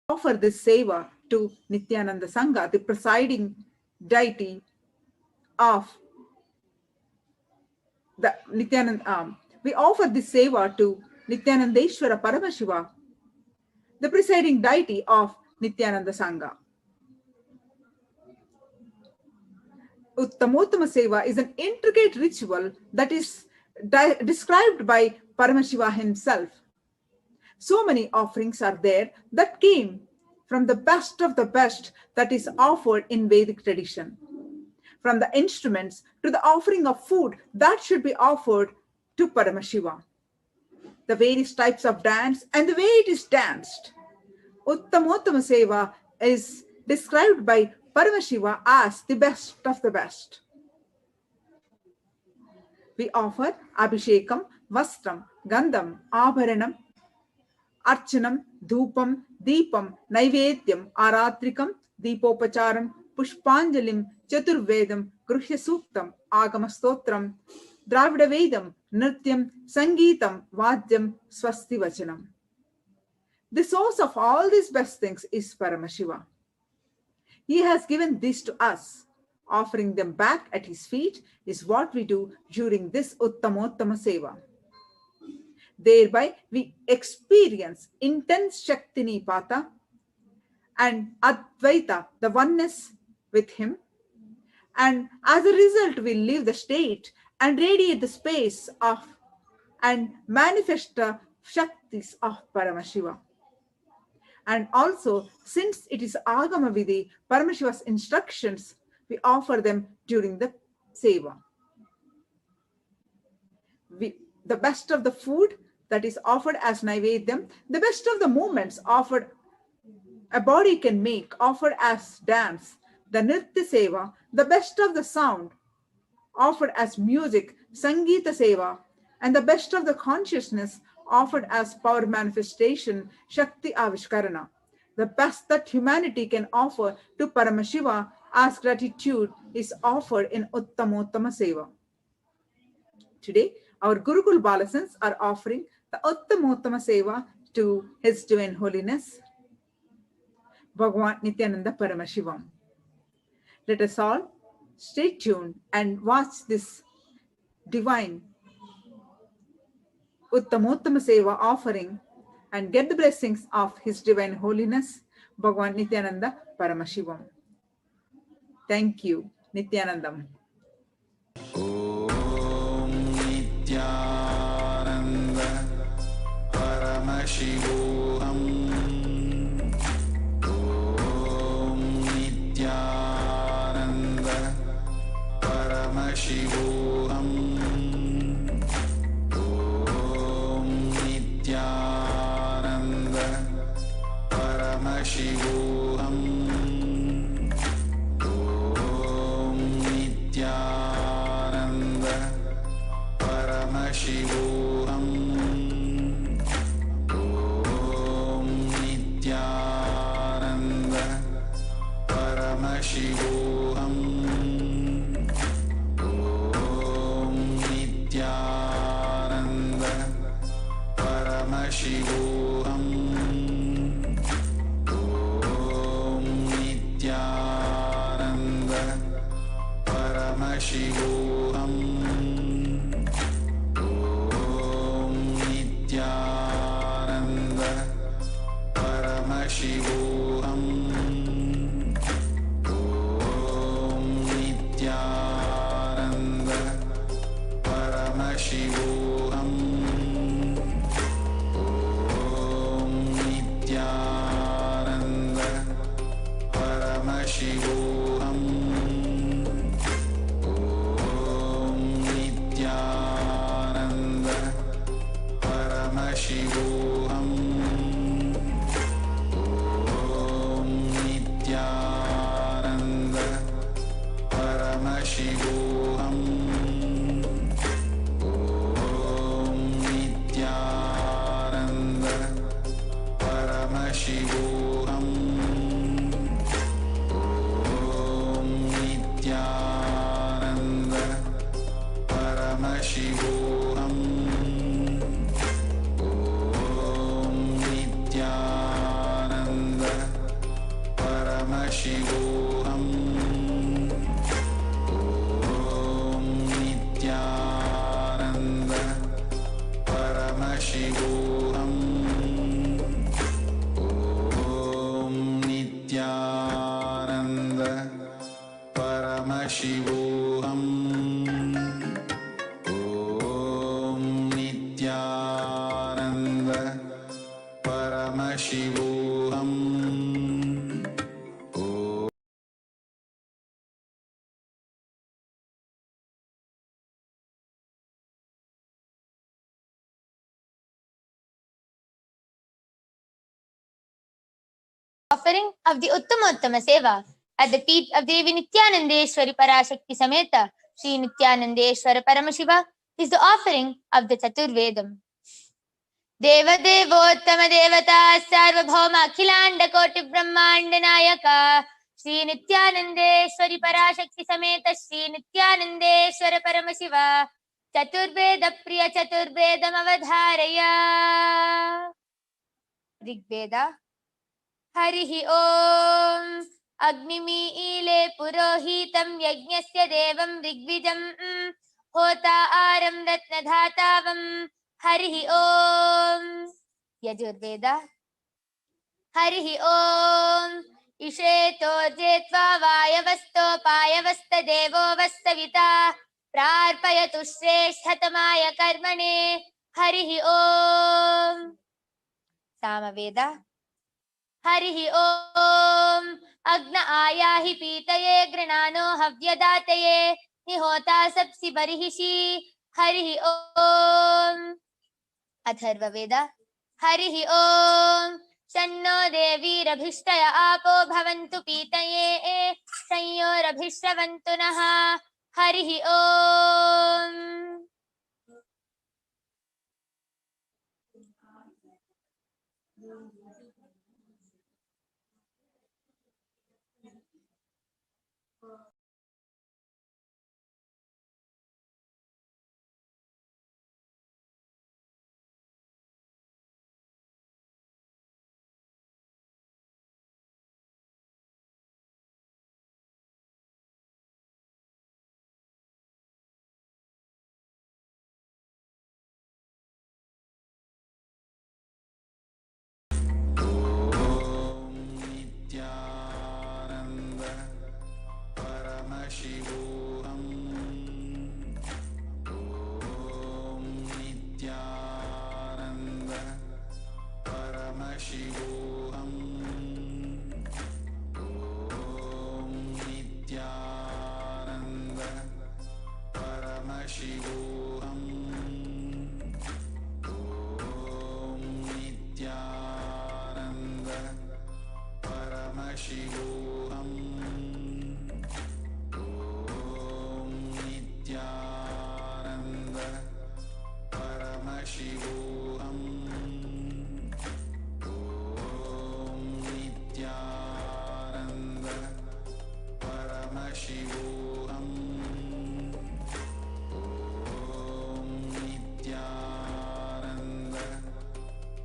offer this seva to Nithyananda Sangha, the presiding deity of the Nithyananda. We offer this seva to Nithyanandeshwara Paramashiva, the presiding deity of Nithyananda Sangha. Uttamottama Seva is an intricate ritual that is described by Paramashiva himself. So many offerings are there that came from the best of the best that is offered in Vedic tradition. From the instruments to the offering of food that should be offered to Paramashiva. The various types of dance and the way it is danced. Uttamottama Seva is described by Paramashiva as the best of the best. We offer Abhishekam, Vastram, Gandham, Abharanam, Archanam, Dhupam, Deepam, Naivedyam, Aratrikam, Deepopacharam, Pushpanjalim, Chaturvedam, Gruhya Suktam, Agamastotram, Dravida Vedam, Nrityam, Sangeetam, Vadyam, Swasti Vachanam. The source of all these best things is Paramashiva. He has given this to us. Offering them back at his feet is what we do during this Uttamottama Seva. Thereby, we experience intense Shakti Nipata and Advaita, the oneness with him. And as a result, we leave the state and radiate the space of and manifest the Shaktis of Paramashiva. And also, since it is Agama Vidhi, Paramashiva's instructions, we offer them during the Seva. The best of the food that is offered as Naivedyam, the best of the movements offered a body can make, offered as dance, the Nritya Seva, the best of the sound offered as music, Sangeeta Seva, and the best of the consciousness offered as power manifestation, Shakti Avishkarana. The best that humanity can offer to Paramashiva as gratitude is offered in Uttamottama Seva. Today, our Gurukul Balasans are offering the Uttamottama Seva to His Divine Holiness, Bhagavan Nithyananda Paramashivam. Let us all stay tuned and watch this divine Uttamottama Seva offering and get the blessings of His Divine Holiness, Bhagavan Nithyananda Paramashivam. Thank you, Nithyanandam. Om Nithyananda Paramashivoham. Om Nithyananda Paramashivoham. Om Nithyananda Paramashivoham. Paramashivoham. Om Nithyananda Paramashivoham. Om Nithyananda Paramashivoham. Om Nithyananda Paramashivoham. Paramashivoham. Om Nithyananda Paramashivoham. Om Nithyananda Paramashivoham. Om Nithyananda Paramashivoham. Om Paramashivoham. Om Nithyananda Paramashivoham. Offering of the Uttamottama Seva at the feet of Devi Nithyanandeshwari Parashakti Sameta Sri Nithyanandeshwara Paramashiva is the offering of the Chaturvedam. Deva Devottama Devata Sarvabhauma Akhilanda Koti Brahmanda Nayaka Sri Nithyanandeshwari Parashakti Sameta Sri Nithyanandeshwara Paramashiva Chaturveda Priya Chaturvedam Avadharaya. Rigveda. Harihi Om Agnimiile Purohitam Yajnasya Devam Rigvijam Hota Aram Ratnadhatavam Harihi Om. Yajurveda. Harihi Om Isheto Jetva Vayavasto Payavasta Devo Vastavita Prarpayatu Shreshtatamaya Karmane Harihi Om. Samaveda. Harihi Om Agna Ayahi Pitaye Granano Havyadataye Nihota Sapsi Barihishi Harihi Om. Atharva Veda. Harihi Om Shanno Devi Rabhishtaya Apo Bhavantu Pitaye Sanyorabhishravantu Naha Harihi Om. Nithyananda Paramashivoham. Om Nithyananda Paramashivoham. Om Nithyananda Paramashivoham. Om Nithyananda Paramashivoham. Om Nithyananda Paramashivoham. Om Nithyananda Paramashivoham. Om Nithyananda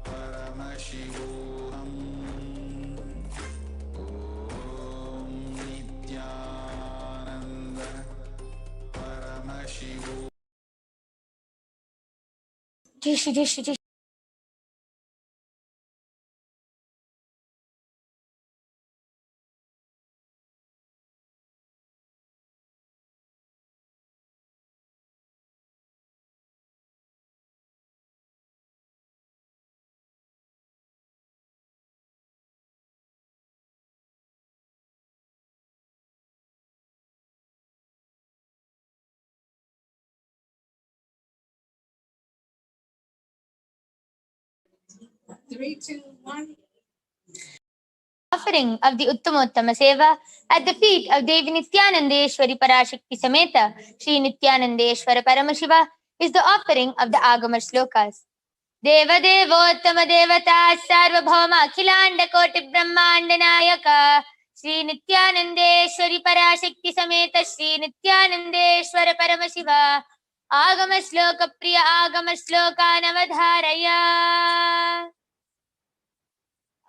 Paramashivoham. Om Nithyananda Paramashivoham. Tishi. Offering of the Uttamottama Seva at the feet of Devi Nithyanandeshwari Parashakti Sameta Sri Nithyanandeshwara Paramashiva is the offering of the Agama Shlokas. Deva Devottama Devata Sarvabhauma Akhilanda Koti Brahmanda Nayaka Sri Nithyanandeshwari Parashakti Sameta Sri Nithyanandeshwara Paramashiva Agama Shloka Priya Agama Shloka Navadharaya.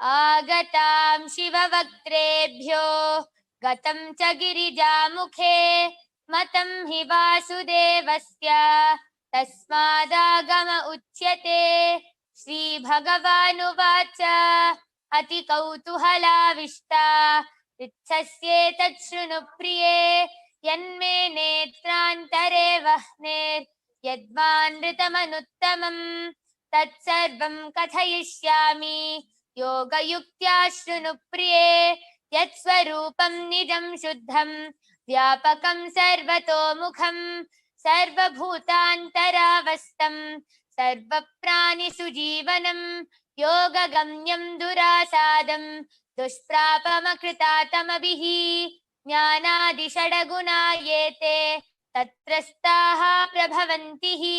Agatam Shiva Vaktrebhyo Gatam Cha Girijamukhe Matam Hi Vasudevasya Tasmadagama Uchyate Sri Bhagavanuvacha Ati Kautuhala Vishta Ritsasye Tatshrunu Priye यन्मे नेत्रान्तरे वह्नेर् यद्वानृतमनुत्तमम् तत्सर्वं कथयिष्यामि योगयुक्त्या शृणु प्रिये यत्स्वरूपं निजं शुद्धं व्यापकं सर्वतोमुखं सर्वभूतान्तरावस्थं सर्वप्राणिषु जीवनं योगगम्यं दुरासादं दुष्प्रापमकृतातमभिः ज्ञानादिषडगुणा ये ते तत्रस्ताः प्रभवन्ति हि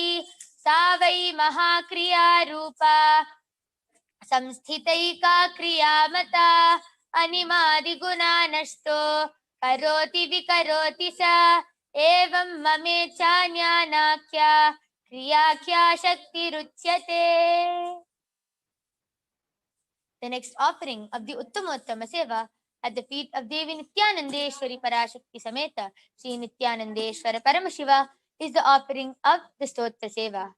सा वै महाक्रिया रूपा संस्थितैका क्रियामता अनिमादिगुणा नष्टो करोति विकरोति स एवं ममेच्छान्यानाख्या क्रियाख्या शक्तिरुच्यते. The next offering of the Uttamottama Seva at the feet of Devi Nithyanandeshwari Parashakti Sameta Sri Nithyanandeshwara Paramashiva is the offering of the Stotra Seva.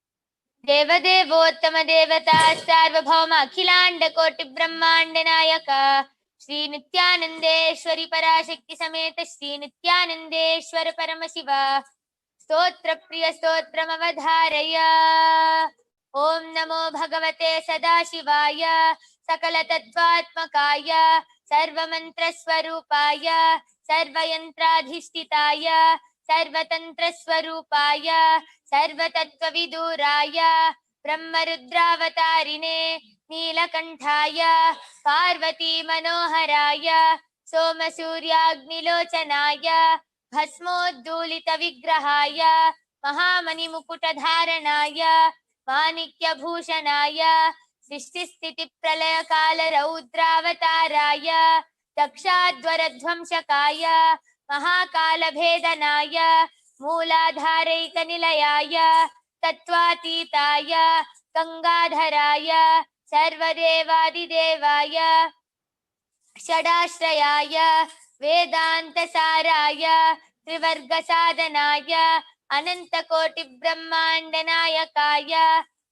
Deva Devottama Devata Sarvabhauma Akhilanda Koti Brahmanda Nayaka Sri Nithyanandeshwari Parashakti Sameta Sri Nithyanandeshwara Paramashiva Stotra Priya Stotram Avadharaya. Om Namo Bhagavate Sadashivaya Sakala Tattvatmakaya Sarvamantra Swarupaya Sarvayantradhishtitaya Sarvatantra Swarupaya Sarvatattvaviduraya Brahmarudravatarinne Neelakanthaya Parvati Manoharaya Somasuryagnilochanaya Bhasmoddulita Vigrahaya Mahamani Mukutadharanaya Manikya Bhushanaya Srishtisthiti Pralaya Kala Raudravataraya Dakshadvaradvamshakaya Mahakala Bhedanaya Mooladharaika Nilayaya Tatvatitaya Gangadharaya Sarvadevadidevaya Shadashrayaya Vedanta Saraya Trivarga Sadhanaya Anantakoti Brahmandanayakaya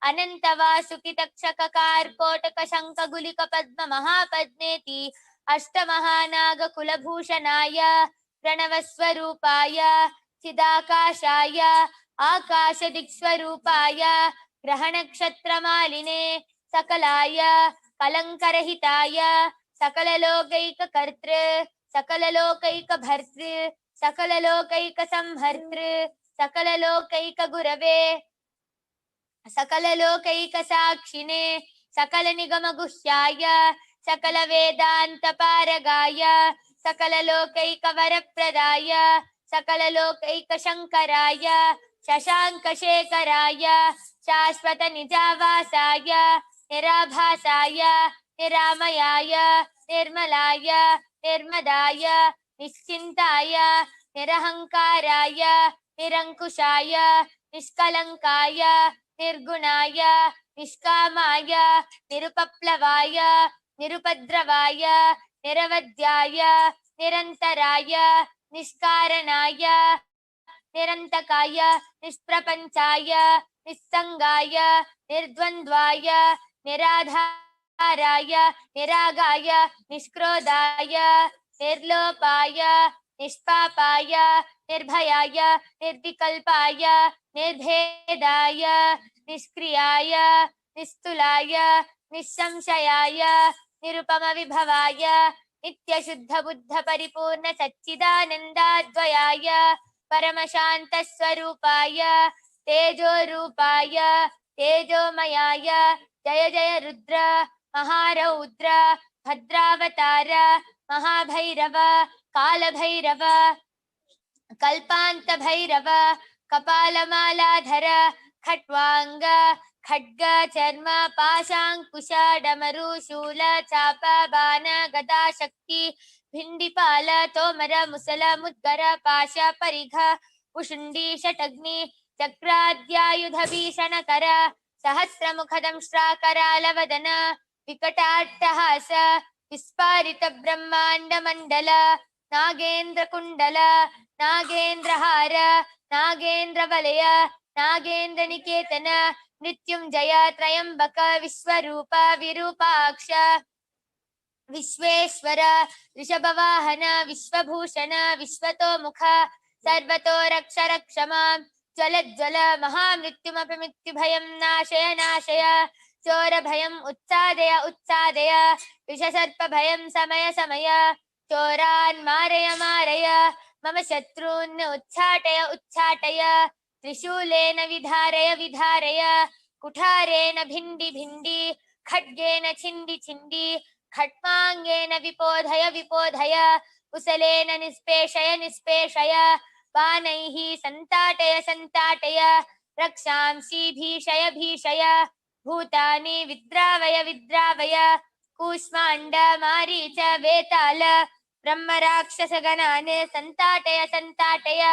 Anantavasukitaksakakar Kotaka Shanka Gulika Padma Mahapadneti Astamahanaga Kulabhushanaya Pranavaswarupaya Chidakashaya Akashadikswarupaya Grahanakshatramaline Sakalaya Kalankarahitaya Sakalalokaika Kartru Sakalalokaika Bhartru Sakalalokaika Samhartru Sakalalokaika Gurave Sakalalokaika Sakshine Sakalanigamaguhyaya Sakala Vedanta Paragaya Sakalalokaika Varapradaya Sakalalokaika Shankaraya Shashanka Shekaraya Shashvata Nijavasaya Nirabhasaya Niramayaya Nirmalaya Nirmadaya Nischintaya Nirahankaraya Nirankushaya Nishkalankaya Nirgunaya Nishkamaya Nirupaplavaya Nirupadravaya Niravadyaya Nirantaraya Nishkaranaya Nirantakaya Nishprapanchaya Nissangaya Nirdvandvaya Niradharaya Niragaya Nishkrodaya Nirlopaya Nishpapaya Nirbhayaya Nirvikalpaya Nirbhedaya Nishkriyaya Nistulaya Nishamshayaya Nirupama Vibhavaya Nitya Shuddha Buddha Paripurna Satchidanandadvayaya Paramashanta Swarupaya Tejo Rupaya Tejomayaya Jaya Jaya Rudra Maharaudra Bhadravatara Mahabhairava Kalabhairava Kalpanta Bhairava Kapalamaladhara Khatwanga Khadga Charma Pashankusha Damaru Shula Chapa Bana Gada Shakti Bhindipala Tomara Musala Mudgara Pasha Parigha Pushundi Shatagni Chakradhyayudha Bhishanakara Sahasramukhadam Shrakarala Vikatattahasa Visparita Brahmanda Mandala Nagendra Kundala Nagendra Hara Nagendra Valaya Nagendra Niketana Nityum Jaya Trayambaka Vishwarupa Virupaksha Vishweshwara Rishabhavahana Vishwabhushana Vishwatomukha सर्वतो रक्ष रक्ष मां ज्वल महामृत्युमपि मृत्युभयं नाशय नाशय चोरभयम् उत्सादय विषसर्पभयं समय समय चोरान् मारय मारय मम शत्रून् उच्चाटय त्रिशूलेन विधारय कुठारेण भिण्डि खड्गेन छिण्डि खट्वाङ्गेन विपोधय कुशलेन निष्पेषय बाणैः सन्ताटय रक्षांसि भीषय भूतानि विद्रावय कूष्माण्ड मारीच वेताल ब्रह्मराक्षसगणान् सन्ताटय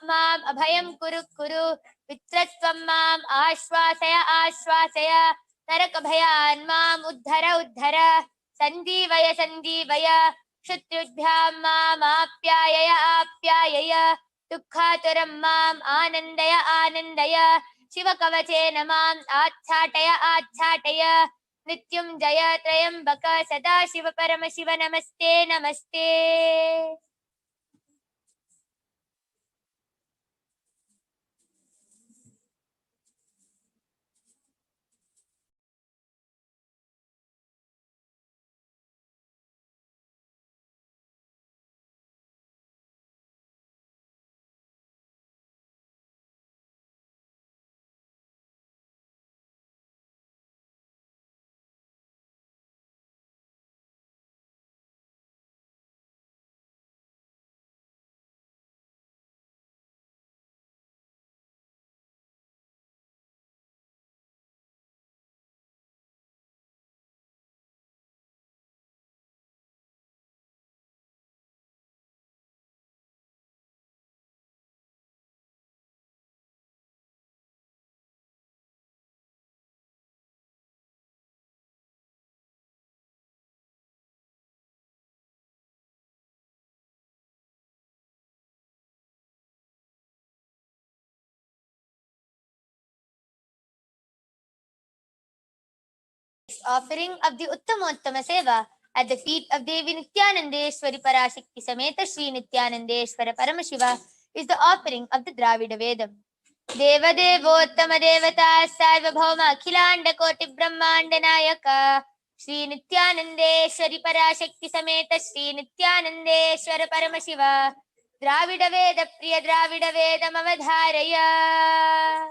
माम् अभयं कुरु वित्रत्वं माम् आश्वासय नरकभयान् माम् उद्धर सञ्जीवय शत्रुभ्यां माम् आप्यायय दुःखातुरं माम् आनन्दय शिवकवचेन माम् आच्छाटय मृत्युञ्जय त्र्यम्बक सदाशिव परमशिव नमस्ते Offering of the Uttamottama Seva at the feet of Devi Nithyanandeshwari Parashakti Sameta Sri Nithyanandeshwara Paramashiva is the offering of the Dravida Vedam. Deva Devottama Devata Sarvabhauma Akhilanda Koti Brahmanda Nayaka Sri Nithyanandeshwari Parashakti Sameta Sri Nithyanandeshwara Paramashiva Dravida Veda Priya Dravida Vedam Avadharaya.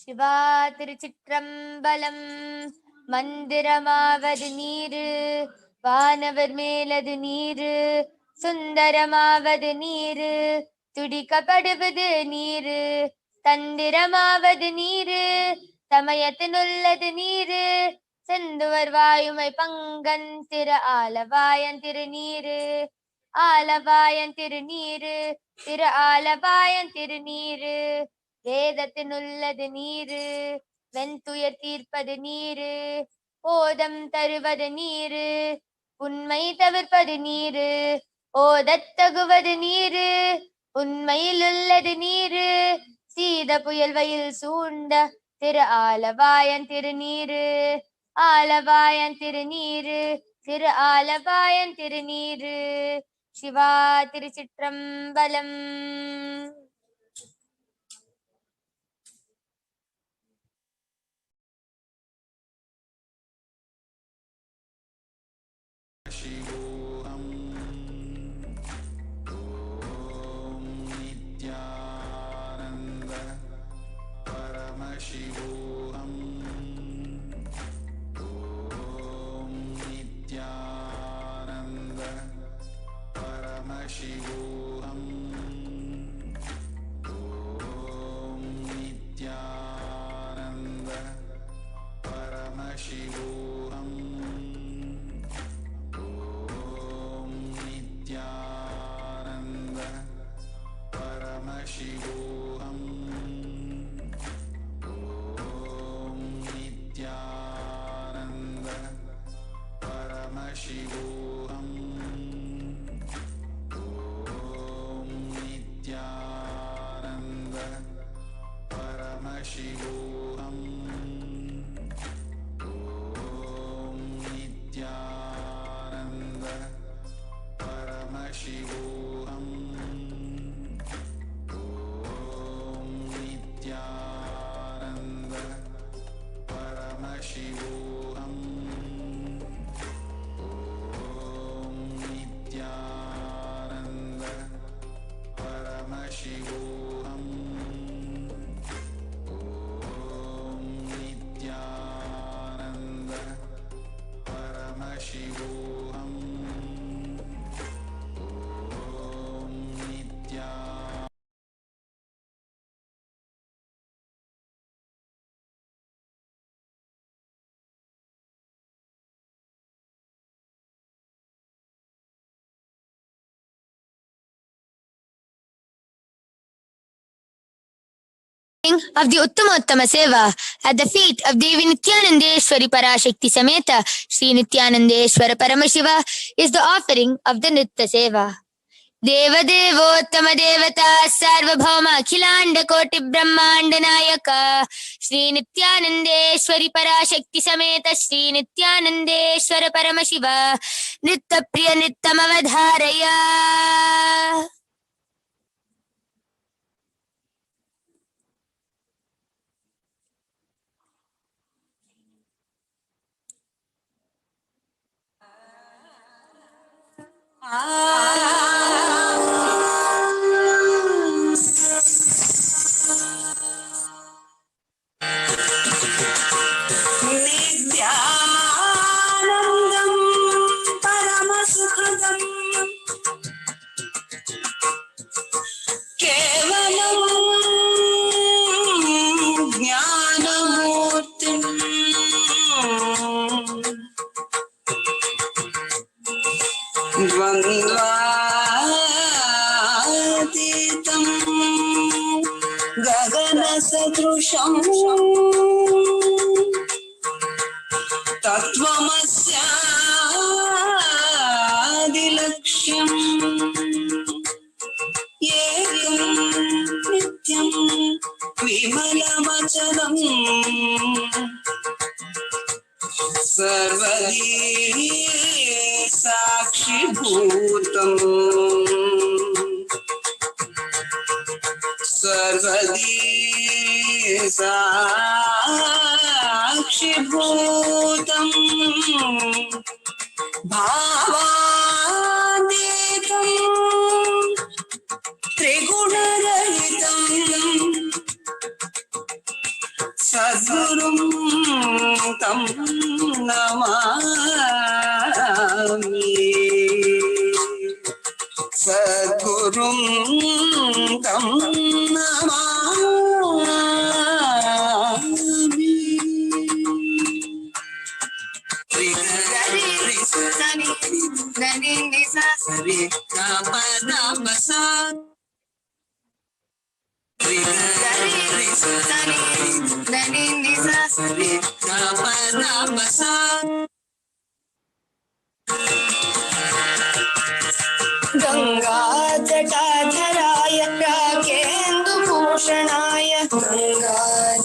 Siva திருச்சிற்றம்பலம் மந்திரமாவது நீரு வானவர் மேலது நீரு சுந்தரமாவது நீரு துடிக்கப்படுவது நீரு தந்திரமாவது நீரு சமயத்தினுள்ளது நீரு செந்துவர் வாயுமை பங்கன் திரு ஆலவாயன் திருநீரு ஆலவாயன் திருநீரு திரு ஆலவாயன் திருநீரு வேதத்தினுள்ளது நீரு வெண்துயர் தீர்ப்பது நீரு ஓதம் தருவது நீரு உண்மை தவிர்ப்பது நீரு ஓதத்தகுவது நீரு உண்மையிலுள்ளது நீரு சீத புயல் வயல் சூண்ட திரு ஆலவாயன் திருநீரு ஆலவாயன் திருநீரு திரு ஆலவாயன் திருநீரு சிவா திருச்சிற்றம்பலம். Paramashivoham. Om Nithyananda Paramashivoham. Om Nithyananda Paramashivoham. Om Nithyananda Paramashivoham. Paramashivoham. Om Nithyananda Paramashivoham. Om Nithyananda Paramashivoham. Om Paramashivoham. Om Nithyananda Paramashivoham. Om Nithyananda Paramashivoham. Om Nithyananda. Of the Uttama Seva at the feet of Devi Nithyanandeshwari Parashakti Sameta Sri Nithyanandeshwara Paramashiva is the offering of the Nitya Seva. Deva Devottama Devata Sarvabhauma Akhilanda Koti Brahmanda Nayaka Sri Nithyanandeshwari Parashakti Sameta Sri Nithyanandeshwara Paramashiva Nitya Priya Nityamavadharaya. Nithyanandam Paramasukadam Kevalam Jnanamurtim Dvandvatitam Gagana Sadrusham Tattvamasyadilaksham Ekam Nityam Vimalamachalam Sarvadi Sakshi Bhutam Sarvadi Sakshi Bhutam Bhavadetam Triguna-rahitam Sadgurum Tam Namami Sadgurum Tam Namami. Ganga Jatadharaya Rakendubhushanaya Ganga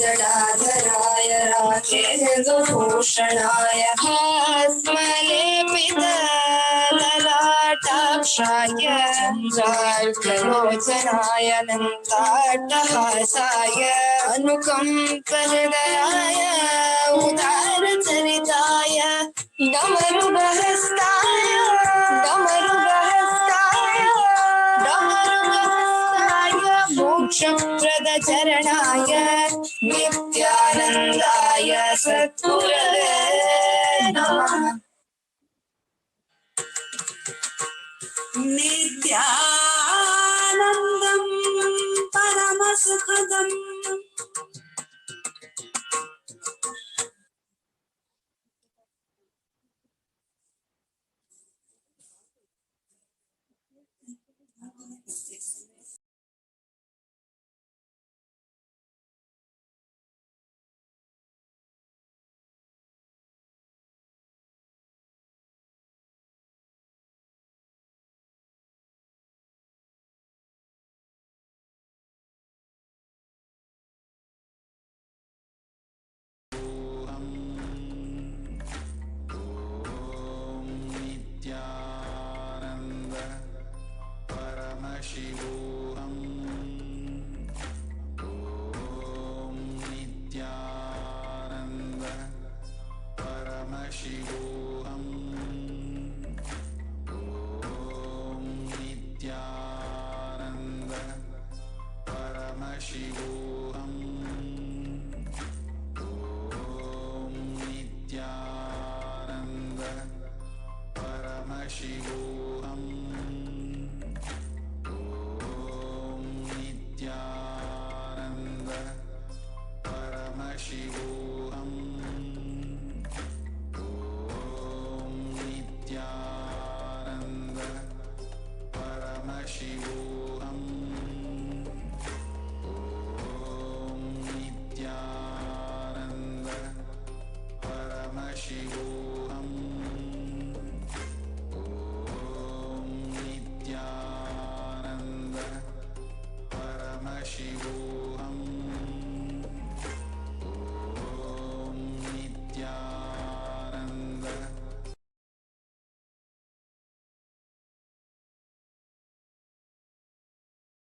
Jatadharaya Rakendubhushanaya Hasmalepita Lalatakshaya Chandrakalocanaya Nantatahasaya Anukampahridayaya Udarcharitaya Damarubhastaya Mokshaprada Charanaya Nithyanandaya Satgurave Namah. Nithyanandam Paramasukadam Nithyananda Paramashivoham.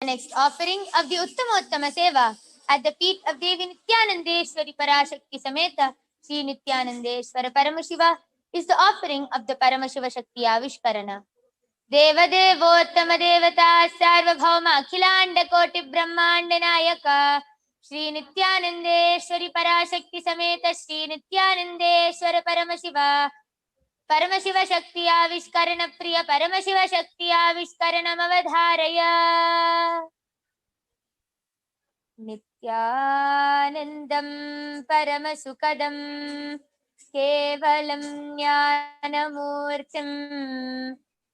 The next offering of the Uttamottama Seva at the feet of Devi Nithyanandeshwari Parashakti Sameta Sri Nithyanandeshwara Paramashiva is the offering of the Paramashiva Shakti Avishkarana. Devadevottama Devata Sarvabhauma Akhilanda Koti Brahmanda Nayaka Sri Nithyanandeshwari Parashakti Sameta Sri Nithyanandeshwara Paramashiva Paramashiva Shakti Avishkarana Priya Paramashiva Shakti Avishkaranam Avadharaya Nityanandam Paramasukadam Kevalam Jnanamurtim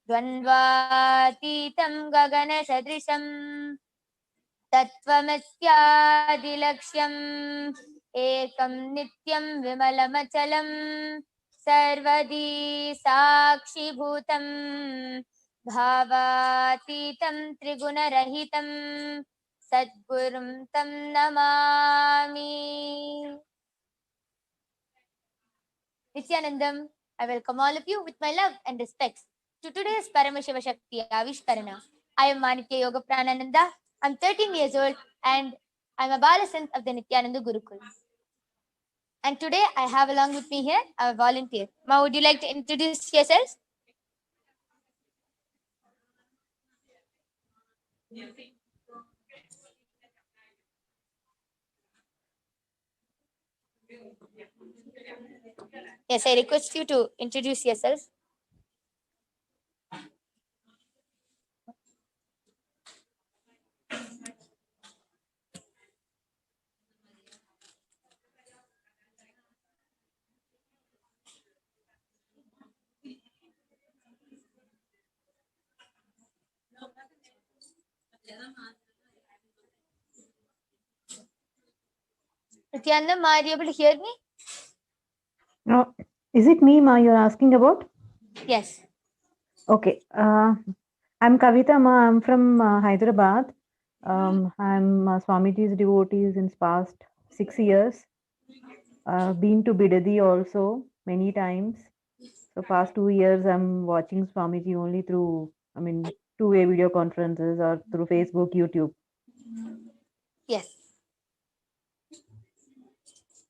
Dvandvatitam Gagana Sadrisham Tattvamasyadilaksham Ekam Nityam Vimalamachalam Sarvadi Sakshi Bhutam Bhavatitam Trigunarahitam Sadgurum Tam Namami. Nithyanandam, I welcome all of you with my love and respects to today's Paramashiva Shakti Avishkarana. I am Manitya Yoga Pranananda. I'm 13 years old and I'm a Balasant of the Nithyananda Gurukul. And today I have along with me here a volunteer. Ma, would you like to introduce yourselves? Yes, I request you to introduce yourself. Nithyananda, Ma, are you able to hear me? No, is it me, Ma, you're asking about? Yes. Okay. I'm Kavita, Ma. I'm from Hyderabad. I'm Swamiji's devotee since past 6 years. Been to Bidadi also many times. So past 2 years, I'm watching Swamiji only through, two-way video conferences or through Facebook, YouTube. Yes.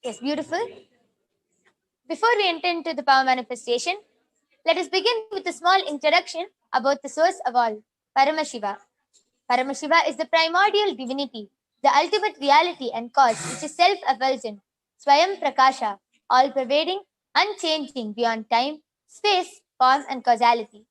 Yes, beautiful. Before we enter into the power manifestation, let us begin with a small introduction about the source of all, Paramashiva. Paramashiva is the primordial divinity, the ultimate reality and cause, which is self-effulgent, Swayam Prakasha, all-pervading, unchanging beyond time, space, form and causality.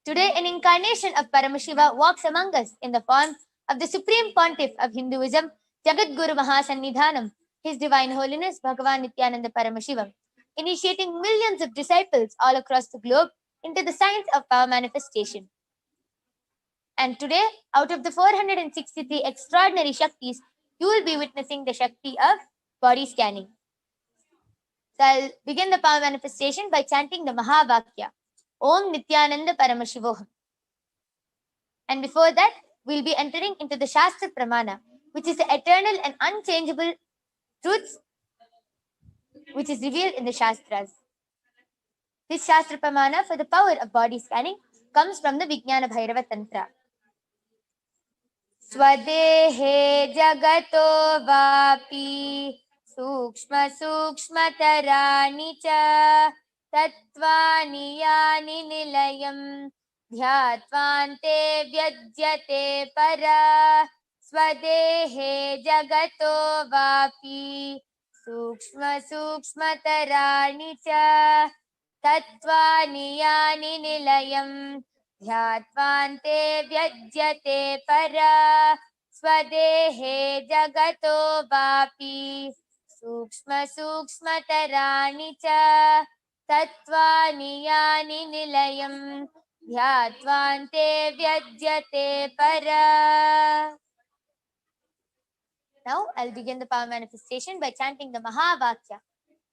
Today, an incarnation of Paramashiva walks among us in the form of the Supreme Pontiff of Hinduism, Jagatguru Mahasannidhanam, His Divine Holiness Bhagavan Nithyananda Paramashivam, initiating millions of disciples all across the globe into the science of power manifestation. And today, out of the 463 extraordinary Shaktis, you will be witnessing the Shakti of body scanning. So I'll begin the power manifestation by chanting the Mahavakya, Om Nithyananda Paramashivoham. And before that, we'll be entering into the Shastra Pramana, which is the eternal and unchangeable truths which is revealed in the Shastras. This Shastra Pramana for the power of body scanning comes from the Vijnana Bhairava Tantra. Swadehe jagato vapi sukshma sukshmatarani cha tattvani yani nilayam dhyatvante vyajyate para swadehe jagato vapi sukshma sukshmatarani cha tattvani yani nilayam Dhyatvante vyajyate para swadehe jagato vapi sukshma sukshmatarani cha tattvani yani nilayam dhyatvante vyajyate para. Now I'll begin the power manifestation by chanting the Mahavakya,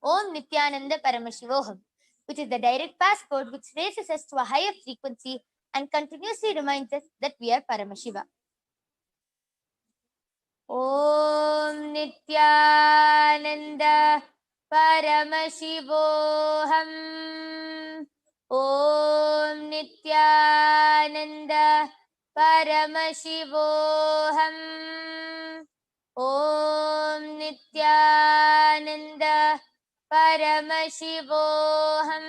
Om Nithyananda Paramashivoham, which is the direct passport which raises us to a higher frequency and continuously reminds us that we are Paramashiva. Om Nithyananda Paramashivoham. Om Nithyananda Paramashivoham. Om Nithyananda Paramashivoham.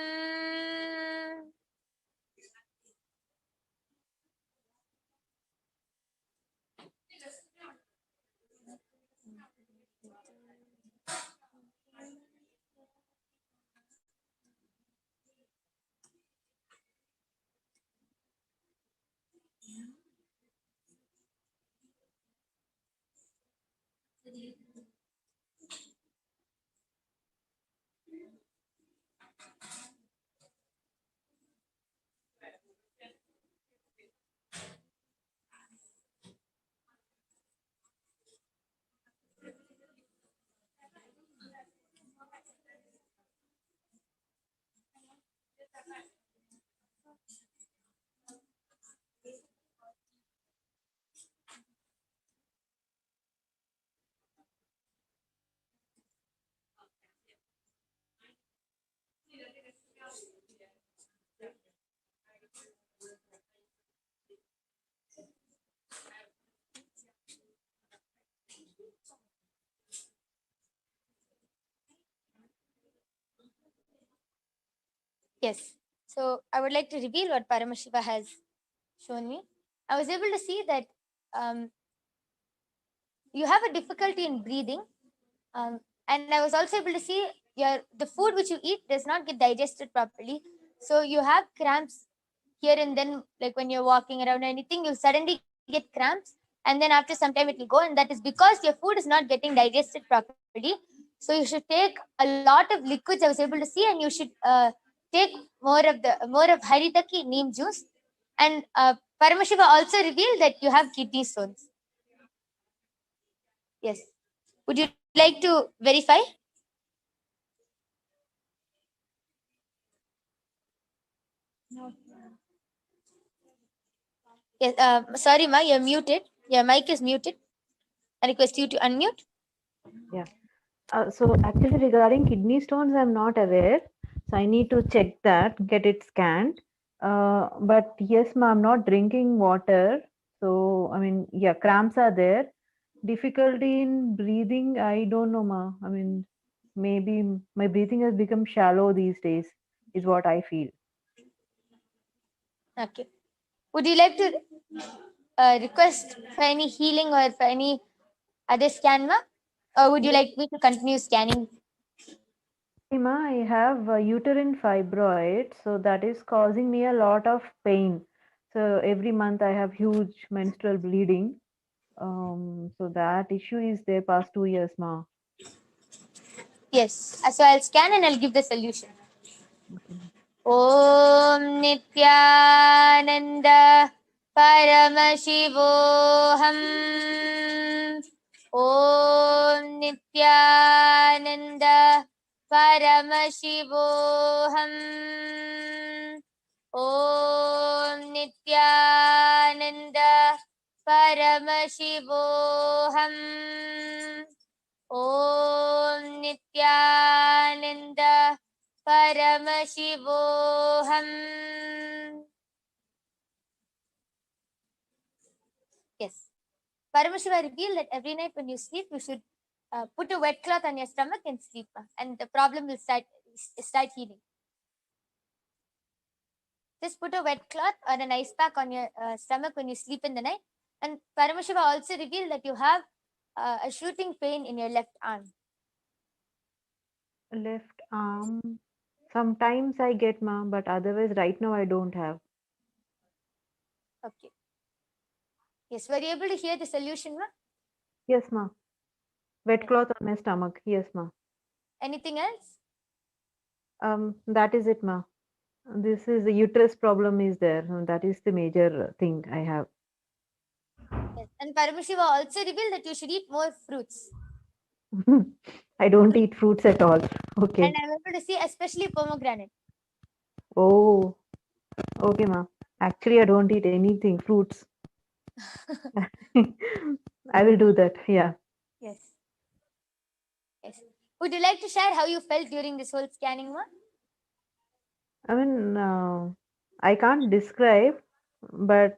Yes. So I would like to reveal what Paramashiva has shown me. I was able to see that you have a difficulty in breathing, and I was also able to see the food which you eat does not get digested properly. So you have cramps here and then, like when you're walking around or anything, you suddenly get cramps, and then after some time it will go, and that is because your food is not getting digested properly. So you should take a lot of liquids. I was able to see, and you should take more of Haritaki neem juice. And Paramashiva also revealed that you have kidney stones. Yes. Would you like to verify? Yes. Sorry, Ma, you're muted. Your mic is muted. I request you to unmute. Yeah. So actually regarding kidney stones, I'm not aware. So I need to check that, get it scanned. But yes, ma, I'm not drinking water. So, I mean, yeah, cramps are there. Difficulty in breathing, I don't know, ma. I mean, maybe my breathing has become shallow these days, is what I feel. Okay. Would you like to request for any healing or for any other scan, ma? Or would you like me to continue scanning? Ma, I have uterine fibroid, so that is causing me a lot of pain. So every month I have huge menstrual bleeding. So that issue is there past 2 years, ma. Yes. So I'll scan and I'll give the solution. Okay, ma. Om Nithyananda Paramashivoham. Om Nithyananda Paramashivoham. Om Nithyananda Paramashivoham. Om Nithyananda Paramashivoham. Yes. Paramashiva revealed that every night when you sleep, you should put a wet cloth on your stomach and sleep, and the problem will start healing. Just put a wet cloth or an ice pack on your stomach when you sleep in the night. And Paramashiva also revealed that you have a shooting pain in your left arm. Left arm. Sometimes I get, ma, but otherwise right now I don't have. Okay. Yes, were you able to hear the solution, ma? Yes, ma. Wet cloth on my stomach. Yes, ma. Anything else? That is it, ma. This is the uterus problem is there. That is the major thing I have. Yes. And Paramashiva also revealed that you should eat more fruits. I don't eat fruits at all. Okay. And I'm able to see especially pomegranate. Oh, okay, ma. Actually, I don't eat anything, fruits. I will do that. Yeah. Yes. Yes. Would you like to share how you felt during this whole scanning, ma? I mean, I can't describe, but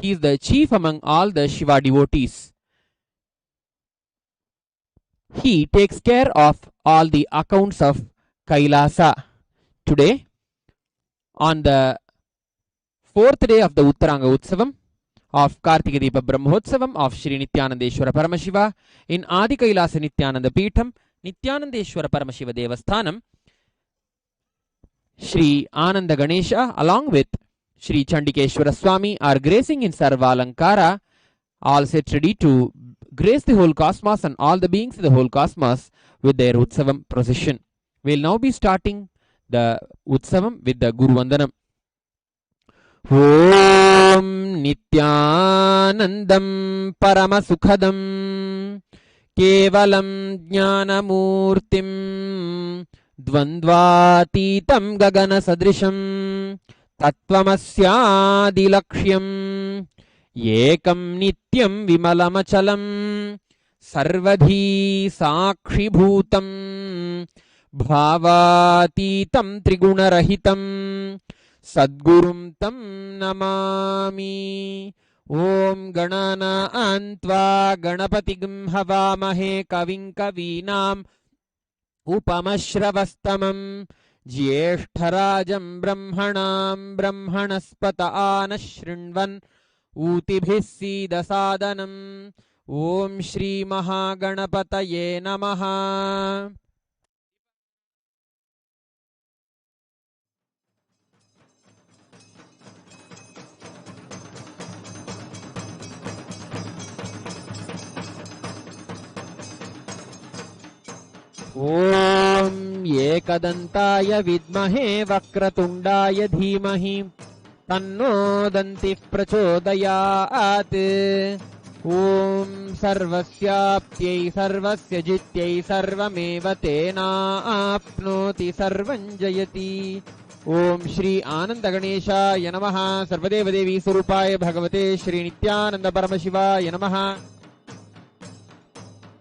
He is the chief among all the Shiva devotees. He takes care of all the accounts of Kailasa. Today, on the fourth day of the Uttaranga Utsavam of Kartika Deepa Brahmotsavam of Shri Nithyanandeshwara Paramashiva in Adi Kailasa Nithyananda Peetham, Nithyanandeshwara Paramashiva Devasthanam, Shri Ananda Ganesha along with Shri Chandikeshwara Swami are gracing in Sarvalankara, all set ready to grace the whole cosmos and all the beings in the whole cosmos with their Utsavam procession. We will now be starting the Utsavam with the Guru Vandanam. Om Nithyanandam Paramasukhadam Kevalam Jnanamurtim Dvandvatitam Gagana Sadrisham Tattvamasyadilakhyam Ekam Nityam Vimalamachalam Sarvadhi Sakshi Bhutam Bhavatitam Trigunarahitam Sadgurum Tam Namami. Om Ganana Antva Ganapatigam Havamahe Kavim Kavinam Upamashravastamam Jyeshtarajam Brahmanam Brahmanaspata Anashrinvan Utibhisi Dasadanam. Om Shri Mahaganapataye Namaha. Om Ekadantaya Vidmahe Vakratundaya Dhimahi Tanno Danti Prachodayat. Om Sarvasyaptyai Sarvasya Jityai Sarvameva Tena Apnoti Sarvanjayati. Om Shri Ananda Ganeshaya Namaha. Sarvadeva Devi Surupaya Bhagavate Shri Nithyananda Paramashivaya Namaha.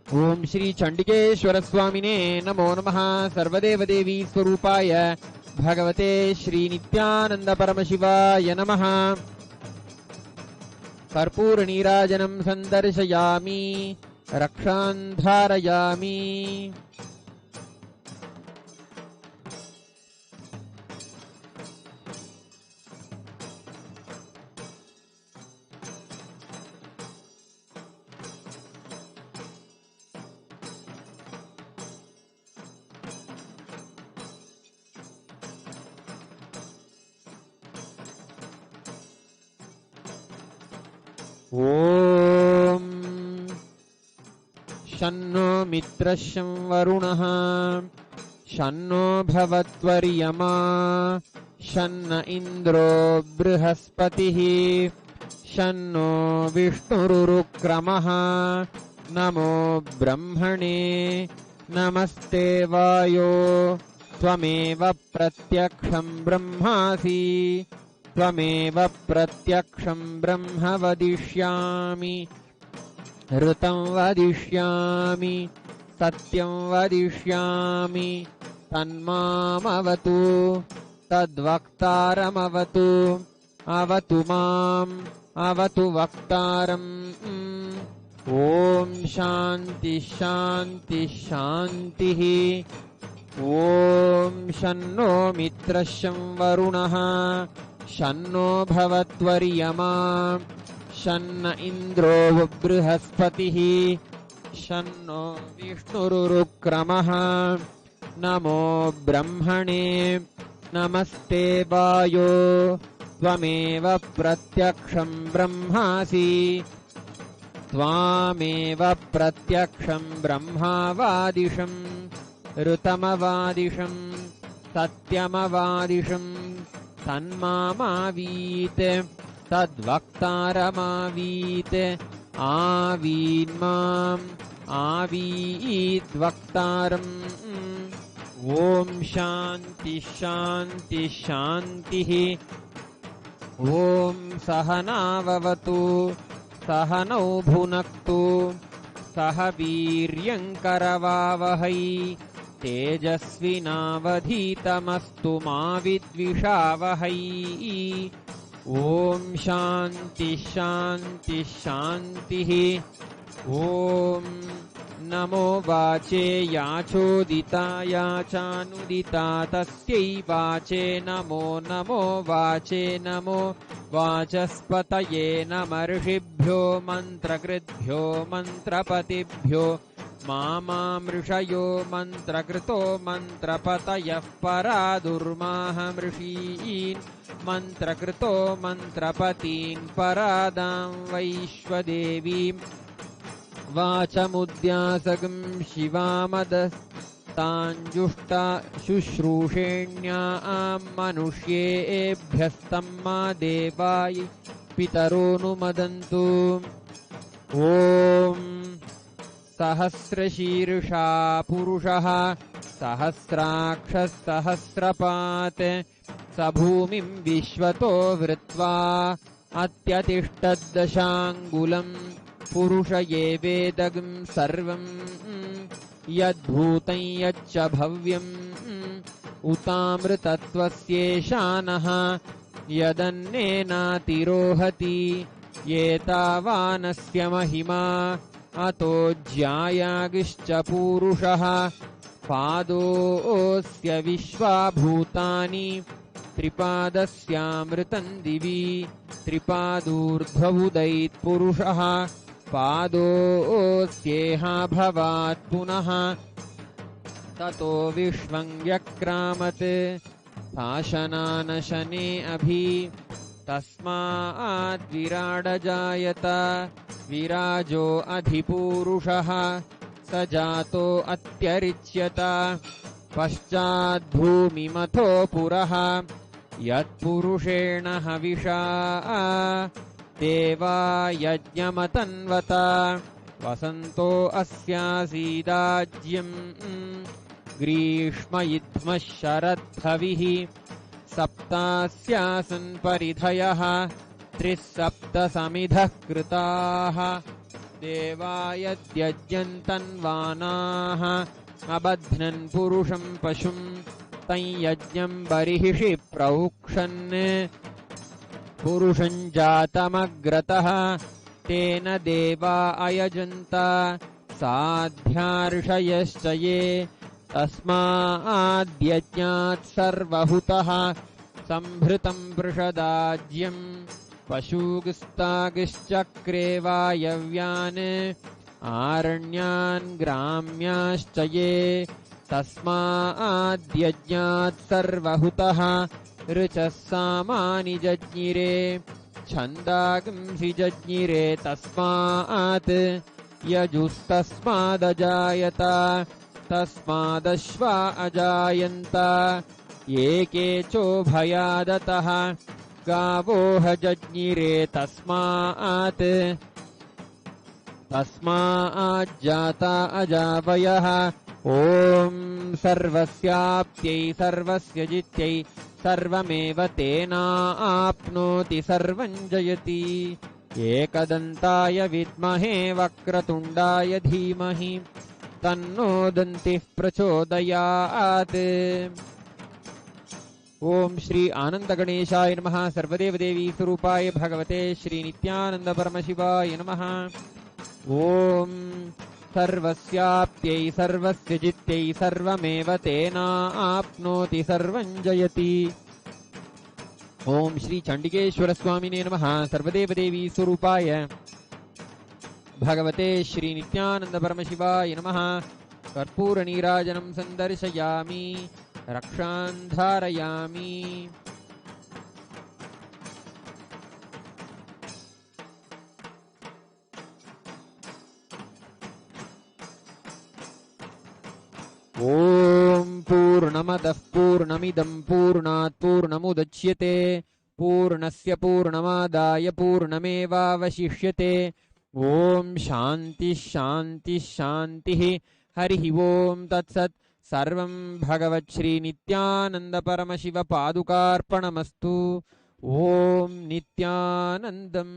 Om Shri Chandikeshwara Swamine Namo Namaha. Sarvadeva Devi Swarupaya Bhagavate Shri Nithyananda Paramashivaya Namaha. Karpura Nirajanam Sandarshayami Rakshandharayami. Om Shanno Mitrasham Varunaha Shanno Bhavatvaryama Shanna Indro Brihaspatihi Shanno Vishnurukramaha Namo Brahmane Namaste Vayo Tvameva Pratyaksham Brahmasi Tvameva Pratyaksham Brahma Vadishyami Rutam Vadishyami Satyam Vadishyami Tanmamavatu Tadvaktaramavatu Avatu Mam Avatu Vaktaram. Om Shanti Shanti Shanti. Om Shanno Mitrasham Varunaha Shanno Bhavatvaryama Shanna Indro Brihaspatihi Shanno Vishnurukramaha Namo Brahmane Namaste Vayo Tvameva Pratyaksham Brahmasi Tvameva Pratyaksham Brahmavadisham Rutamavadisham Satyamavadisham Tanmamavite Tadvaktaramavite Avinmam Avitβaktaram. Om Shanti Shanti Shanti. Om Sahanavavatu Sahanau Bhunaktu Sahaviryankaravavahai Tejasvinavadhitamastu ma vidvishavahai. ॐ शान्ति शान्ति शान्तिः। ॐ नमो वाचे याचोदिता याचानुदिता तस्यै वाचे नमो नमो वाचे नमो वाचस्पतये नमर्षिभ्यो मन्त्रकृद्भ्यो मन्त्रपतिभ्यो मामामृषयो मन्त्रकृतो मन्त्रपतयः परा दुर्माहमृषीन् मन्त्रकृतो मन्त्रपतीन् परादां वैश्वदेवीम् वाचमुद्यासगं शिवामदस्ताञ्जुष्टा शुश्रूषेण्यां मनुष्येभ्यस्तम्मा देवाय पितरोऽनुमदन्तु। ॐ सहस्रशीर्षा पुरुषः सहस्राक्षः सहस्रपात् स भूमिं विश्वतो वृत्वा अत्यतिष्ठद्दशाङ्गुलम् पुरुष एवेदगं सर्वं यद्भूतं यच्च भव्यम् उतामृतत्वस्येशानः यदन्नेनातिरोहति एतावानस्य महिमा अतो ज्यायागिश्च पूरुषः पादोऽस्य विश्वाभूतानि त्रिपादस्यामृतं दिवि त्रिपादूर्ध्वमुदैत्पुरुषः पादोऽस्येहाभवात् पुनः ततो विश्वं व्यक्रामत् पाशनानशने अभि तस्माद् विराडजायत विराजो अधिपूरुषः स जातो अत्यरिच्यत पश्चाद्भूमिमथो पुरः यत्पुरुषेण हविषा देवा यज्ञमतन्वत वसन्तो अस्यासीदाज्यम् ग्रीष्मयिध्मः शरद्धविः सप्तास्यासन् परिधयः त्रिसप्तसमिधः कृताः देवा यद्यज्ञन्तन्वानाः अबध्नन् पुरुषं पशुं तं यज्ञं बर्हिषि प्रौक्षन् पुरुषं जातमग्रतः तेन देवा अयजन्त साध्यार्षयश्च ये तस्माद्यज्ञात् सर्वहुतः संभृतं पृषदाज्यम् पशुगस्तागिश्चक्रे वायव्यान् आरण्यान् ग्राम्याश्च ये तस्माद्यज्ञात् सर्वहुतः ऋचः सामानि जज्ञिरे छन्दागंसि जज्ञिरे तस्मात् यजुस्तस्मादजायत तस्मादश्वा अजायन्त एके चोभयादतः गावोह जज्ञिरे तस्माज्जाता अजावयः ॐ सर्वस्याप्त्यै सर्वस्य जित्यै सर्वमेव तेनाप्नोति सर्वं जयति एकदन्ताय विद्महे वक्रतुण्डाय धीमहि तन्नो दन्तिः प्रचोदयात्। ओम श्री आनंद गणेशाय नमः। सर्वदेवदेवी स्वरूपाय भगवते श्री नित्यानंद परमशिवाय नमः। ओम सर्वस्याप्त्यै सर्वस्य जित्यै सर्वमेव तेनाप्नोति सर्वं जयति। ओम श्री चंडिकेश्वर स्वामिने नमः। सर्वदेवदेवी स्वरूपाय भगवते श्री नित्यानंद परमशिवाय नमः। कर्पूर नीराजनं संदर्शयामि रक्षान् धारयामि। ॐ पूर्णमदः पूर्णमिदं पूर्णात् पूर्णमुदच्यते पूर्णस्य पूर्णमादाय पूर्णमेवावशिष्यते। ॐ शान्ति शान्ति शान्तिः। हरिः ॐ तत्सत्। सर्वं भगवत् श्री नित्यानंद परमशिव पादुकार्पणमस्तु। ॐ नित्यानन्दम्।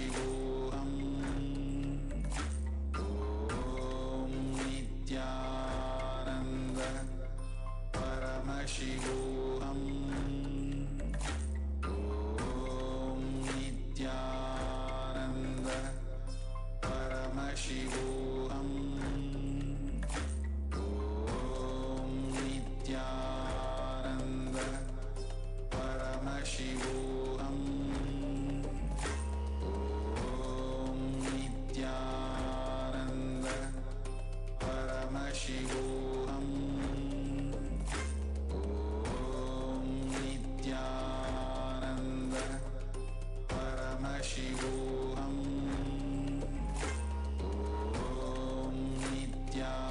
Paramashivoham. Om Nithyananda Paramashivoham. Om Nithyananda Paramashivoham. Om Nithyananda Paramashivoham. Om Nithyananda Paramashivoham. Om Nithyananda Paramashivoham. Om Nithyananda.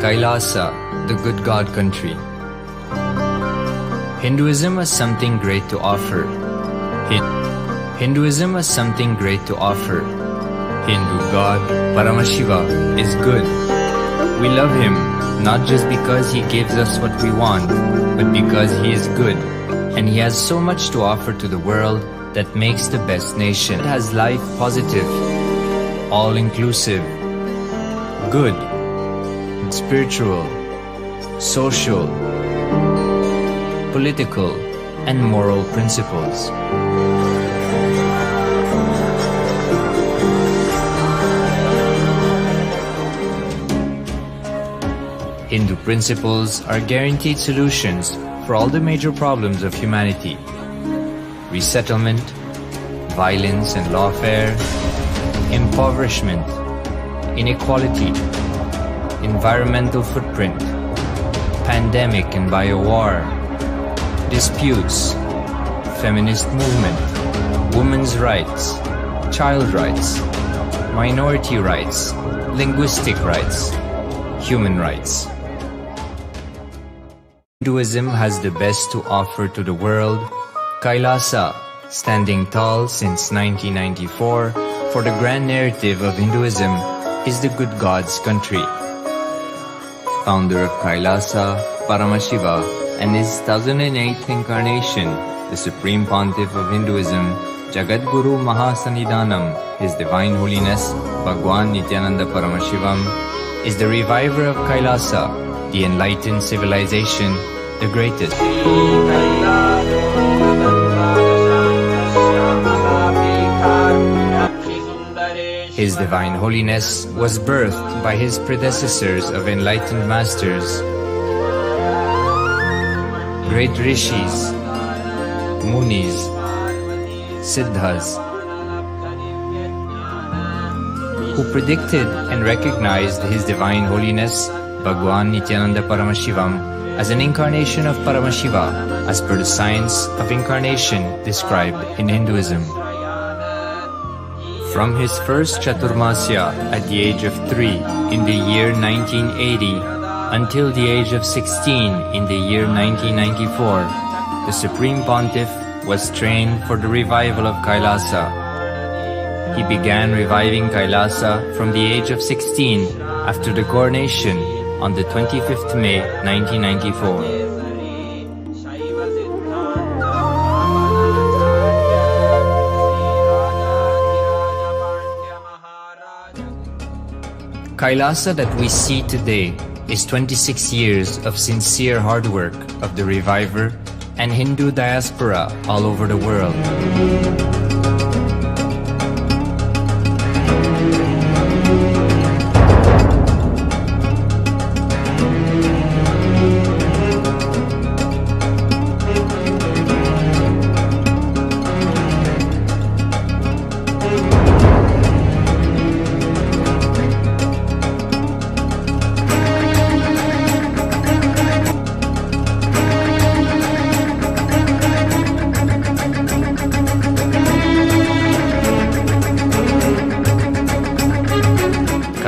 KAILASA, the good God country. Hinduism has something great to offer. Hinduism has something great to offer. Hindu God, Paramashiva, is good. We love him, not just because he gives us what we want, but because he is good. And he has so much to offer to the world that makes the best nation. It has life positive, all-inclusive, good, spiritual, social, political, and moral principles. Hindu principles are guaranteed solutions for all the major problems of humanity: resettlement, violence and lawfare, impoverishment, inequality, environmental footprint, pandemic and biowar, disputes, feminist movement, women's rights, child rights, minority rights, linguistic rights, human rights. Hinduism has the best to offer to the world. KAILASA, standing tall since 1994 for the grand narrative of Hinduism, is the good God's country. Founder of KAILASA, Paramashiva, and his 1008th incarnation, the Supreme Pontiff of Hinduism, Jagatguru Mahasannidhanam, His Divine Holiness, Bhagavan Nithyananda Paramashivam, is the reviver of KAILASA, the enlightened civilization, the greatest. His Divine Holiness was birthed by his predecessors of enlightened masters, great rishis, munis, siddhas, who predicted and recognized His Divine Holiness, Bhagavan Nithyananda Paramashivam, as an incarnation of Paramashiva, as per the science of incarnation described in Hinduism. From his first Chaturmasya at the age of 3 in the year 1980 until the age of 16 in the year 1994, the Supreme Pontiff was trained for the revival of KAILASA. He began reviving KAILASA from the age of 16 after the coronation on the 25th May 1994. KAILASA that we see today is 26 years of sincere hard work of the reviver and Hindu diaspora all over the world.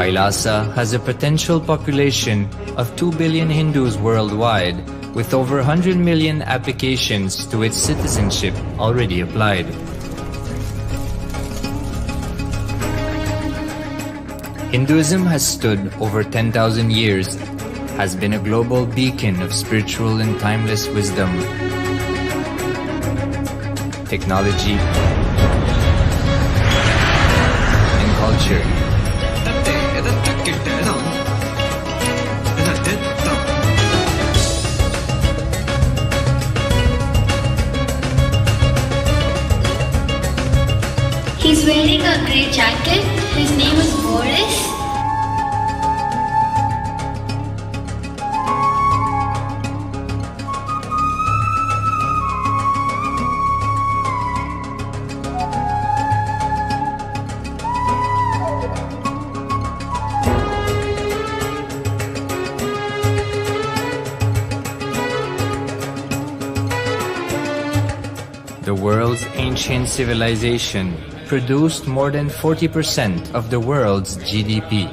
KAILASA has a potential population of 2 billion Hindus worldwide with over 100 million applications to its citizenship already applied. Hinduism has stood over 10,000 years, has been a global beacon of spiritual and timeless wisdom, technology, and culture. He's wearing a grey jacket. His name is Boris. The world's ancient civilization produced more than 40% of the world's GDP.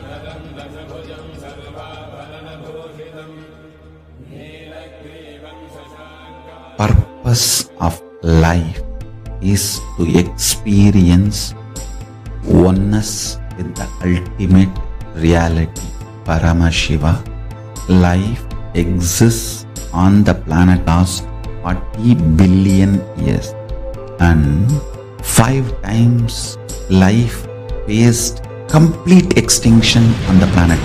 Purpose of life is to experience oneness with the ultimate reality, Paramashiva. Life exists on the planet last 40 billion years, and 5 times life faced complete extinction on the planet.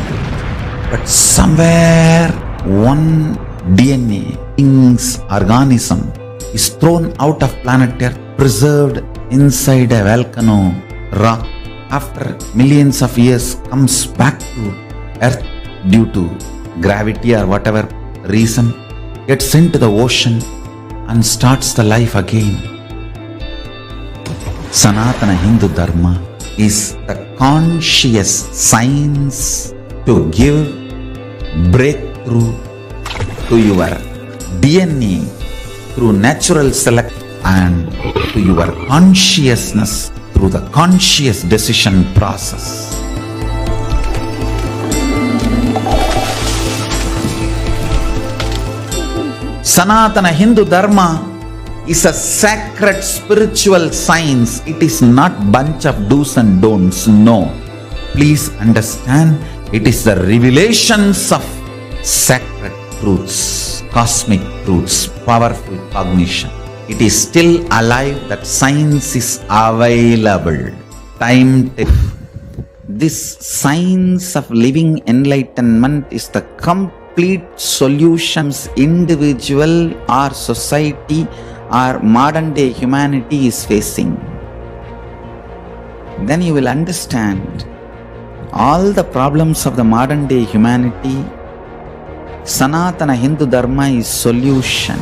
But somewhere one DNA organism is thrown out of planet Earth, preserved inside a volcano rock. After millions of years comes back to Earth due to gravity or whatever reason, gets into the ocean and starts the life again. Sanatana Hindu Dharma is the conscious science to give breakthrough to your DNA through natural selection and to your consciousness through the conscious decision process. Sanatana Hindu Dharma is a sacred spiritual science. It is not bunch of do's and don'ts. No. Please understand, it is the revelations of sacred truths, cosmic truths, powerful cognition. It is still alive, that science is available. Time. This science of living enlightenment is the complete solutions individual or society or modern day humanity is facing. Then you will understand all the problems of the modern day humanity. Sanatana Hindu Dharma is solution.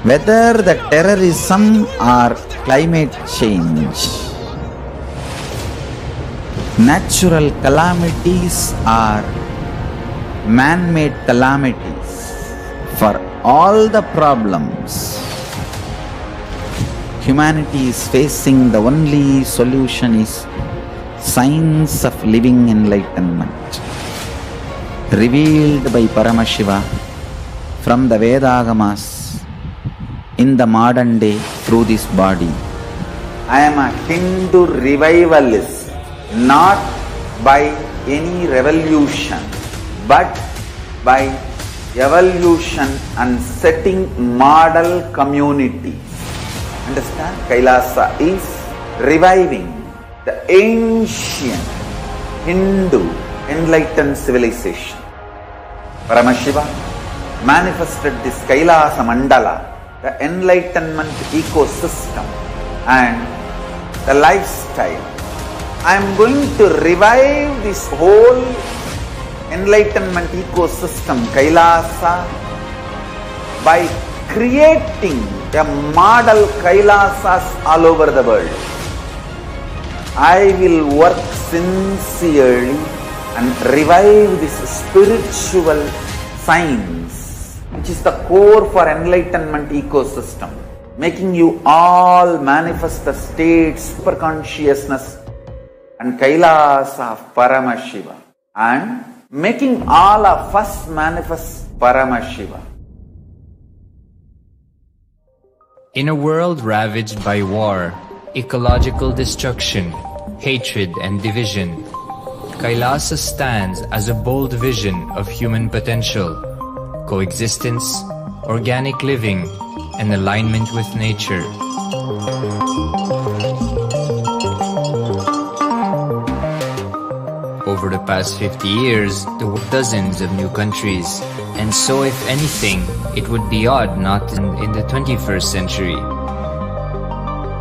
Whether the terrorism or climate change, natural calamities or man-made calamities, for all the problems humanity is facing, the only solution is science of living enlightenment, revealed by Paramashiva from the Vedagamas in the modern day through this body. I am a Hindu revivalist, not by any revolution, but by evolution and setting model communities. Understand? KAILASA is reviving the ancient Hindu enlightened civilization. Paramashiva manifested this KAILASA mandala, the enlightenment ecosystem and the lifestyle. I am going to revive this whole enlightenment ecosystem, KAILASA, by creating a model KAILASAs all over the world. I will work sincerely and revive this spiritual science, which is the core for enlightenment ecosystem, making you all manifest the state super consciousness and KAILASA of Paramashiva, and making all of us manifest Paramashiva. In a world ravaged by war, ecological destruction, hatred and division, KAILASA stands as a bold vision of human potential, coexistence, organic living, and alignment with nature. Over the past 50 years, there were dozens of new countries, and so if anything, it would be odd not in the 21st century.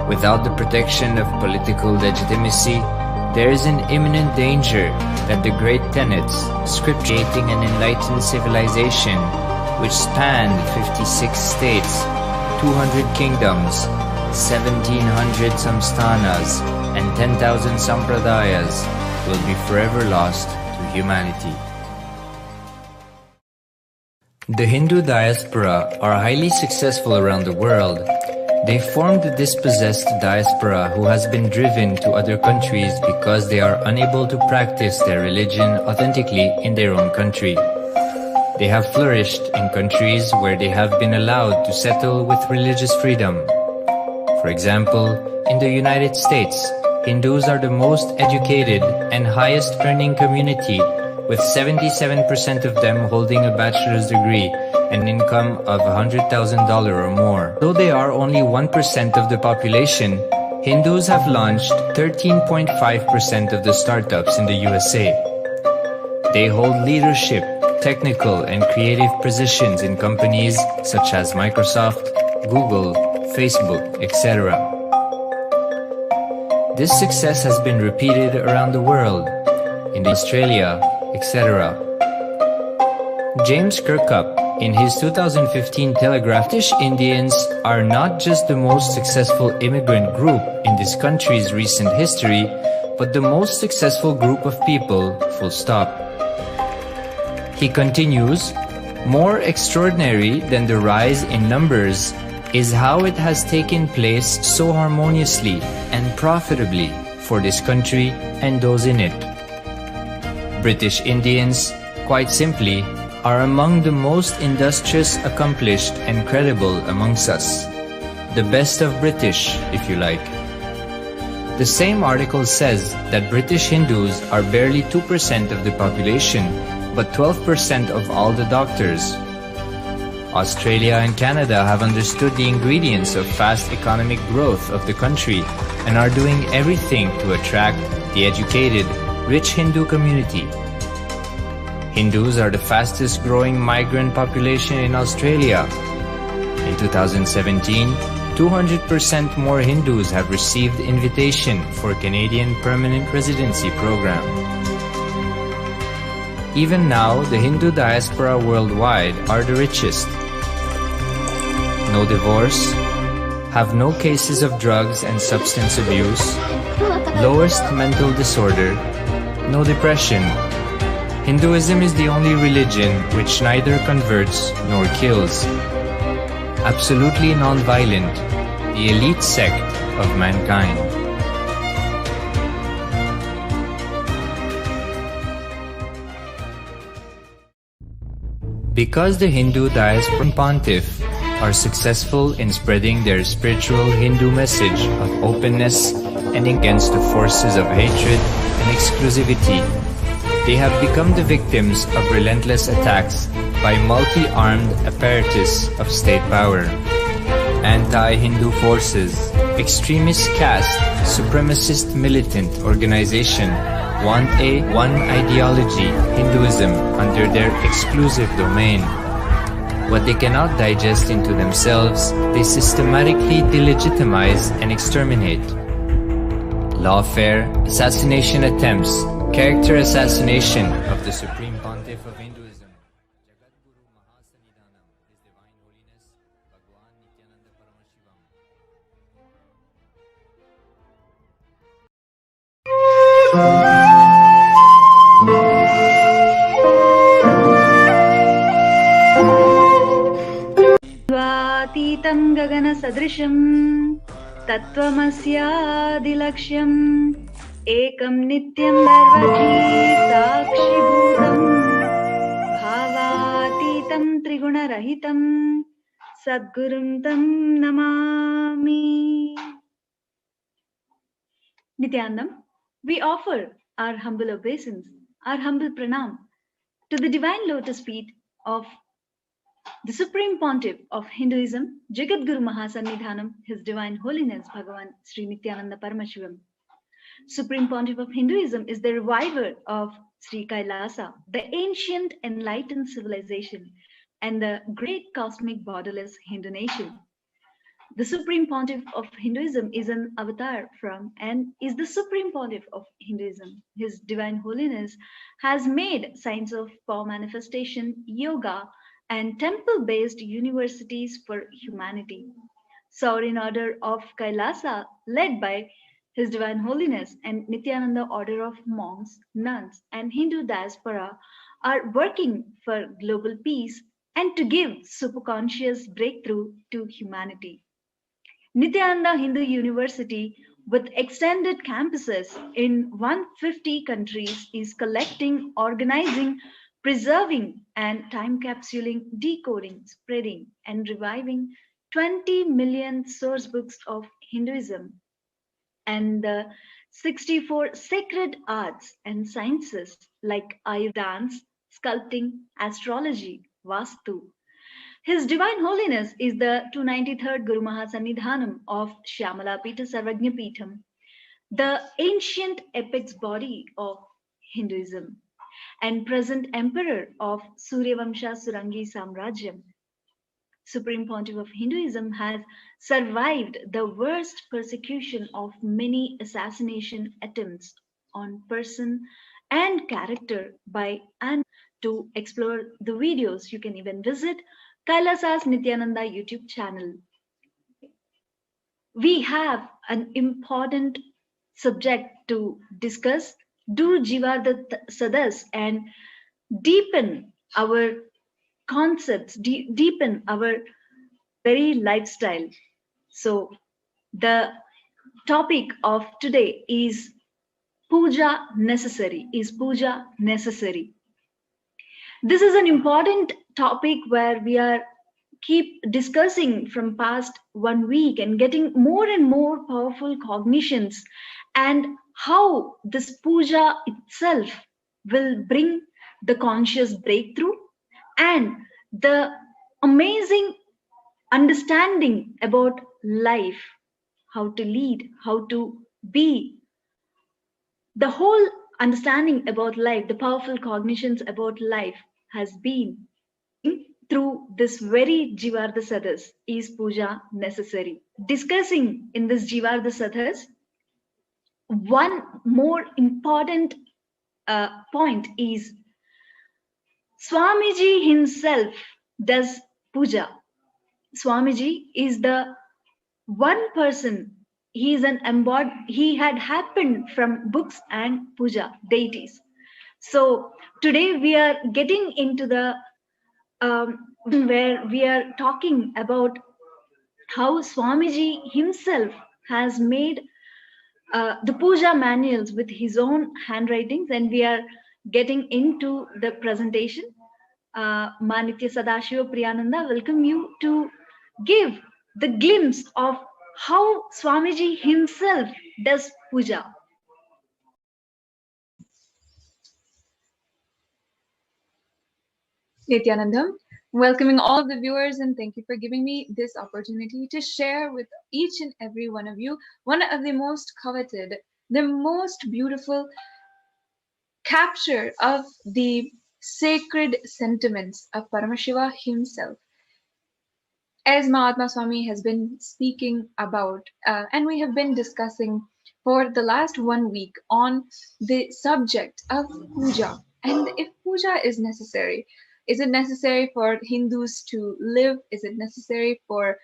Without the protection of political legitimacy, there is an imminent danger that the great tenets, scripturating an enlightened civilization which spanned 56 states, 200 kingdoms, 1700 samsthanas, and 10,000 sampradayas, will be forever lost to humanity. The Hindu diaspora are highly successful around the world. They formed the dispossessed diaspora who has been driven to other countries because they are unable to practice their religion authentically in their own country. They have flourished in countries where they have been allowed to settle with religious freedom. For example, in the United States, Hindus are the most educated and highest earning community, with 77% of them holding a bachelor's degree and an income of $100,000 or more. Though they are only 1% of the population, Hindus have launched 13.5% of the startups in the USA. They hold leadership, technical and creative positions in companies such as Microsoft, Google, Facebook, etc. This success has been repeated around the world, in Australia, etc. James Kirkup, in his 2015 Telegraph, British Indians are not just the most successful immigrant group in this country's recent history, but the most successful group of people, full stop. He continues, more extraordinary than the rise in numbers is how it has taken place so harmoniously and profitably for this country and those in it. British Indians, quite simply, are among the most industrious, accomplished, and credible amongst us. The best of British, if you like. The same article says that British Hindus are barely 2% of the population, but 12% of all the doctors. Australia and Canada have understood the ingredients of fast economic growth of the country and are doing everything to attract the educated, rich Hindu community. Hindus are the fastest growing migrant population in Australia. In 2017, 200% more Hindus have received invitation for Canadian Permanent Residency Program. Even now, the Hindu diaspora worldwide are the richest. No divorce, have no cases of drugs and substance abuse, lowest mental disorder, no depression. Hinduism is the only religion which neither converts nor kills. Absolutely non-violent, the elite sect of mankind. Because the Hindu diaspora Pontiff are successful in spreading their spiritual Hindu message of openness and against the forces of hatred and exclusivity, they have become the victims of relentless attacks by multi-armed apparatus of state power. Anti-Hindu forces, extremist caste, supremacist militant organization want a one ideology, Hinduism, under their exclusive domain. What they cannot digest into themselves, they systematically delegitimize and exterminate. Lawfare, assassination attempts, character assassination of the Supreme Pontiff of Hinduism, Jagatguru Mahasannidhanam, His Divine Holiness, Bhagavan Nithyananda Paramashivam. स्वातीतं गगनसदृशं तत्त्वमस्यादिलक्ष्यम् एकं नित्यं सर्वधी साक्षिभूतं भावातीतं Advaitam Triguna Rahitam Sadgurum Tam Namami. Nithyanandam, we offer our humble obeisance, our humble pranam to the divine lotus feet of the Supreme Pontiff of Hinduism, Jagatguru Mahasannidhanam, His Divine Holiness Bhagavan Sri Nithyananda Paramashivam. Supreme Pontiff of Hinduism is the reviver of Sri KAILASA, the ancient enlightened civilization and the great cosmic borderless Hindu nation. The Supreme Pontiff of Hinduism is an avatar from and is the Supreme Pontiff of Hinduism. His Divine Holiness has made science of power manifestation, yoga, and temple-based universities for humanity. Sovereign Order of KAILASA, led by His Divine Holiness and Nithyananda Order of Monks, Nuns, and Hindu diaspora are working for global peace and to give superconscious breakthrough to humanity. Nithyananda Hindu University, with extended campuses in 150 countries, is collecting, organizing, preserving, and time capsuling, decoding, spreading, and reviving 20 million source books of Hinduism and the 64 sacred arts and sciences like Ayur dance, sculpting, astrology, Vastu. His Divine Holiness is the 293rd Guru Mahasannidhanam of Shyamalapita Sarvajna Peetham, the ancient apex body of Hinduism, and present Emperor of Suryavamsha Surangi Samrajyam. Supreme Pontiff of Hinduism has survived the worst persecution of many assassination attempts on person and character by and to explore the videos, you can even visit KAILASA's Nithyananda YouTube channel. We have an important subject to discuss. Do Jivarda Sadas and deepen our concepts, deepen our very lifestyle. So the topic of today is puja necessary. Is puja necessary? This is an important topic where we are keep discussing from past 1 week and getting more and more powerful cognitions and how this puja itself will bring the conscious breakthrough and the amazing understanding about life, how to lead, how to be. The whole understanding about life, the powerful cognitions about life has been through this very Jivarda Sadas. Is puja necessary? Discussing in this Jivarda Sadas, one more important point is Swamiji himself does puja. Swamiji is the one person, he is an embodied, he had happened from books and puja deities. So today we are getting into the where we are talking about how Swamiji himself has made the puja manuals with his own handwritings, and we are getting into the presentation. Manitya Sadashiva Priyananda, welcome you to give the glimpse of how Swamiji himself does puja. Nithyanandam, welcoming all of the viewers, and thank you for giving me this opportunity to share with each and every one of you one of the most coveted, the most beautiful capture of the sacred sentiments of Paramashiva himself. As Mahatma Swami has been speaking about, and we have been discussing for the last 1 week on the subject of puja, and if puja is necessary. Is it necessary for Hindus to live? Is it necessary for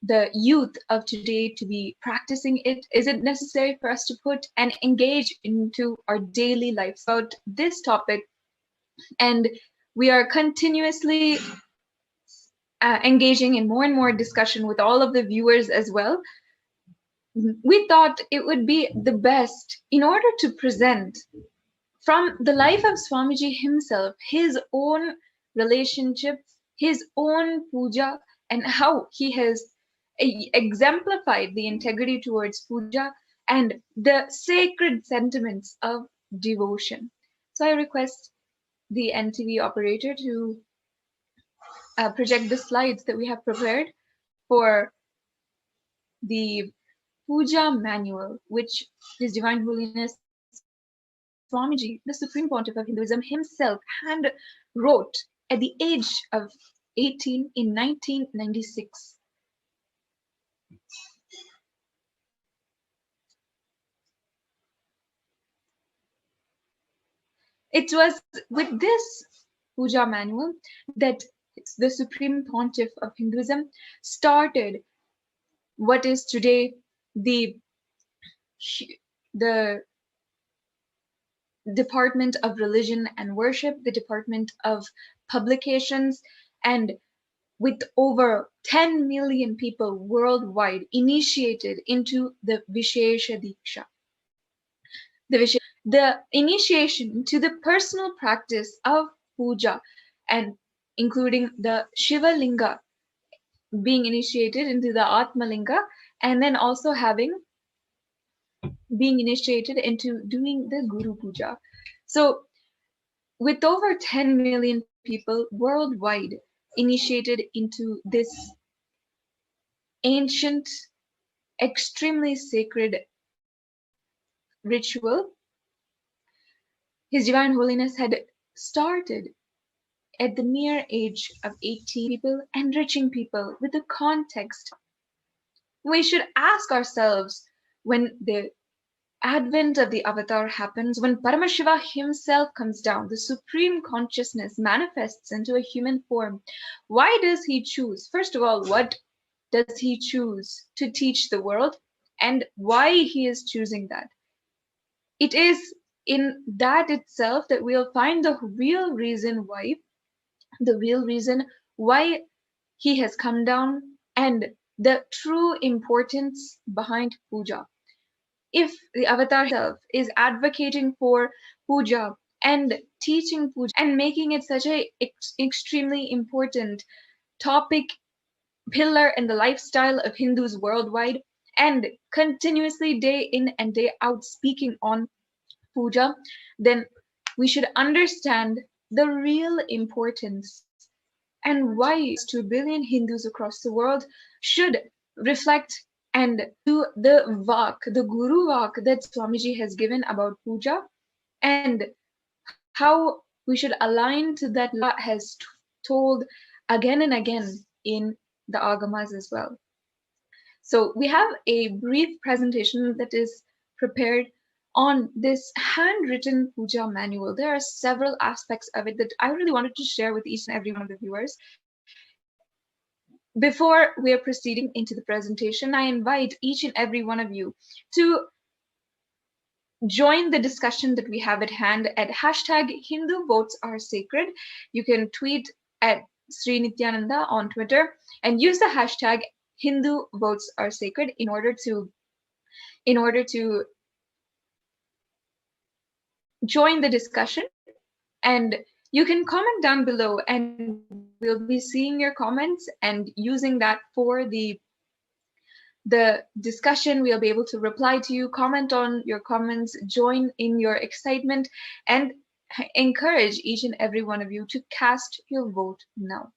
the youth of today to be practicing it? Is it necessary for us to put and engage into our daily lives about this topic? And we are continuously engaging in more and more discussion with all of the viewers as well. We thought it would be the best in order to present from the life of Swamiji himself, his own relationship, his own puja and how he has exemplified the integrity towards puja and the sacred sentiments of devotion. So I request the NTV operator to project the slides that we have prepared for the puja manual, which His Divine Holiness Swamiji, the Supreme Pontiff of Hinduism, himself hand wrote at the age of 18 in 1996. It was with this puja manual that the Supreme Pontiff of Hinduism started what is today the Department of Religion and Worship, the Department of Publications, and with over 10 million people worldwide initiated into the Vishesha Diksha. The initiation to the personal practice of puja, and including the Shiva Linga being initiated into the Atma Linga, and then also being initiated into doing the Guru Puja. So with over 10 million people worldwide initiated into this ancient, extremely sacred ritual, His Divine Holiness had started at the mere age of 18 people, enriching people with the context. We should ask ourselves, when the advent of the avatar happens, when Paramashiva himself comes down, the supreme consciousness manifests into a human form, why does he choose? First of all, what does he choose to teach the world, and why he is choosing that? It is in that itself that we'll find the real reason why he has come down and the true importance behind puja. If the avatar himself is advocating for puja and teaching puja and making it such a extremely important topic, pillar in the lifestyle of Hindus worldwide, and continuously day in and day out speaking on puja, then we should understand the real importance and why 2 billion Hindus across the world should reflect and do the vak, the Guru vak that Swamiji has given about puja, and how we should align to that has told again and again in the Agamas as well. So we have a brief presentation that is prepared on this handwritten puja manual. There are several aspects of it that I really wanted to share with each and every one of the viewers. Before we are proceeding into the presentation, I invite each and every one of you to join the discussion that we have at hand at hashtag Hindu Votes Are Sacred. You can tweet at Sri Nithyananda on Twitter and use the hashtag Hindu Votes Are Sacred in order to join the discussion. And you can comment down below and we'll be seeing your comments and using that for the discussion. We'll be able to reply to you, comment on your comments, join in your excitement, and encourage each and every one of you to cast your vote now.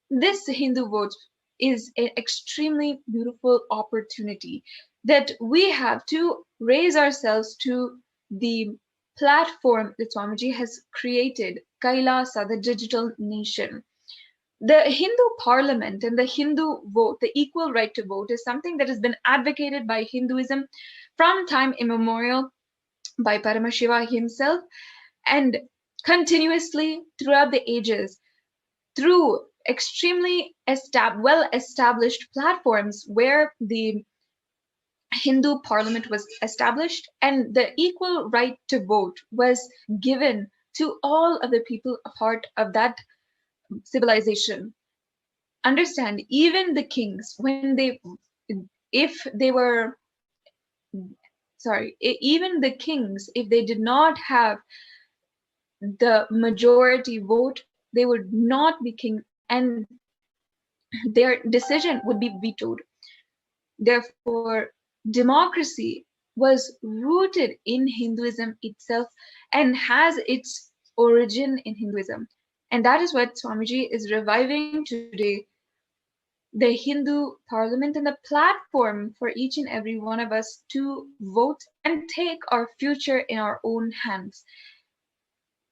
This Hindu vote is an extremely beautiful opportunity that we have to raise ourselves to the platform that Swamiji has created, KAILASA, the digital nation. The Hindu parliament and the Hindu vote, the equal right to vote, is something that has been advocated by Hinduism from time immemorial by Paramashiva himself, and continuously throughout the ages through extremely well-established platforms where the Hindu parliament was established and the equal right to vote was given to all of the people a part of that civilization. Understand, even the kings, even the kings, if they did not have the majority vote, they would not be king and their decision would be vetoed. Therefore, democracy was rooted in Hinduism itself and has its origin in Hinduism. And that is what Swamiji is reviving today, the Hindu parliament and the platform for each and every one of us to vote and take our future in our own hands.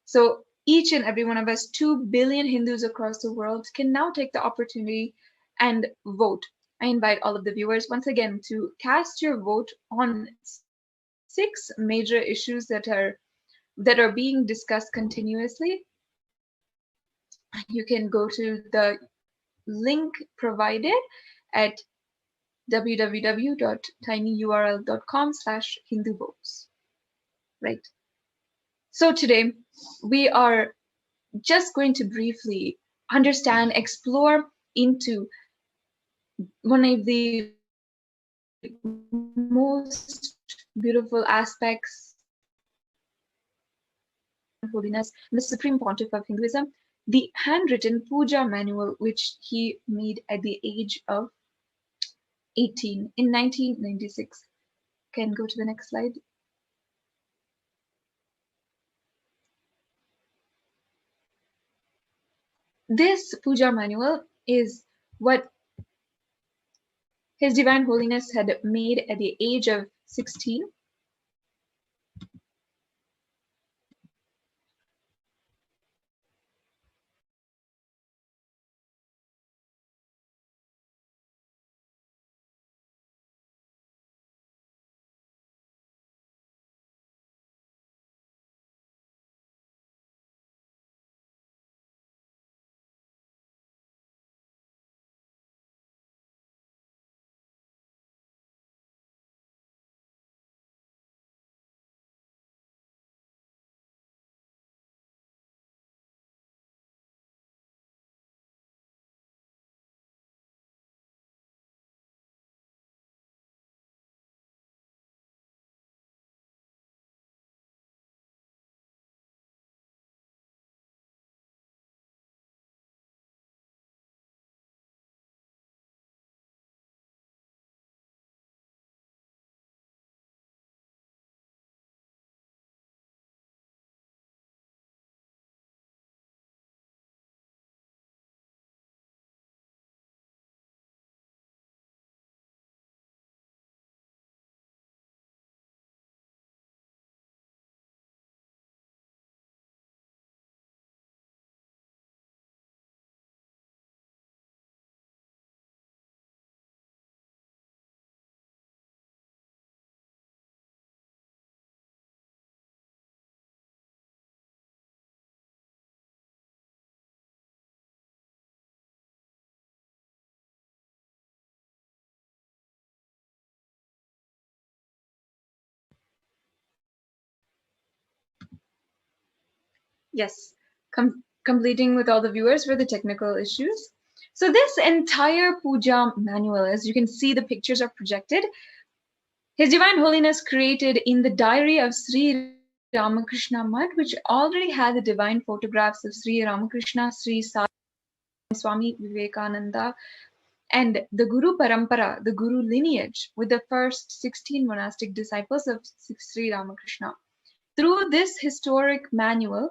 So each and every one of us, 2 billion Hindus across the world, can now take the opportunity and vote. I invite all of the viewers once again to cast your vote on 6 major issues that are being discussed continuously. You can go to the link provided at www.tinyurl.com/hinduvotes. Right. So today we are just going to briefly understand, explore into one of the most beautiful aspects of Holiness, the Supreme Pontiff of Hinduism, the handwritten puja manual, which he made at the age of 18 in 1996. Can go to the next slide. This puja manual is what His Divine Holiness had made at the age of 16. Yes, completing with all the viewers for the technical issues. So this entire puja manual, as you can see, the pictures are projected. His Divine Holiness created in the diary of Sri Ramakrishna Mutt, which already had the divine photographs of Sri Ramakrishna, Sri Swami Vivekananda, and the Guru Parampara, the Guru lineage, with the first 16 monastic disciples of Sri Ramakrishna. Through this historic manual,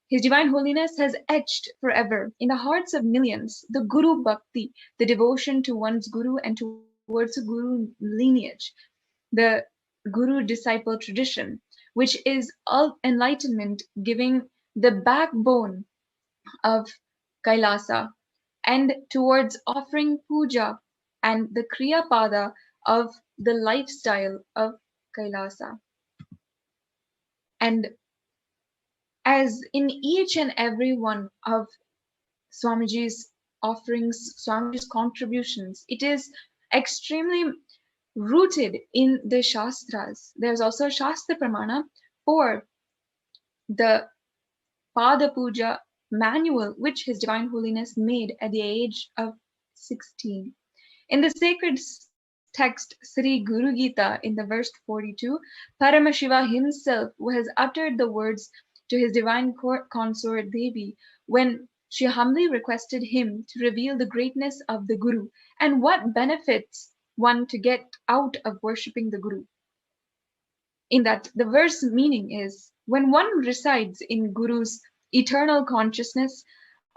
His Divine Holiness has etched forever in the hearts of millions the Guru Bhakti, the devotion to one's Guru and towards the Guru lineage, the Guru disciple tradition, which is enlightenment, giving the backbone of Kailasa, and towards offering puja and the Kriya Pada of the lifestyle of Kailasa. And as in each and every one of Swamiji's offerings, Swamiji's contributions, it is extremely rooted in the Shastras. There's also Shastra Pramana for the Pada Puja manual, which His Divine Holiness made at the age of 16. In the sacred text Sri Guru Gita, in the verse 42, Paramashiva himself has uttered the words to his divine consort Devi when She humbly requested him to reveal the greatness of the Guru and what benefits one to get out of worshipping the Guru. In that, the verse meaning is, when one resides in Guru's eternal consciousness,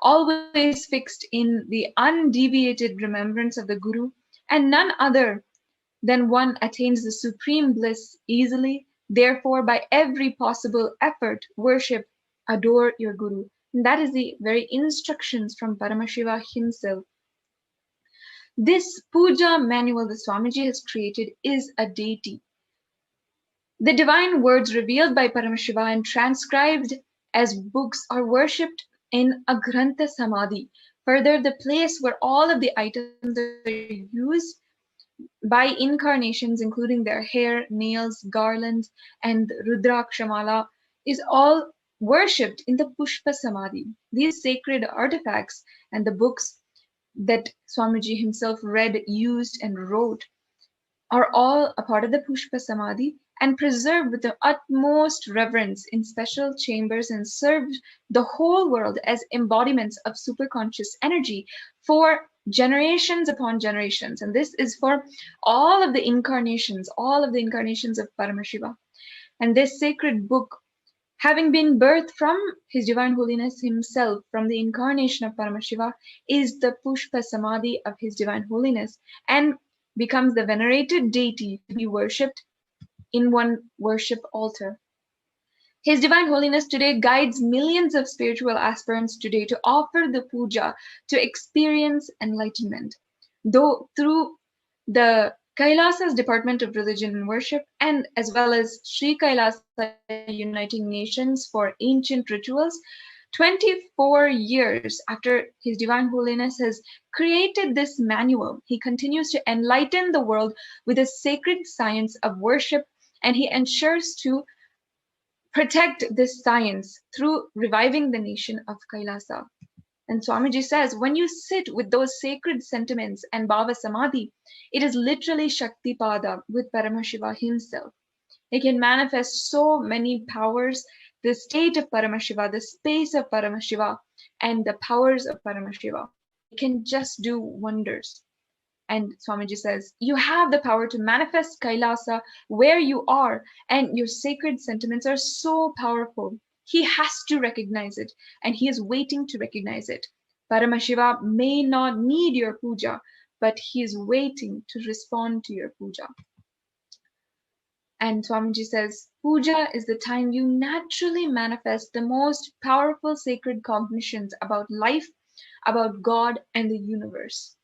always fixed in the undeviated remembrance of the Guru, and none other, then one attains the supreme bliss easily. Therefore, by every possible effort, worship, adore your Guru. And that is the very instructions from Paramashiva himself. This puja manual the Swamiji has created is a deity. The divine words revealed by Paramashiva and transcribed as books are worshipped in a Grantha Samadhi. Further, the place where all of the items are used by incarnations, including their hair, nails, garlands, and Rudrakshamala, is all worshipped in the Pushpa Samadhi. These sacred artifacts and the books that Swamiji himself read, used, and wrote are all a part of the Pushpa Samadhi and preserved with the utmost reverence in special chambers and served the whole world as embodiments of superconscious energy for generations upon generations. And this is for all of the incarnations of Paramashiva. And this sacred book, having been birthed from His Divine Holiness himself, from the incarnation of Paramashiva, is the Pushpa Samadhi of His Divine Holiness and becomes the venerated deity to be worshipped in one worship altar. His Divine Holiness today guides millions of spiritual aspirants today to offer the puja to experience enlightenment. Though through the KAILASA's Department of Religion and Worship, and as well as Sri KAILASA Uniting Nations for Ancient Rituals, 24 years after His Divine Holiness has created this manual, he continues to enlighten the world with the sacred science of worship, and he ensures to protect this science through reviving the nation of Kailasa. And Swamiji says, when you sit with those sacred sentiments and Bhava Samadhi, it is literally Shaktipada with Paramashiva himself. It can manifest so many powers, the state of Paramashiva, the space of Paramashiva, and the powers of Paramashiva. It can just do wonders. And Swamiji says, you have the power to manifest Kailasa where you are, and your sacred sentiments are so powerful. He has to recognize it, and he is waiting to recognize it. Paramashiva may not need your puja, but he is waiting to respond to your puja. And Swamiji says, puja is the time you naturally manifest the most powerful sacred cognitions about life, about God and the universe.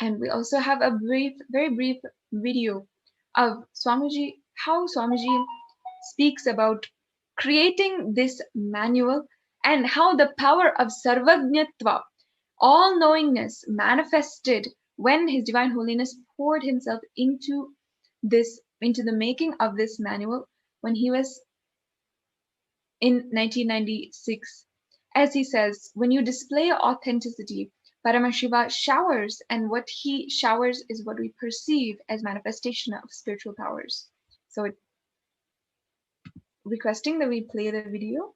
And we also have a very brief video of Swamiji, how Swamiji speaks about creating this manual and how the power of Sarvajñatva, all-knowingness, manifested when His Divine Holiness poured himself into the making of this manual when he was in 1996. As he says, when you display authenticity, Paramashiva showers, and what he showers is what we perceive as manifestation of spiritual powers. So, requesting that we play the video.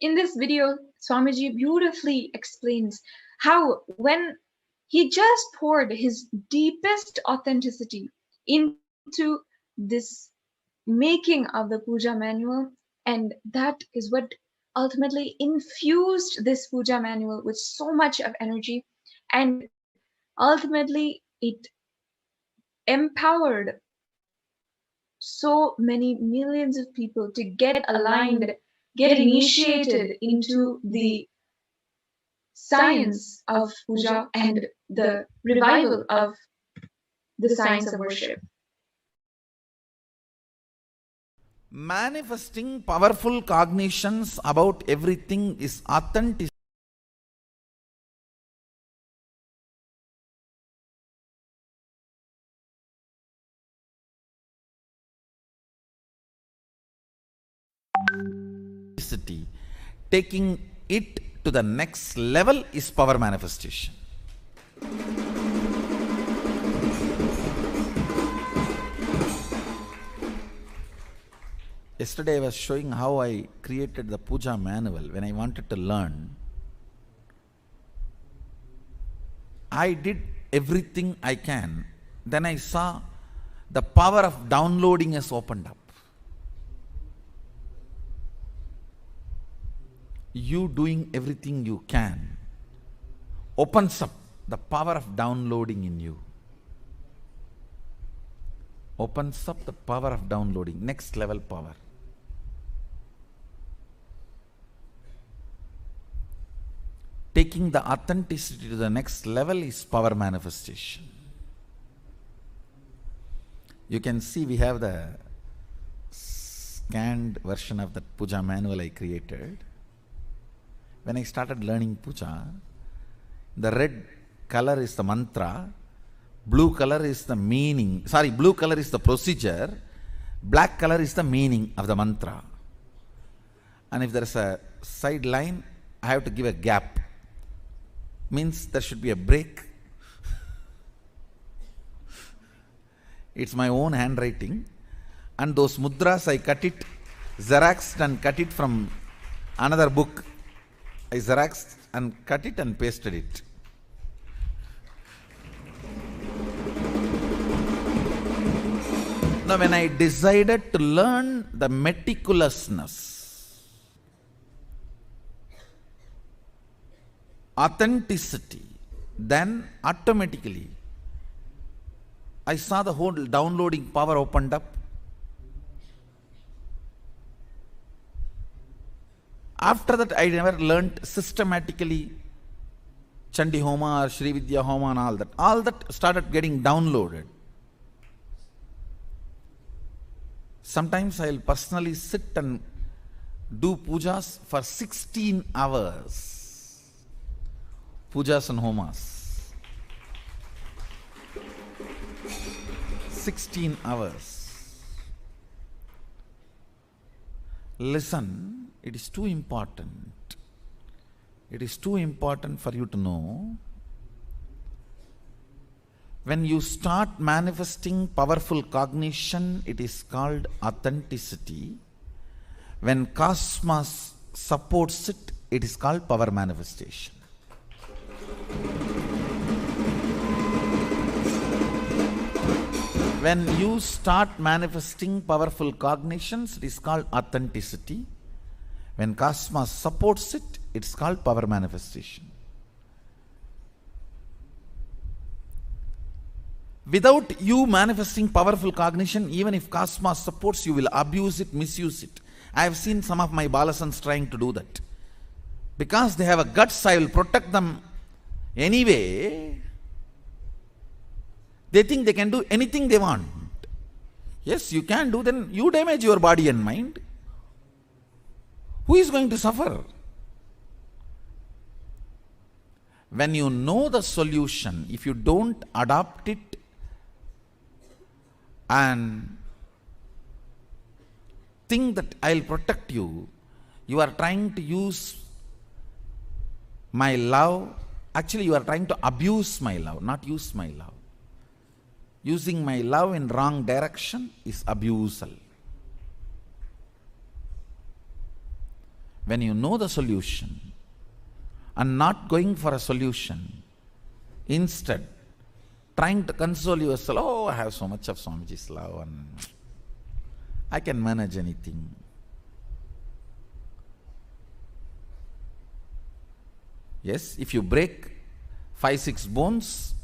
In this video, Swamiji beautifully explains how when he just poured his deepest authenticity into this making of the puja manual, and that is what ultimately infused this puja manual with so much of energy, and ultimately it empowered so many millions of people to get aligned, get initiated into the science of puja and the revival of the science of worship. Manifesting powerful cognitions about everything is authentic. Taking it to the next level is power manifestation. Yesterday I was showing how I created the puja manual. When I wanted to learn, I did everything I can. Then I saw the power of downloading has opened up. You doing everything you can opens up the power of downloading in you. Opens up the power of downloading, next level power. Taking the authenticity to the next level is power manifestation. You can see we have the scanned version of that puja manual I created. When I started learning puja, the red color is the mantra, blue color is the meaning, blue color is the procedure, black color is the meaning of the mantra. And if there is a side line, I have to give a gap. Means there should be a break. It's my own handwriting. And those mudras I cut it, xeroxed and cut it from another book. I xeroxed and cut it and pasted it. Now when I decided to learn the meticulousness, authenticity, then automatically I saw the whole downloading power opened up. After that, I never learnt systematically Chandi Homa or Shri Vidya Homa and all that. All that started getting downloaded. Sometimes I'll personally sit and do pujas for 16 hours. Pujas and homas. 16 hours. Listen. It is too important. It is too important for you to know. When you start manifesting powerful cognition, it is called authenticity. When cosmos supports it, it is called power manifestation. When you start manifesting powerful cognitions, it is called authenticity. When cosmos supports it, it's called power manifestation. Without you manifesting powerful cognition, even if cosmos supports, you will abuse it, misuse it. I have seen some of my balasans trying to do that. Because they have a guts, I will protect them anyway. They think they can do anything they want. Yes, you can do, then you damage your body and mind. Who is going to suffer? When you know the solution, if you don't adopt it and think that I'll protect you, you are trying to use my love. Actually, you are trying to abuse my love, not use my love. Using my love in wrong direction is abusal. When you know the solution and not going for a solution, instead trying to console yourself, oh, I have so much of Swamiji's love and I can manage anything. Yes, if you break 5-6 bones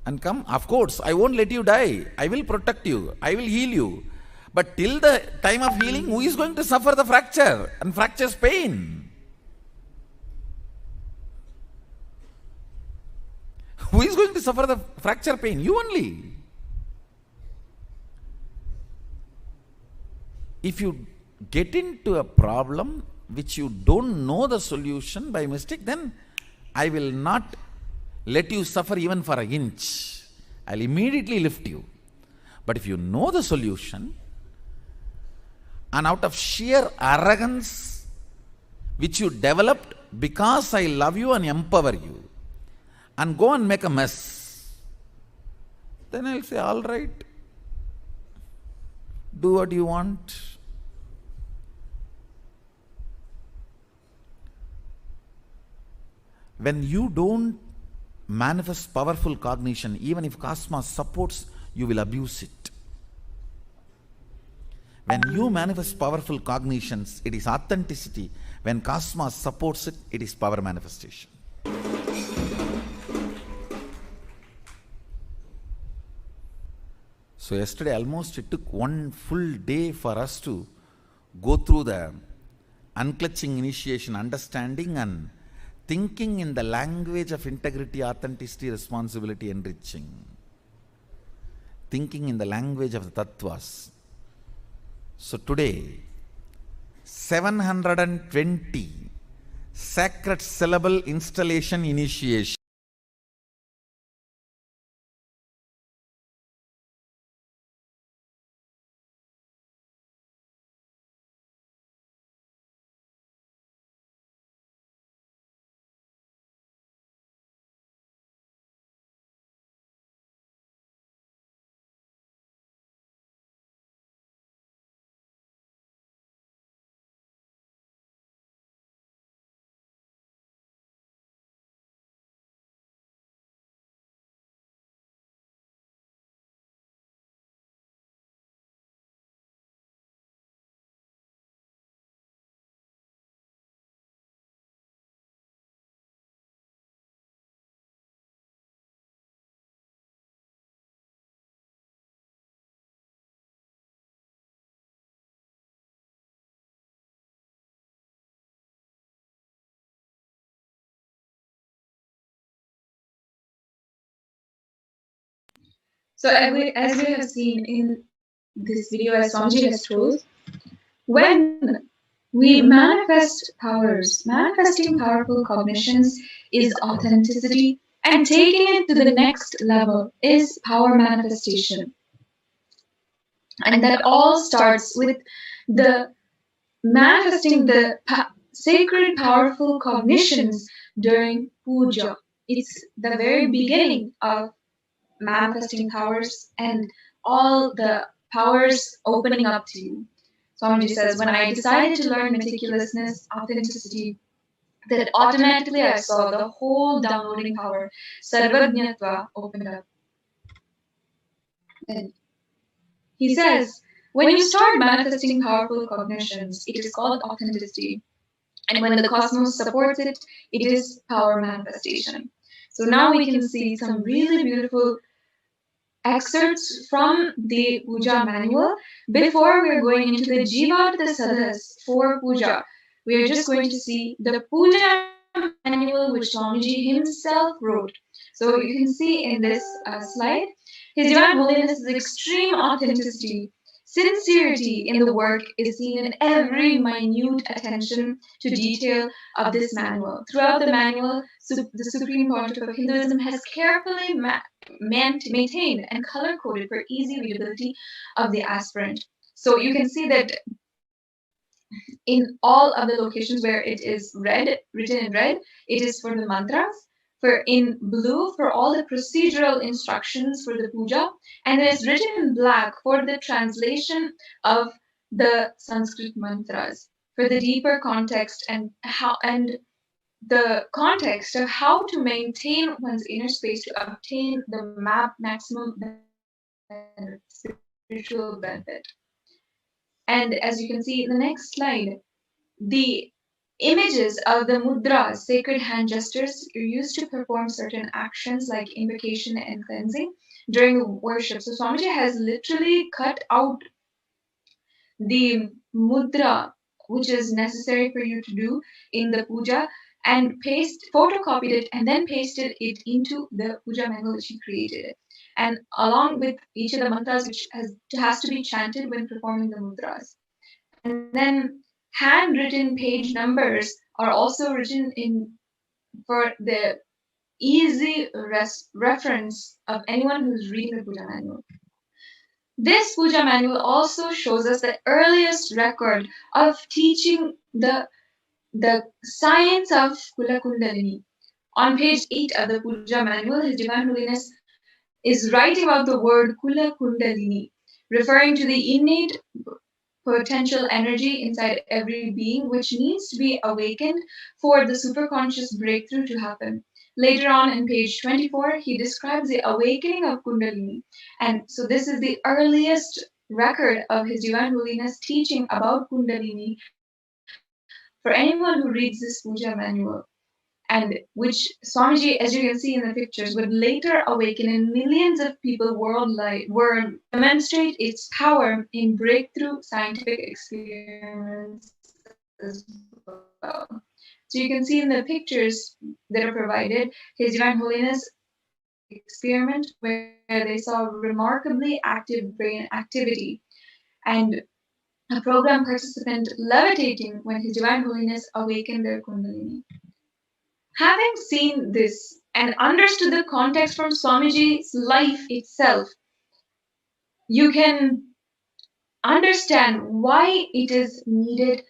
and come, of course, I won't let you die. I will protect you. I will heal you. But till the time of healing, who is going to suffer the fracture and fracture's pain? Who is going to suffer the fracture pain? You only. If you get into a problem which you don't know the solution by mistake, then I will not let you suffer even for an inch. I'll immediately lift you. But if you know the solution, and out of sheer arrogance which you developed because I love you and empower you, and go and make a mess, then I'll say, all right, do what you want. When you don't manifest powerful cognition, even if cosmos supports, you will abuse it. When you manifest powerful cognitions, it is authenticity. When cosmos supports it, it is power manifestation. So yesterday almost it took one full day for us to go through the unclutching initiation, understanding and thinking in the language of integrity, authenticity, responsibility, enriching. Thinking in the language of the tattvas. So today, 720 sacred syllable installation initiation. So as we have seen in this video, as Swamiji has told, when we manifest powers, manifesting powerful cognitions is authenticity, and taking it to the next level is power manifestation. And that all starts with the manifesting the sacred powerful cognitions during puja. It's the very beginning of manifesting powers and all the powers opening up to you. Swamiji says, when I decided to learn meticulousness, authenticity, that automatically I saw the whole downloading power, sarvajñatva, opened up. And he says, when you start manifesting powerful cognitions, it is called authenticity. And when the cosmos supports it, it is power manifestation. So now we can see some really beautiful excerpts from the puja manual. Before we're going into the Jivartha Sadhas for puja, we are just going to see the puja manual which Swamiji himself wrote. So you can see in this slide, His Divine Holiness's extreme authenticity, sincerity in the work is seen in every minute attention to detail of this manual. Throughout the manual, the Supreme Pontiff of Hinduism has carefully maintained and color-coded for easy readability of the aspirant. So you can see that in all of the locations where it is red, written in red, it is for the mantras. For in blue for all the procedural instructions for the puja, and it is written in black for the translation of the Sanskrit mantras. for the deeper context and the context of how to maintain one's inner space to obtain the maximum spiritual benefit. And as you can see in the next slide, the images of the mudras, sacred hand gestures, are used to perform certain actions like invocation and cleansing during the worship. So Swamiji has literally cut out the mudra which is necessary for you to do in the puja and photocopied it and then pasted it into the puja manual which he created. And along with each of the mantras which has to be chanted when performing the mudras. And then handwritten page numbers are also written in for the easy reference of anyone who's reading the puja manual. This puja manual also shows us the earliest record of teaching the science of Kula Kundalini. On page 8 of the puja manual, His Divine Holiness is writing about the word Kula Kundalini, referring to the innate potential energy inside every being which needs to be awakened for the superconscious breakthrough to happen. Later on in page 24, he describes the awakening of Kundalini. And so this is the earliest record of His Divine Holiness teaching about Kundalini for anyone who reads this puja manual, and which Swamiji, as you can see in the pictures, would later awaken in millions of people worldwide, demonstrate its power in breakthrough scientific experiments as well. So you can see in the pictures that are provided, His Divine Holiness experiment where they saw remarkably active brain activity and a program participant levitating when His Divine Holiness awakened their Kundalini. Having seen this and understood the context from Swamiji's life itself, you can understand why it is needed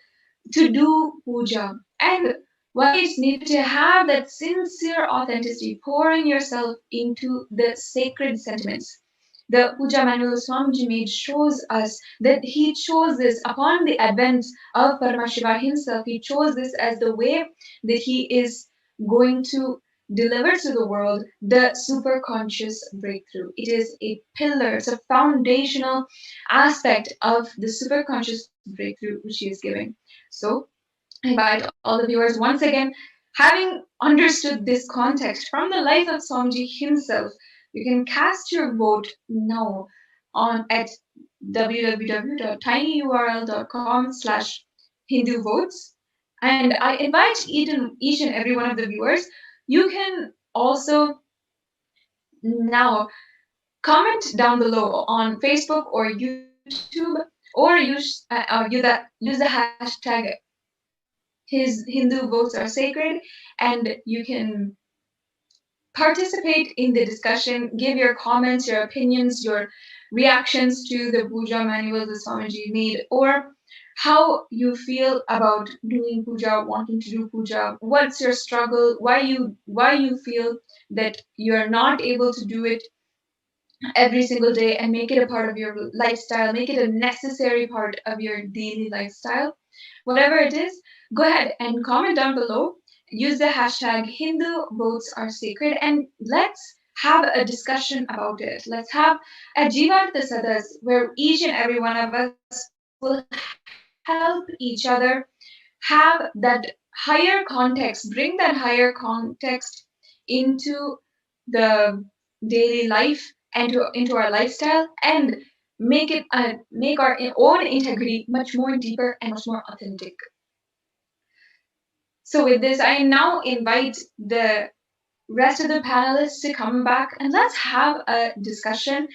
to do puja and why it's needed to have that sincere authenticity, pouring yourself into the sacred sentiments. The puja manual Swamiji made shows us that he chose this upon the advent of Paramashiva himself. He chose this as the way that he is going to deliver to the world the superconscious breakthrough. It is a pillar, it's a foundational aspect of the superconscious breakthrough which he is giving. So I invite all the viewers once again, having understood this context from the life of Swamiji himself, you can cast your vote now at www.tinyurl.com/HinduVotes. And I invite each and every one of the viewers, you can also now comment down below on Facebook or YouTube, or use the hashtag His Hindu votes are sacred, and you can participate in the discussion, give your comments, your opinions, your reactions to the puja manual that Swamiji made, or how you feel about doing puja, wanting to do puja, what's your struggle, why you feel that you're not able to do it every single day and make it a part of your lifestyle, make it a necessary part of your daily lifestyle. Whatever it is, go ahead and comment down below. Use the hashtag Hindu votes are sacred, and let's have a discussion about it. Let's have a Jivartha Sadas where each and every one of us will help each other have that higher context, bring that higher context into the daily life and into our lifestyle, and make our own integrity much more deeper and much more authentic. So with this, I now invite the rest of the panelists to come back and let's have a discussion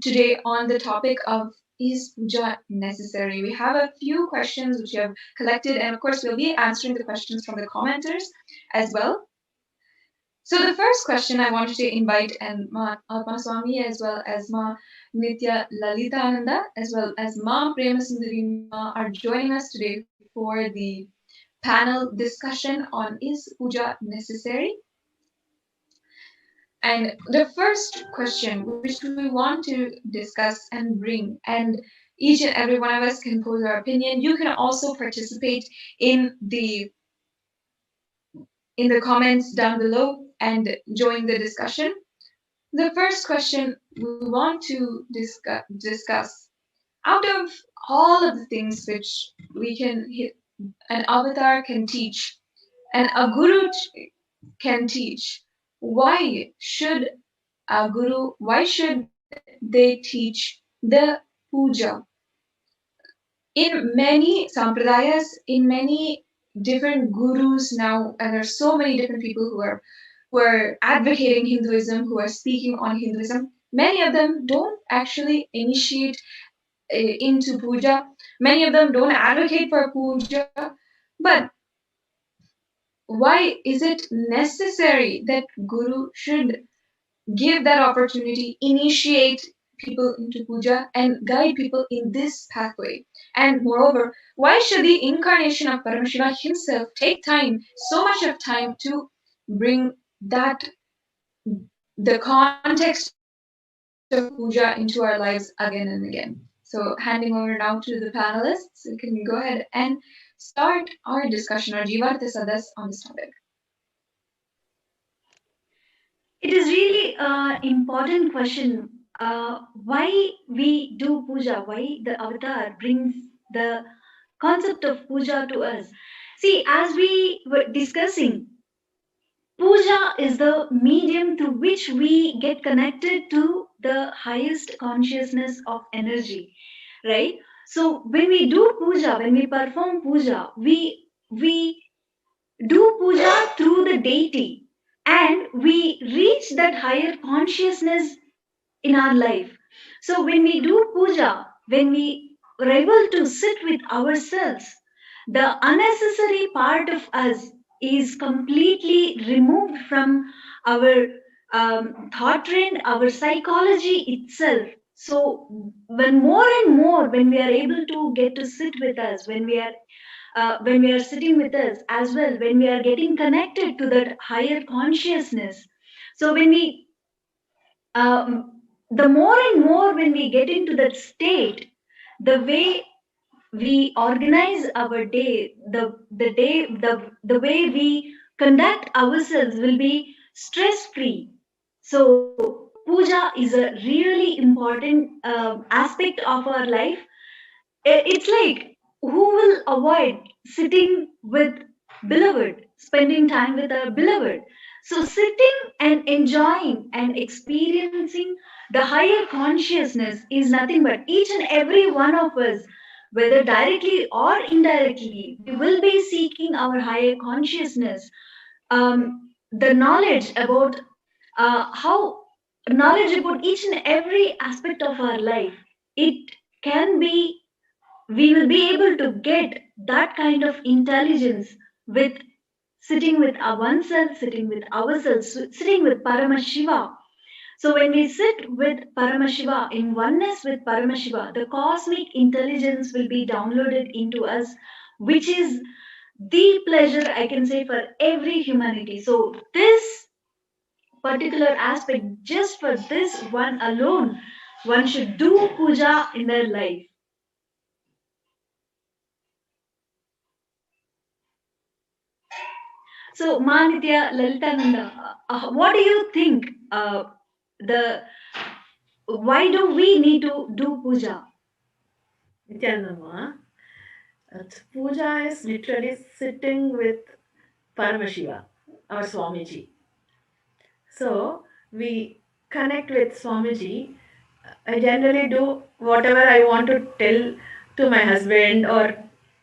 today on the topic of, is puja necessary? We have a few questions which we have collected, and of course we'll be answering the questions from the commenters as well. So the first question I wanted to invite and Ma Atma Swami as well as Ma Nitya Lalitananda as well as Ma Premasundari Ma are joining us today for the panel discussion on, is puja necessary? And the first question which we want to discuss and bring and Each and every one of us can pose our opinion. You can also participate in the comments down below and join the discussion. The first question we want to discuss, out of all of the things which an avatar can teach, and a guru can teach, why should they teach the puja? In many sampradayas, in many different gurus now, and there are so many different people who are advocating Hinduism, who are speaking on Hinduism. Many of them don't actually initiate into puja. Many of them don't advocate for puja. But why is it necessary that guru should give that opportunity, initiate people into puja, and guide people in this pathway? And moreover, why should the incarnation of Paramashiva himself take time, so much of time, to bring the context of puja into our lives again and again? So handing over now to the panelists, we can go ahead and start our discussion, our Jivartha Sadas on this topic. It is really an important question. Why we do puja? Why the avatar brings the concept of puja to us? See, as we were discussing, puja is the medium through which we get connected to the highest consciousness of energy, right? So when we do puja, when we perform puja, we do puja through the deity, and we reach that higher consciousness in our life. So when we do puja, when we are able to sit with ourselves, the unnecessary part of us is completely removed from our thought trend, our psychology itself. So when more and more, when we are able to get to sit with us, when we are sitting with us as well, when we are getting connected to that higher consciousness, so when we the more and more when we get into that state, the way we organize our day, the way we conduct ourselves will be stress free. So puja is a really important aspect of our life. It's like, who will avoid sitting with beloved, spending time with our beloved? So sitting and enjoying and experiencing the higher consciousness is nothing but each and every one of us, whether directly or indirectly, we will be seeking our higher consciousness. The knowledge about knowledge about each and every aspect of our life, it can be, we will be able to get that kind of intelligence with sitting with our oneself, sitting with ourselves, sitting with Paramashiva. So when we sit with Paramashiva, in oneness with Paramashiva, the cosmic intelligence will be downloaded into us, which is the pleasure, I can say, for every humanity. So this particular aspect, just for this one alone, one should do puja in their life. So, Manitya, Lalitananda, what do you think? Why do we need to do puja? Nithyananda, puja is literally sitting with Paramashiva, our Swamiji. So we connect with Swamiji. I generally do whatever I want to tell to my husband or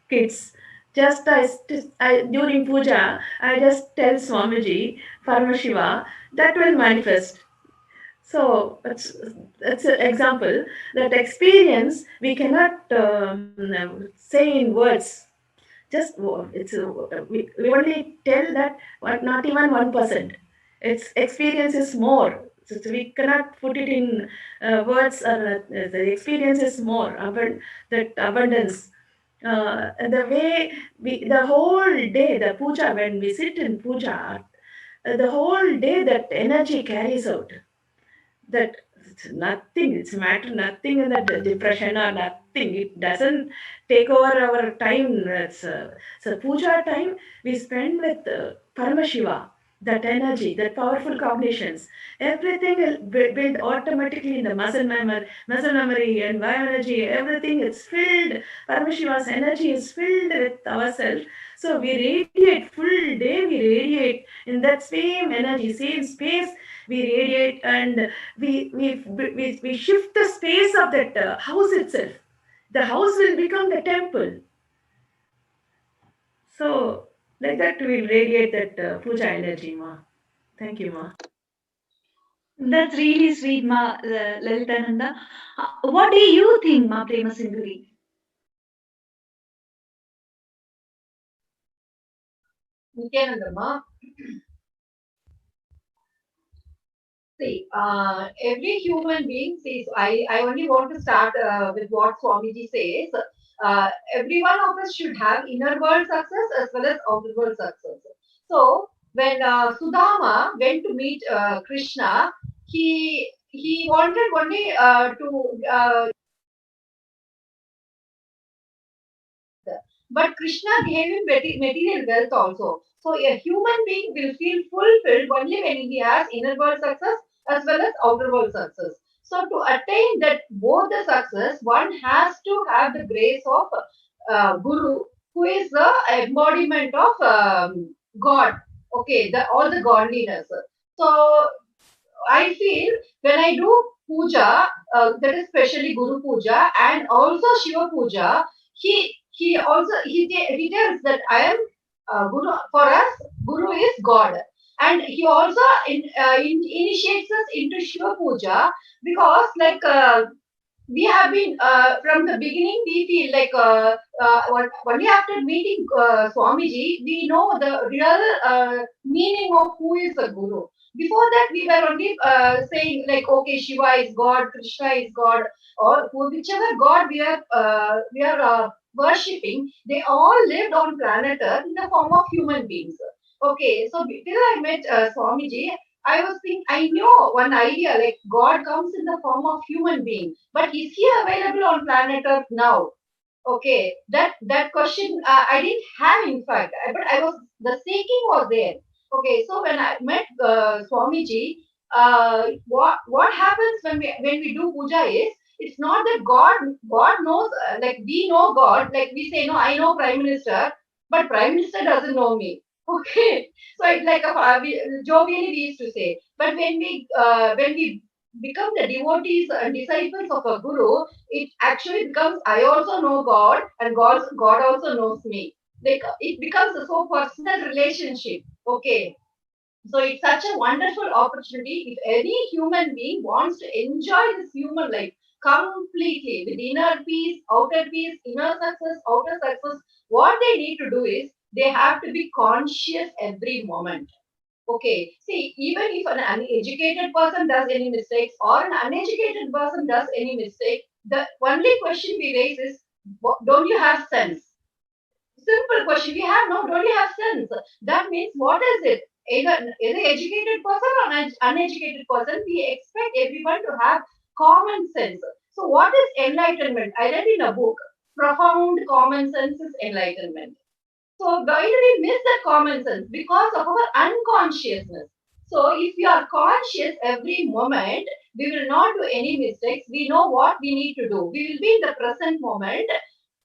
kids. Just during puja, I just tell Swamiji, Paramashiva, that will manifest. So it's an example. That experience we cannot say in words. Just we only tell that not even 1%. Its experience is more. So we cannot put it in words. The experience is more. That abundance. The way the whole day, the puja, when we sit in puja, the whole day that energy carries out. That It's nothing. It's matter nothing in that depression or nothing. It doesn't take over our time. So puja time we spend with Paramashiva. That energy, that powerful cognitions, everything will build automatically in the muscle memory and bioenergy, everything is filled. Paramashiva's energy is filled with ourselves. So we radiate full day, we radiate in that same energy, same space, we radiate and we shift the space of that house itself. The house will become the temple. So like that we'll radiate that puja energy, Ma. Thank you, Ma. That's really sweet, Ma Lalitananda. What do you think, Ma Prema Sindhuri? Nithyananda Ma. See, every human being says, I only want to start with what Swamiji says. Every one of us should have inner world success as well as outer world success. So, when Sudama went to meet Krishna, he wanted only to but Krishna gave him material wealth also. So a human being will feel fulfilled only when he has inner world success as well as outer world success. So to attain that both the success, one has to have the grace of Guru, who is the embodiment of God. Okay, all the godliness. So I feel when I do puja, that is especially Guru puja and also Shiva puja, he also he tells that I am Guru. For us, Guru is God, and he also initiates us into Shiva puja because we have been from the beginning. We feel like only after meeting Swamiji, we know the real meaning of who is a Guru. Before that, we were only saying like, okay, Shiva is God, Krishna is God, or whichever God we are worshipping. They all lived on planet Earth in the form of human beings. Okay, so till I met Swamiji, I was thinking, I know one idea like God comes in the form of human being, but is he available on planet Earth now? Okay, that question I didn't have in fact, but the seeking was there. Okay, so when I met Swamiji, what happens when we do puja is it's not that God knows like we know God, like we say no, I know Prime Minister, but Prime Minister doesn't know me. Okay, so it's like jovially we used to say, but when we become the devotees and disciples of a guru, it actually becomes I also know God and God also knows me. Like it becomes a so personal relationship. Okay. So it's such a wonderful opportunity if any human being wants to enjoy this human life completely with inner peace, outer peace, inner success, outer success. What they need to do is they have to be conscious every moment. Okay, see, even if an uneducated person does any mistakes or an uneducated person does any mistake, the only question we raise is, don't you have sense? Simple question. We have no, don't you have sense? That means what is it? Either educated person or an uneducated person, we expect everyone to have common sense. So what is enlightenment? I read in a book, profound common sense is enlightenment. So why do we miss that common sense? Because of our unconsciousness. So if we are conscious every moment, we will not do any mistakes. We know what we need to do. We will be in the present moment.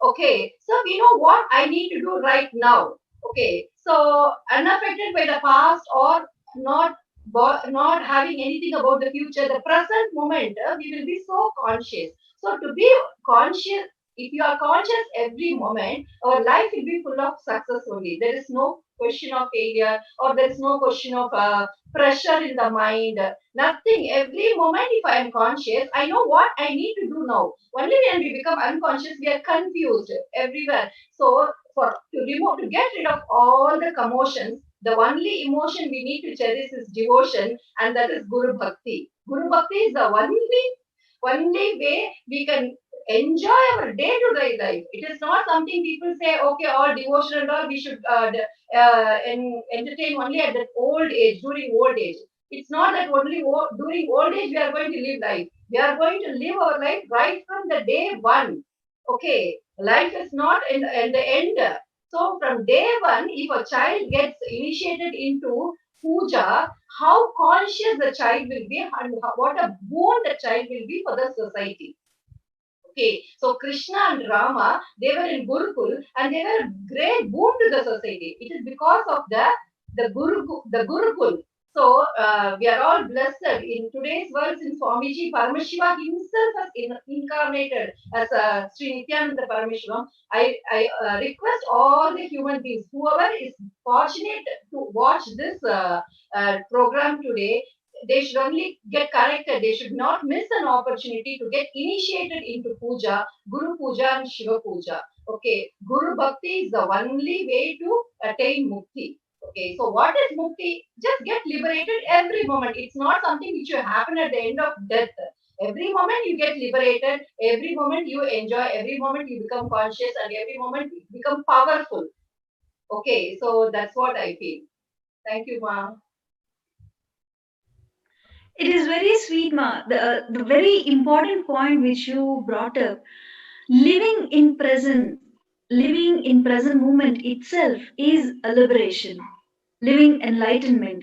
Okay, so we know what I need to do right now. Okay, so unaffected by the past or not having anything about the future, the present moment, we will be so conscious. So to be conscious, if you are conscious every moment, our life will be full of success only. There is no question of failure or there is no question of pressure in the mind. Nothing. Every moment, if I am conscious, I know what I need to do now. Only when we become unconscious, we are confused everywhere. So to get rid of all the commotions, the only emotion we need to cherish is devotion, and that is Guru Bhakti. Guru Bhakti is the only way we can enjoy our day-to-day life. It is not something people say, okay, all devotion and all we should entertain only at that old age, during old age. It's not that only during old age we are going to live life. We are going to live our life right from the day one. Okay, life is not in the end. So from day one, if a child gets initiated into puja, how conscious the child will be and what a boon the child will be for the society. Okay, so Krishna and Rama, they were in Gurukul and they were a great boon to the society. It is because of the Gurukul. So we are all blessed. In today's world, since Swamiji Paramashiva himself has incarnated as Sri Nithyananda Paramashivam, I request all the human beings, whoever is fortunate to watch this program today, they should only get connected. They should not miss an opportunity to get initiated into puja, Guru Puja and Shiva Puja. Okay, Guru Bhakti is the only way to attain mukti. Okay, so what is mukti? Just get liberated every moment. It's not something which will happen at the end of death. Every moment you get liberated, every moment you enjoy, every moment you become conscious, and every moment you become powerful. Okay, so that's what I feel. Thank you, Ma. It is very sweet, Ma. The very important point which you brought up, living in present moment itself is a liberation, living enlightenment.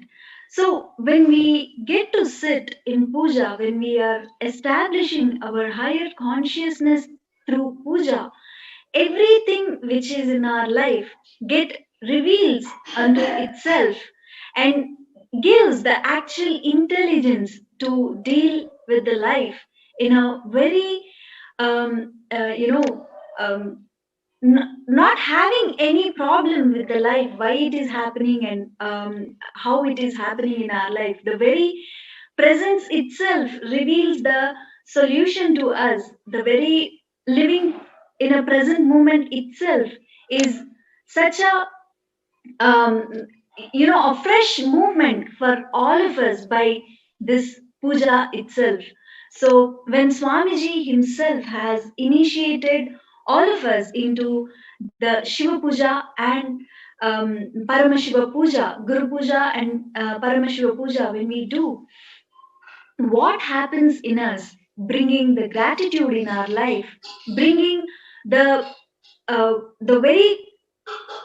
So when we get to sit in puja, when we are establishing our higher consciousness through puja, everything which is in our life get reveals unto itself and gives the actual intelligence to deal with the life in a very um, uh, you know um, not having any problem with the life, why it is happening and how it is happening in our life. The very presence itself reveals the solution to us. The very living in a present moment itself is such a a fresh movement for all of us by this puja itself. So when Swamiji himself has initiated all of us into the Shiva puja and Paramashiva puja, Guru puja and Paramashiva puja, when we do, what happens in us, bringing the gratitude in our life, bringing the very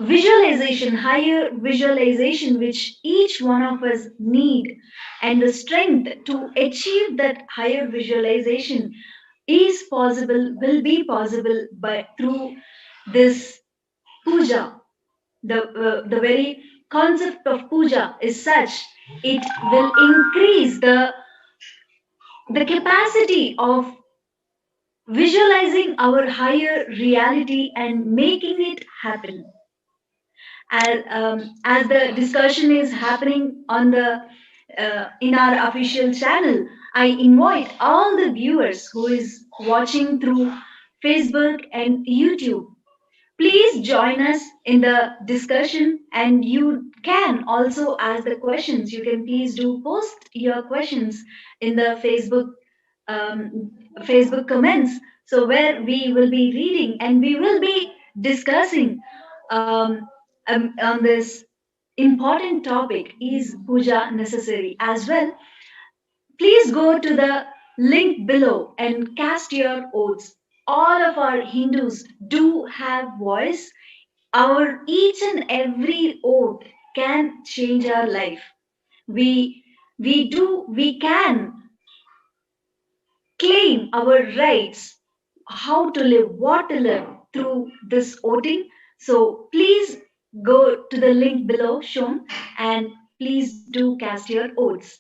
visualization, higher visualization which each one of us need, and the strength to achieve that higher visualization is possible, will be possible by through this puja. The very concept of puja is such, it will increase the capacity of visualizing our higher reality and making it happen. As the discussion is happening on the in our official channel, I invite all the viewers who is watching through Facebook and YouTube. Please join us in the discussion, and you can also ask the questions. You can please do post your questions in the Facebook comments. So where we will be reading and we will be discussing on this important topic, is puja necessary as well. Please go to the link below and cast your votes. All of our Hindus do have voice. Our each and every vote can change our life. We can claim our rights, how to live, what to live through this voting. So please go to the link below shown and please do cast your votes.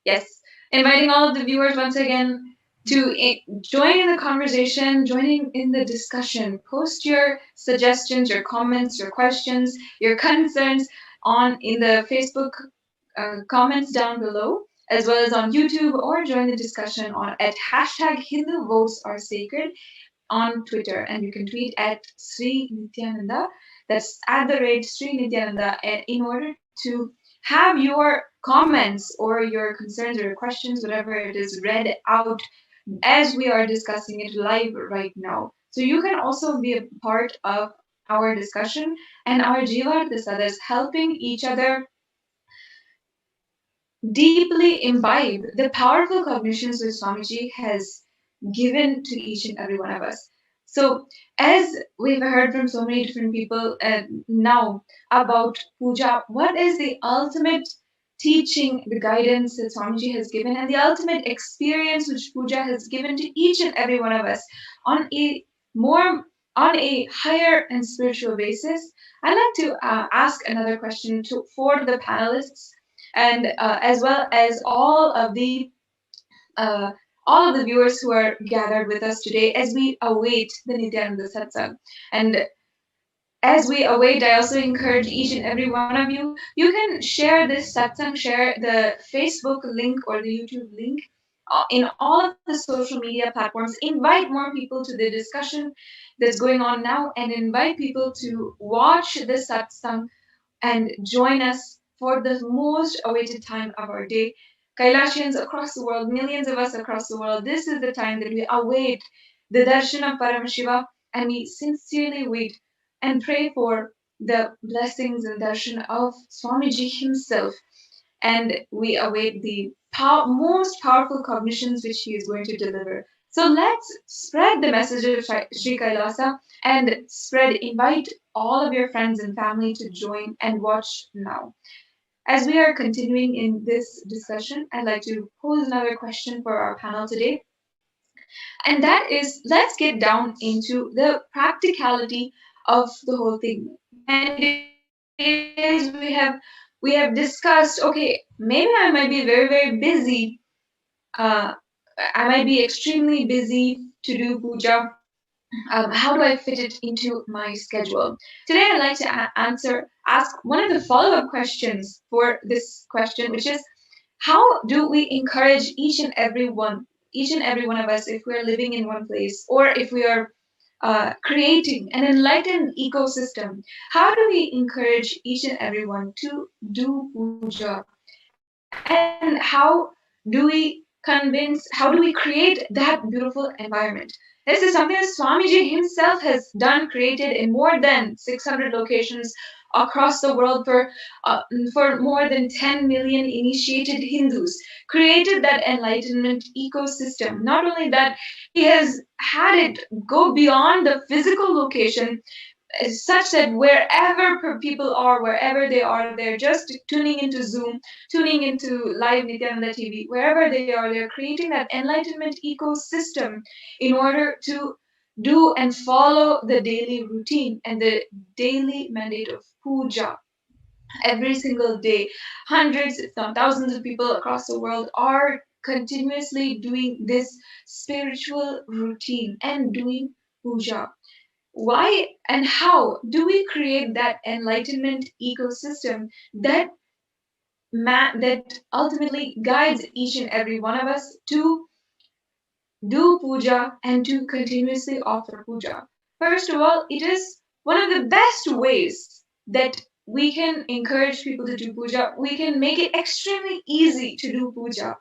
Yes, inviting all of the viewers once again to join in the conversation, joining in the discussion. Post your suggestions, your comments, your questions, your concerns in the Facebook comments down below, as well as on YouTube, or join the discussion at hashtag Hindu Votes Are Sacred on Twitter. And you can tweet at Sri Nithyananda, that's at the rate Sri Nithyananda, in order to have your comments or your concerns or your questions, whatever it is, read out as we are discussing it live right now. So you can also be a part of our discussion and our Jiva Prasadas, helping each other deeply imbibe the powerful cognitions which Swamiji has given to each and every one of us. So, as we've heard from so many different people now about puja, what is the ultimate teaching, the guidance that Swamiji has given, and the ultimate experience which puja has given to each and every one of us on a more on a higher and spiritual basis? I'd like to ask another question for the panelists, and as well as uh, all of the viewers who are gathered with us today as we await the Nithyananda Satsang. And as we await, I also encourage each and every one of you, you can share this satsang, share the Facebook link or the YouTube link in all of the social media platforms. Invite more people to the discussion that's going on now, and invite people to watch this satsang and join us for the most awaited time of our day. Kailasians across the world, millions of us across the world, this is the time that we await the darshan of Paramashiva, and we sincerely wait and pray for the blessings and darshan of Swamiji himself. And we await the most powerful cognitions which he is going to deliver. So let's spread the message of Sri Kailasa and invite all of your friends and family to join and watch now. As we are continuing in this discussion, I'd like to pose another question for our panel today. And that is, let's get down into the practicality of the whole thing. Many days we have discussed, okay, maybe I might be very, very busy. I might be extremely busy to do puja. How do I fit it into my schedule? Today, I'd like to ask one of the follow-up questions for this question, which is, how do we encourage each and every one of us, if we're living in one place or if we are creating an enlightened ecosystem, how do we encourage each and everyone to do puja? And how do we create that beautiful environment? This is something that Swamiji himself has done, created in more than 600 locations across the world for more than 10 million initiated Hindus, created that enlightenment ecosystem. Not only that, he has had it go beyond the physical location, such that wherever people are, wherever they are, they're just tuning into Zoom, tuning into live Nithyananda TV, wherever they are, they're creating that enlightenment ecosystem in order to do and follow the daily routine and the daily mandate of puja. Every single day, hundreds, if not thousands of people across the world are continuously doing this spiritual routine and doing puja. Why and how do we create that enlightenment ecosystem that ultimately guides each and every one of us to do puja and to continuously offer puja? First of all, it is one of the best ways that we can encourage people to do puja. We can make it extremely easy to do puja,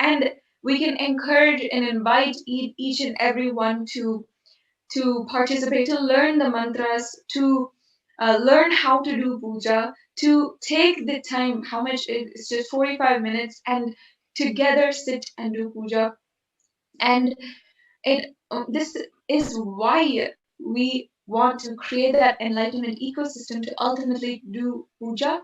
and we can encourage and invite each and every one to participate, to learn the mantras, to learn how to do puja, to take the time, how much it's just 45 minutes, and together sit and do puja. And this is why we want to create that enlightenment ecosystem to ultimately do puja.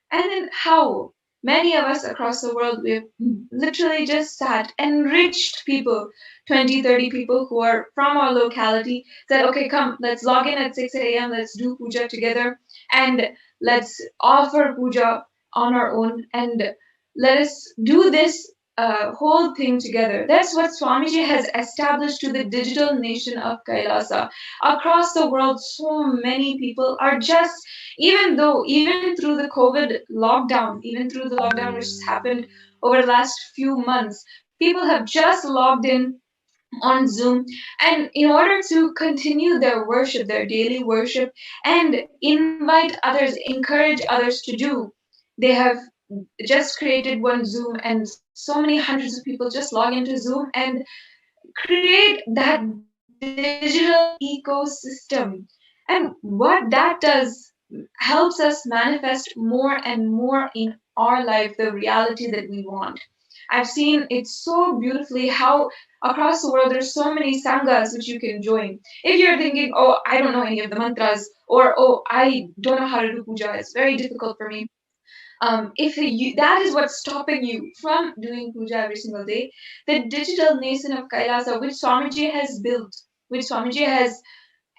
And then how many of us across the world, we've literally just sat, enriched people, 20, 30 people who are from our locality, said, okay, come, let's log in at 6 a.m., let's do puja together, and let's offer puja on our own, and let us do this whole thing together. That's what Swamiji has established to the digital nation of Kailasa. Across the world, so many people are just, even through the COVID lockdown, even through the lockdown which has happened over the last few months, people have just logged in on Zoom, and in order to continue their worship, their daily worship, and invite others, encourage others to do, they have just created one Zoom, and so many hundreds of people just log into Zoom and create that digital ecosystem. And what that does helps us manifest more and more in our life the reality that we want. I've seen it so beautifully how across the world there's so many sanghas which you can join. If you're thinking, oh, I don't know any of the mantras, or oh, I don't know how to do puja, it's very difficult for me. If that is what's stopping you from doing puja every single day, the digital nation of Kailasa, which Swamiji has built, which Swamiji has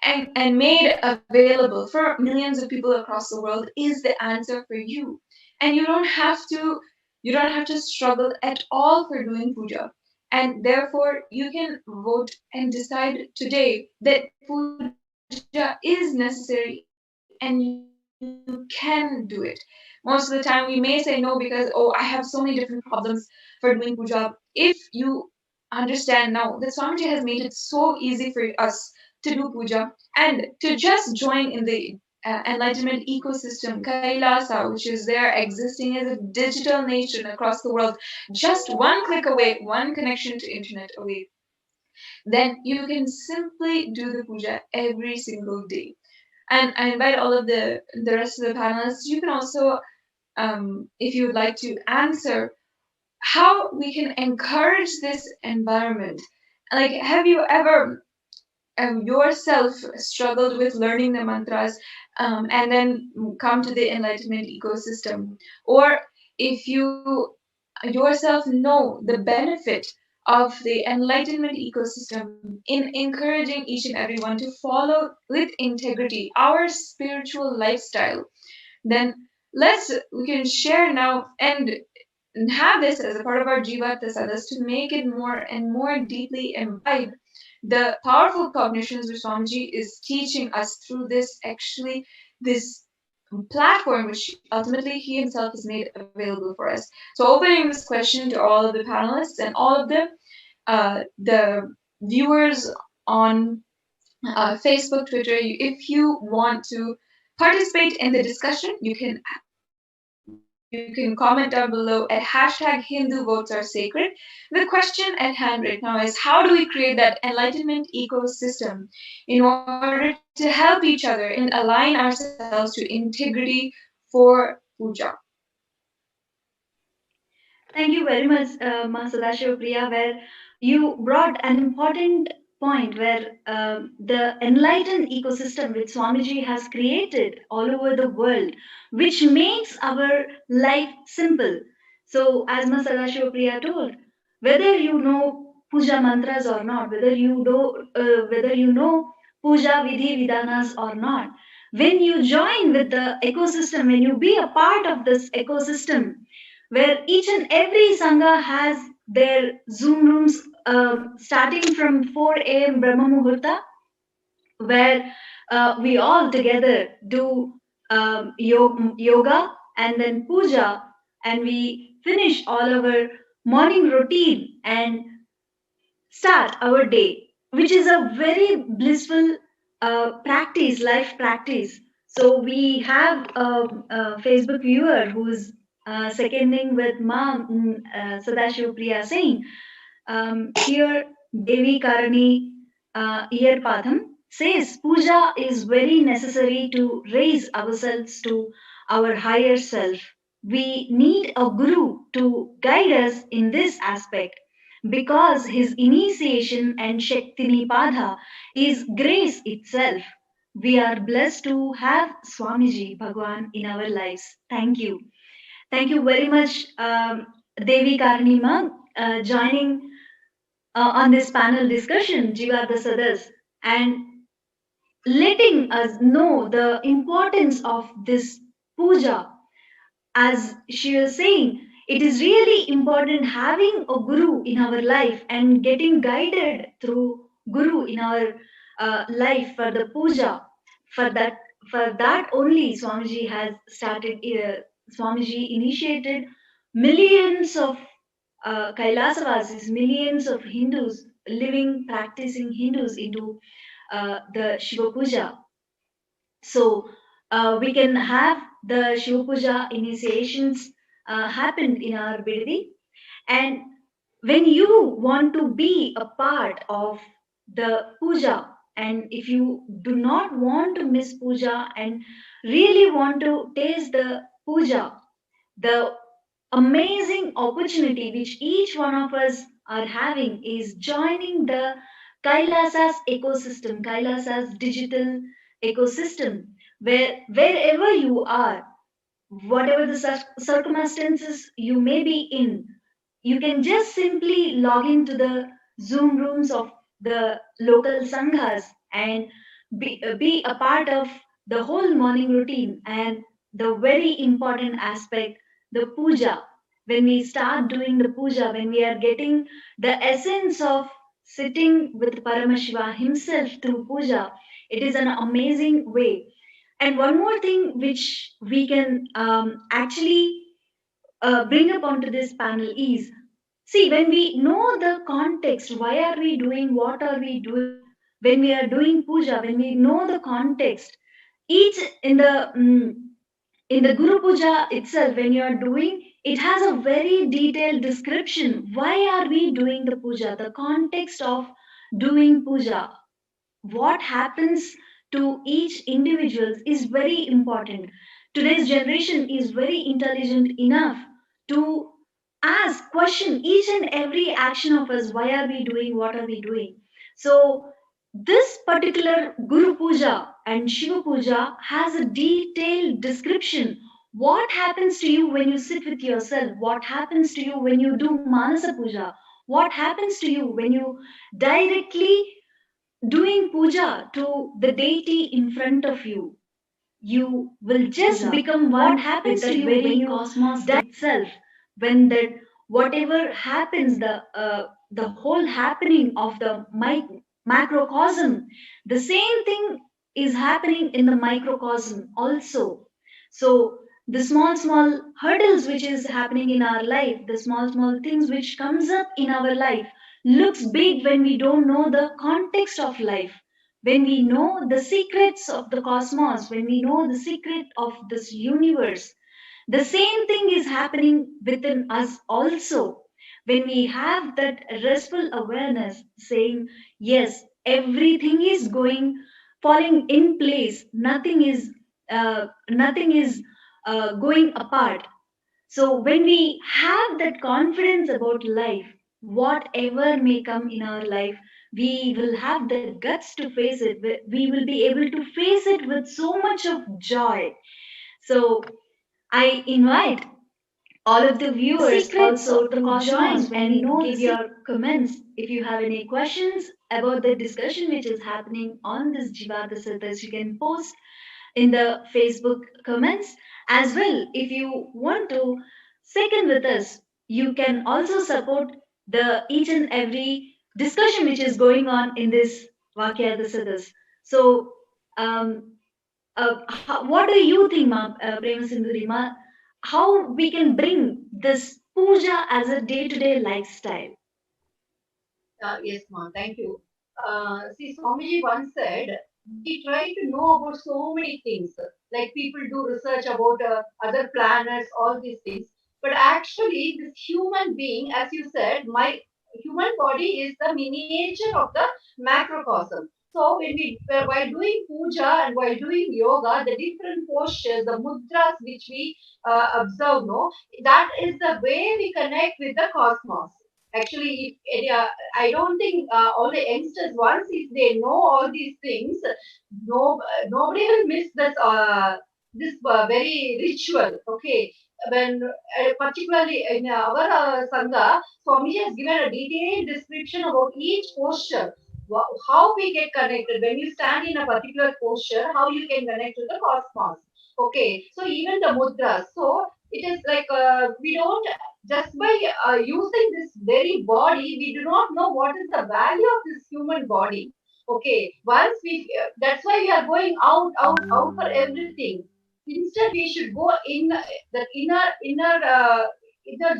and made available for millions of people across the world, is the answer for you. And you don't have to struggle at all for doing puja. And therefore you can vote and decide today that puja is necessary and you can do it. Most of the time we may say no because, oh, I have so many different problems for doing puja. If you understand now that Swamiji has made it so easy for us to do puja and to just join in the enlightenment ecosystem, Kailasa, which is there existing as a digital nation across the world, just one click away, one connection to internet away, then you can simply do the puja every single day. And I invite all of the rest of the panelists, you can also, if you would like to answer how we can encourage this environment. Like, have you ever yourself struggled with learning the mantras and then come to the enlightenment ecosystem? Or if you yourself know the benefit of the enlightenment ecosystem in encouraging each and everyone to follow with integrity our spiritual lifestyle, then we can share now and have this as a part of our Jiva Prasadas to make it more and more deeply imbibe the powerful cognitions which Swamiji is teaching us through this platform which ultimately he himself has made available for us. So opening this question to all of the panelists and all of the viewers on Facebook, Twitter, if you want to participate in the discussion, you can comment down below at #HinduVotesAreSacred. The question at hand right now is, how do we create that enlightenment ecosystem in order to help each other and align ourselves to integrity for puja? Thank you very much, Ma Sadashiva, where you brought an important point where the enlightened ecosystem which Swamiji has created all over the world, which makes our life simple. So, as Ma Sadashiva told, whether you know puja mantras or not, whether you know puja vidhi vidanas or not, when you join with the ecosystem, when you be a part of this ecosystem, where each and every Sangha has their Zoom rooms starting from 4 a.m. Brahma Muhurta, where we all together do yoga and then puja, and we finish all our morning routine and start our day, which is a very blissful practice, life practice. So we have a Facebook viewer who's seconding with Ma Sadashiva Priya saying, here Devi Karani Iyarpadam says, puja is very necessary to raise ourselves to our higher self. We need a guru to guide us in this aspect, because his initiation and Shaktinipada is grace itself. We are blessed to have Swamiji Bhagavan in our lives. Thank you. Thank you very much, Devi Karnima, joining on this panel discussion, Jiva Prasadas, and letting us know the importance of this puja. As she was saying, it is really important having a guru in our life and getting guided through guru in our life for the puja. For that only Swamiji has started. Swamiji initiated millions of Kailasavasis, millions of Hindus, living, practicing Hindus into the Shiva Puja. So we can have the Shiva Puja initiations happen in our Bidadi. And when you want to be a part of the puja and if you do not want to miss puja and really want to taste the puja, the amazing opportunity which each one of us are having is joining the Kailasa's ecosystem, Kailasa's digital ecosystem, where wherever you are, whatever the circumstances you may be in, you can just simply log into the Zoom rooms of the local sanghas and be a part of the whole morning routine. And the very important aspect, the puja. When we start doing the puja, when we are getting the essence of sitting with Paramashiva himself through puja, it is an amazing way. And one more thing which we can actually bring up onto this panel is, see, when we know the context, why are we doing, what are we doing, when we are doing puja, when we know the context, each in the Guru Puja itself, when you are doing, it has a very detailed description. Why are we doing the puja? The context of doing puja, what happens to each individual is very important. Today's generation is very intelligent enough to ask, question each and every action of us. Why are we doing? What are we doing? So this particular Guru Puja and Shiva Puja has a detailed description. What happens to you when you sit with yourself? What happens to you when you do Manasa Puja? What happens to you when you directly doing puja to the deity in front of you? You will just puja. Become one. What happens to you when you cosmos itself, when that whatever happens, the whole happening of the macrocosm, the same thing is happening in the microcosm also. So the small hurdles which is happening in our life, the small things which comes up in our life looks big when we don't know the context of life. When we know the secrets of the cosmos, when we know the secret of this universe, the same thing is happening within us also. When we have that restful awareness saying, yes, everything is falling in place, nothing is going apart. So when we have that confidence about life, whatever may come in our life, we will have the guts to face it. We will be able to face it with so much of joy. So I invite all of the viewers also to join and give your comments. If you have any questions about the discussion which is happening on this Jivadasatas, you can post in the Facebook comments as well. If you want to second with us, you can also support the each and every discussion which is going on in this Vakyadasadas. So, what do you think, Prema Sindhuri Ma? How we can bring this puja as a day-to-day lifestyle? Yes, ma'am. Thank you. See, Swamiji once said, we try to know about so many things. Like people do research about other planets, all these things. But actually, this human being, as you said, my human body is the miniature of the macrocosm. So when while doing puja and while doing yoga, the different postures, the mudras which we observe, no, that is the way we connect with the cosmos. Actually, I don't think all the youngsters, once if they know all these things, nobody will miss this very ritual. Okay, when particularly in our Sangha, Swami has given a detailed description about each posture, how we get connected. When you stand in a particular posture, how you can connect to the cosmos. Okay, so even the mudras. So it is like we don't, just by using this very body, we do not know what is the value of this human body. Okay, once that's why we are going out for everything. Instead, we should go in the inner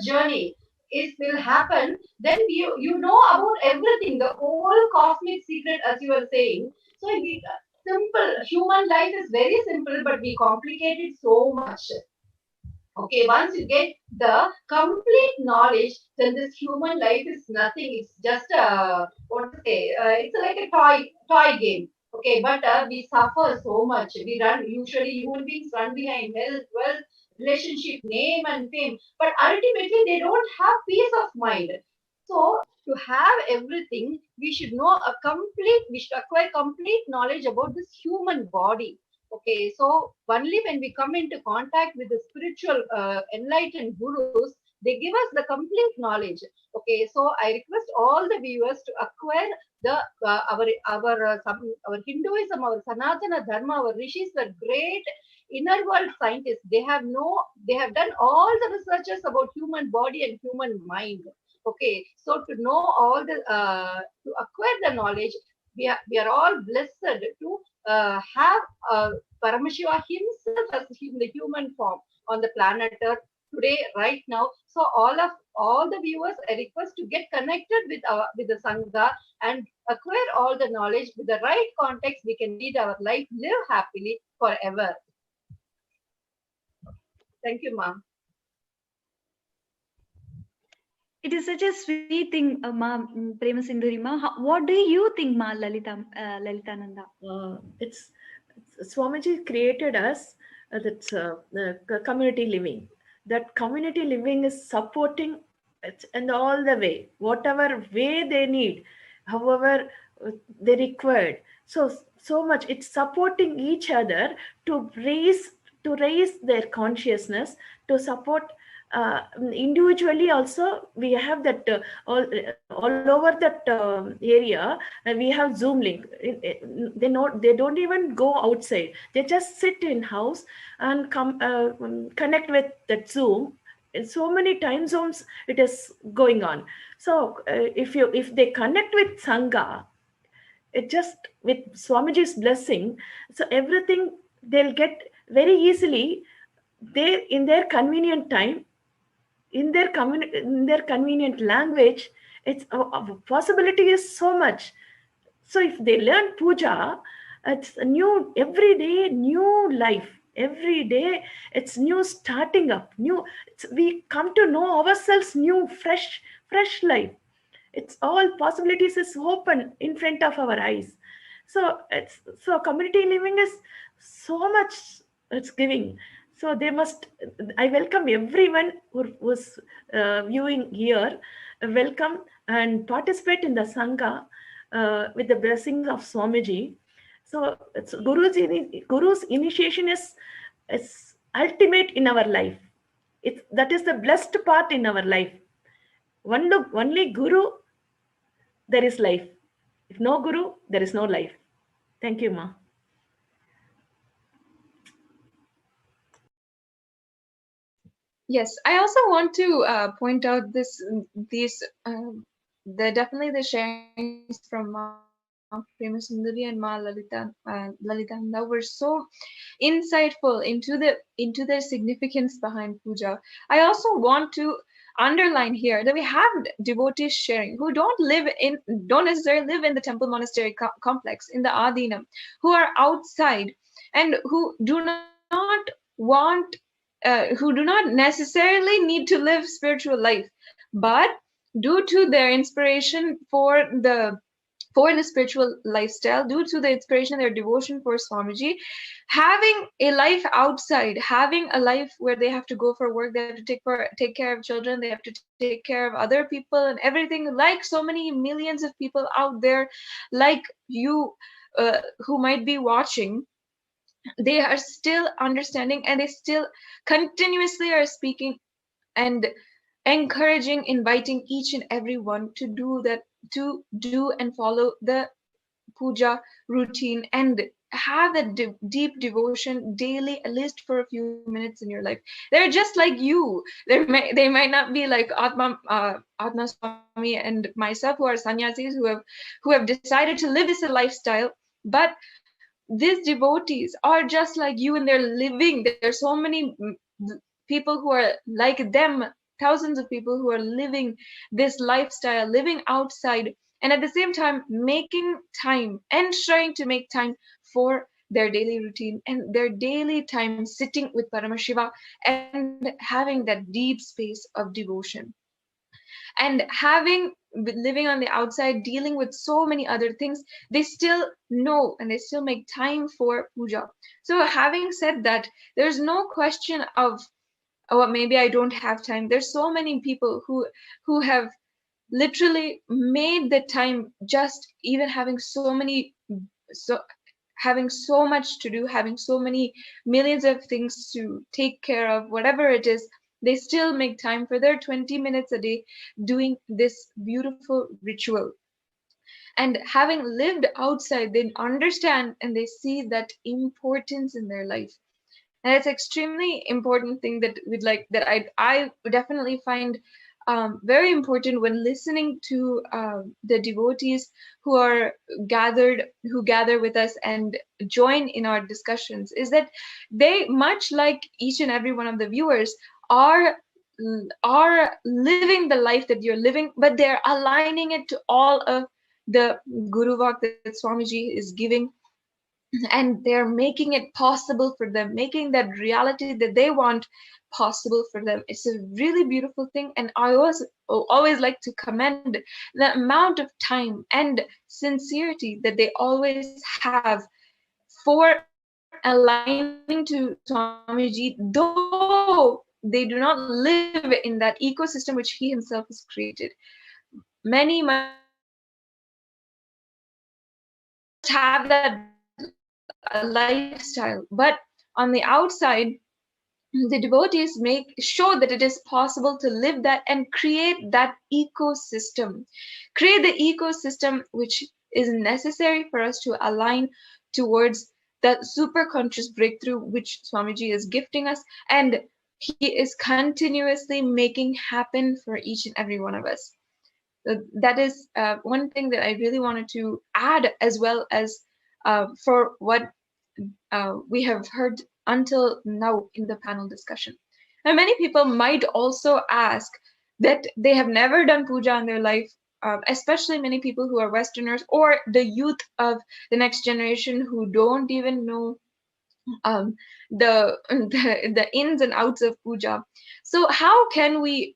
journey. It will happen. Then you know about everything, the whole cosmic secret, as you were saying. So simple human life is very simple, but we complicate it so much. Okay, once you get the complete knowledge, then this human life is nothing. It's just what to say, it's like a toy game. Okay, but we suffer so much. We run, usually human beings run behind health, wealth, relationship, name, and fame. But ultimately, they don't have peace of mind. So, to have everything, we should we should acquire complete knowledge about this human body. Okay, so only when we come into contact with the spiritual enlightened gurus, they give us the complete knowledge. Okay, so I request all the viewers to acquire the our Hinduism, our Sanatana Dharma, our rishis, the great inner world scientists. They have done all the researches about human body and human mind. Okay, so to know all the to acquire the knowledge, we are all blessed to have Paramashiva himself as the human form on the planet Earth today, right now. So all the viewers, I request to get connected with the Sangha and acquire all the knowledge. With the right context, we can lead our life, live happily forever. Thank you, ma'am. It is such a sweet thing, Ma Prema Sindhuri Ma. What do you think, Ma Lalitananda? It's Swamiji created us. That's community living. That community living is supporting it in all the way, whatever way they need, however they required. So much it's supporting each other to raise their consciousness, to support individually. Also we have that all over that area, and we have Zoom link. They don't even go outside, they just sit in house and connect with that Zoom. In so many time zones it is going on. So if they connect with Sangha, it just with Swamiji's blessing, so everything they'll get very easily. They in their convenient time, in their convenient language, it's possibility is so much. So if they learn puja, it's a new every day, new life. Every day it's new starting up, we come to know ourselves, new fresh life. It's all possibilities is open in front of our eyes. So community living is so much, it's giving. So they must, I welcome everyone who's viewing here. Welcome and participate in the Sangha with the blessings of Swamiji. So it's Guru's initiation is ultimate in our life. That is the blessed part in our life. Only Guru, there is life. If no Guru, there is no life. Thank you, Ma. Yes, I also want to point out definitely the sharings from Ma Prema Sundari and Ma Lalitanda were so insightful into the significance behind puja. I also want to underline here that we have devotees sharing who don't necessarily live in the temple monastery complex in the Adinam, who are outside and who do not necessarily need to live spiritual life, but due to their inspiration for the spiritual lifestyle, due to the inspiration, their devotion for Swamiji, having a life outside, having a life where they have to go for work, they have to take care of children, they have to take care of other people and everything, like so many millions of people out there, like you who might be watching. They are still understanding and they still continuously are speaking and encouraging, inviting each and every one to do and follow the puja routine and have a deep devotion daily, at least for a few minutes in your life. They're just like you. They might not be like Atma Swami and myself, who are sannyasis, who have decided to live this lifestyle, but these devotees are just like you, and they're living. There are so many people who are like them, thousands of people who are living this lifestyle, living outside, and at the same time making time and trying to make time for their daily routine and their daily time sitting with Paramashiva and having that deep space of devotion and having living on the outside, dealing with so many other things, they still know and they still make time for puja. So having said that, there's no question of, oh, maybe I don't have time. There's so many people who have literally made the time, just even having so much to do, having so many millions of things to take care of, whatever it is, they still make time for their 20 minutes a day doing this beautiful ritual. And having lived outside, they understand and they see that importance in their life. And it's extremely important thing that I definitely find very important when listening to the devotees who gather with us and join in our discussions, is that they, much like each and every one of the viewers, are living the life that you're living, but they're aligning it to all of the Guru Vak that Swamiji is giving, and they're making it possible for them, making that reality that they want possible for them. It's a really beautiful thing, and I always like to commend the amount of time and sincerity that they always have for aligning to Swamiji, though they do not live in that ecosystem which he himself has created. Many must have that lifestyle, but on the outside, the devotees make sure that it is possible to live that and create that ecosystem, create the ecosystem which is necessary for us to align towards that super conscious breakthrough which Swamiji is gifting us, and he is continuously making happen for each and every one of us. That is one thing that I really wanted to add, as well as for what we have heard until now in the panel discussion. Now, many people might also ask that they have never done puja in their life, especially many people who are Westerners or the youth of the next generation who don't even know the ins and outs of puja. So how can we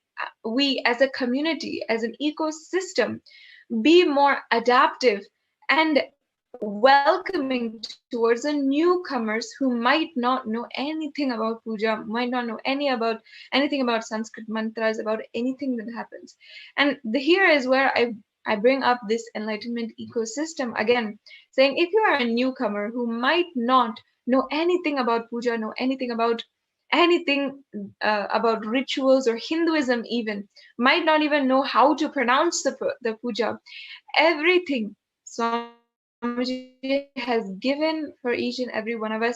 as a community, as an ecosystem, be more adaptive and welcoming towards the newcomers who might not know anything about puja, might not know anything about Sanskrit mantras, about anything that happens? And here is where I bring up this enlightenment ecosystem again, saying if you are a newcomer who might not know anything about puja, know anything about rituals or Hinduism, even might not even know how to pronounce the puja, everything Swamiji has given for each and every one of us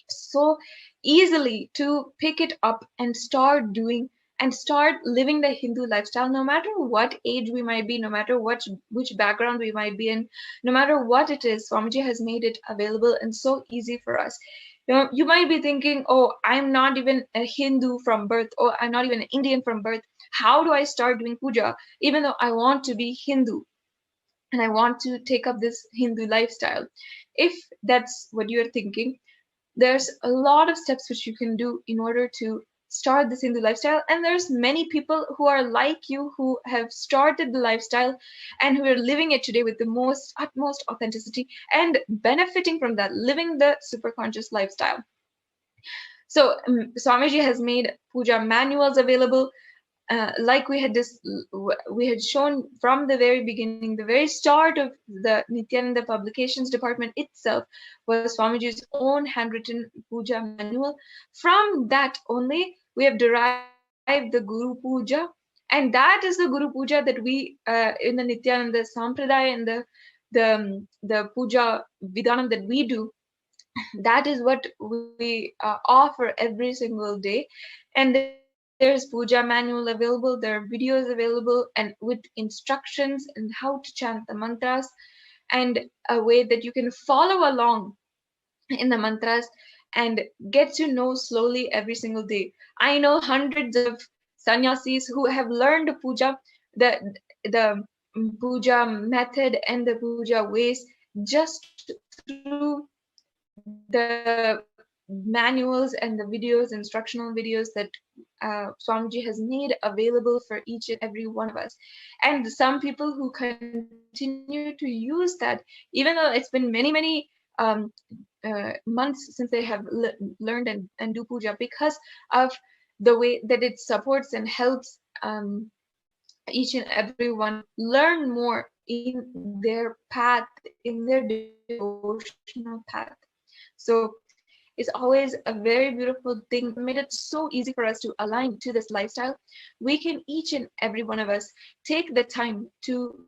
so easily to pick it up and start doing and start living the Hindu lifestyle, no matter what age we might be, no matter which background we might be in, no matter what it is. Swamiji has made it available and so easy for us. You might be thinking, oh, I'm not even a Hindu from birth, or I'm not even an Indian from birth. How do I start doing puja, even though I want to be Hindu and I want to take up this Hindu lifestyle? If that's what you're thinking, there's a lot of steps which you can do in order to start this Hindu lifestyle. And there's many people who are like you, who have started the lifestyle and who are living it today with the utmost authenticity and benefiting from that, living the super conscious lifestyle. So Swamiji has made puja manuals available. Like we had shown from the very beginning, the very start of the Nithyananda Publications department itself was Swamiji's own handwritten puja manual. From that only we have derived the Guru Puja, and that is the Guru Puja that we in the Nithyananda Sampradaya and the puja vidhanam that we do. That is what we offer every single day, and there's puja manual available, there are videos available, and with instructions and how to chant the mantras, and a way that you can follow along in the mantras and get to know slowly every single day. I know hundreds of sannyasis who have learned puja, the puja method and the puja ways just through the manuals and the videos, instructional videos that Swamiji has made available for each and every one of us. And some people who continue to use that, even though it's been many months since they have learned and do puja, because of the way that it supports and helps each and every one learn more in their path, in their devotional path. So it's always a very beautiful thing, made it so easy for us to align to this lifestyle. We can, each and every one of us, take the time to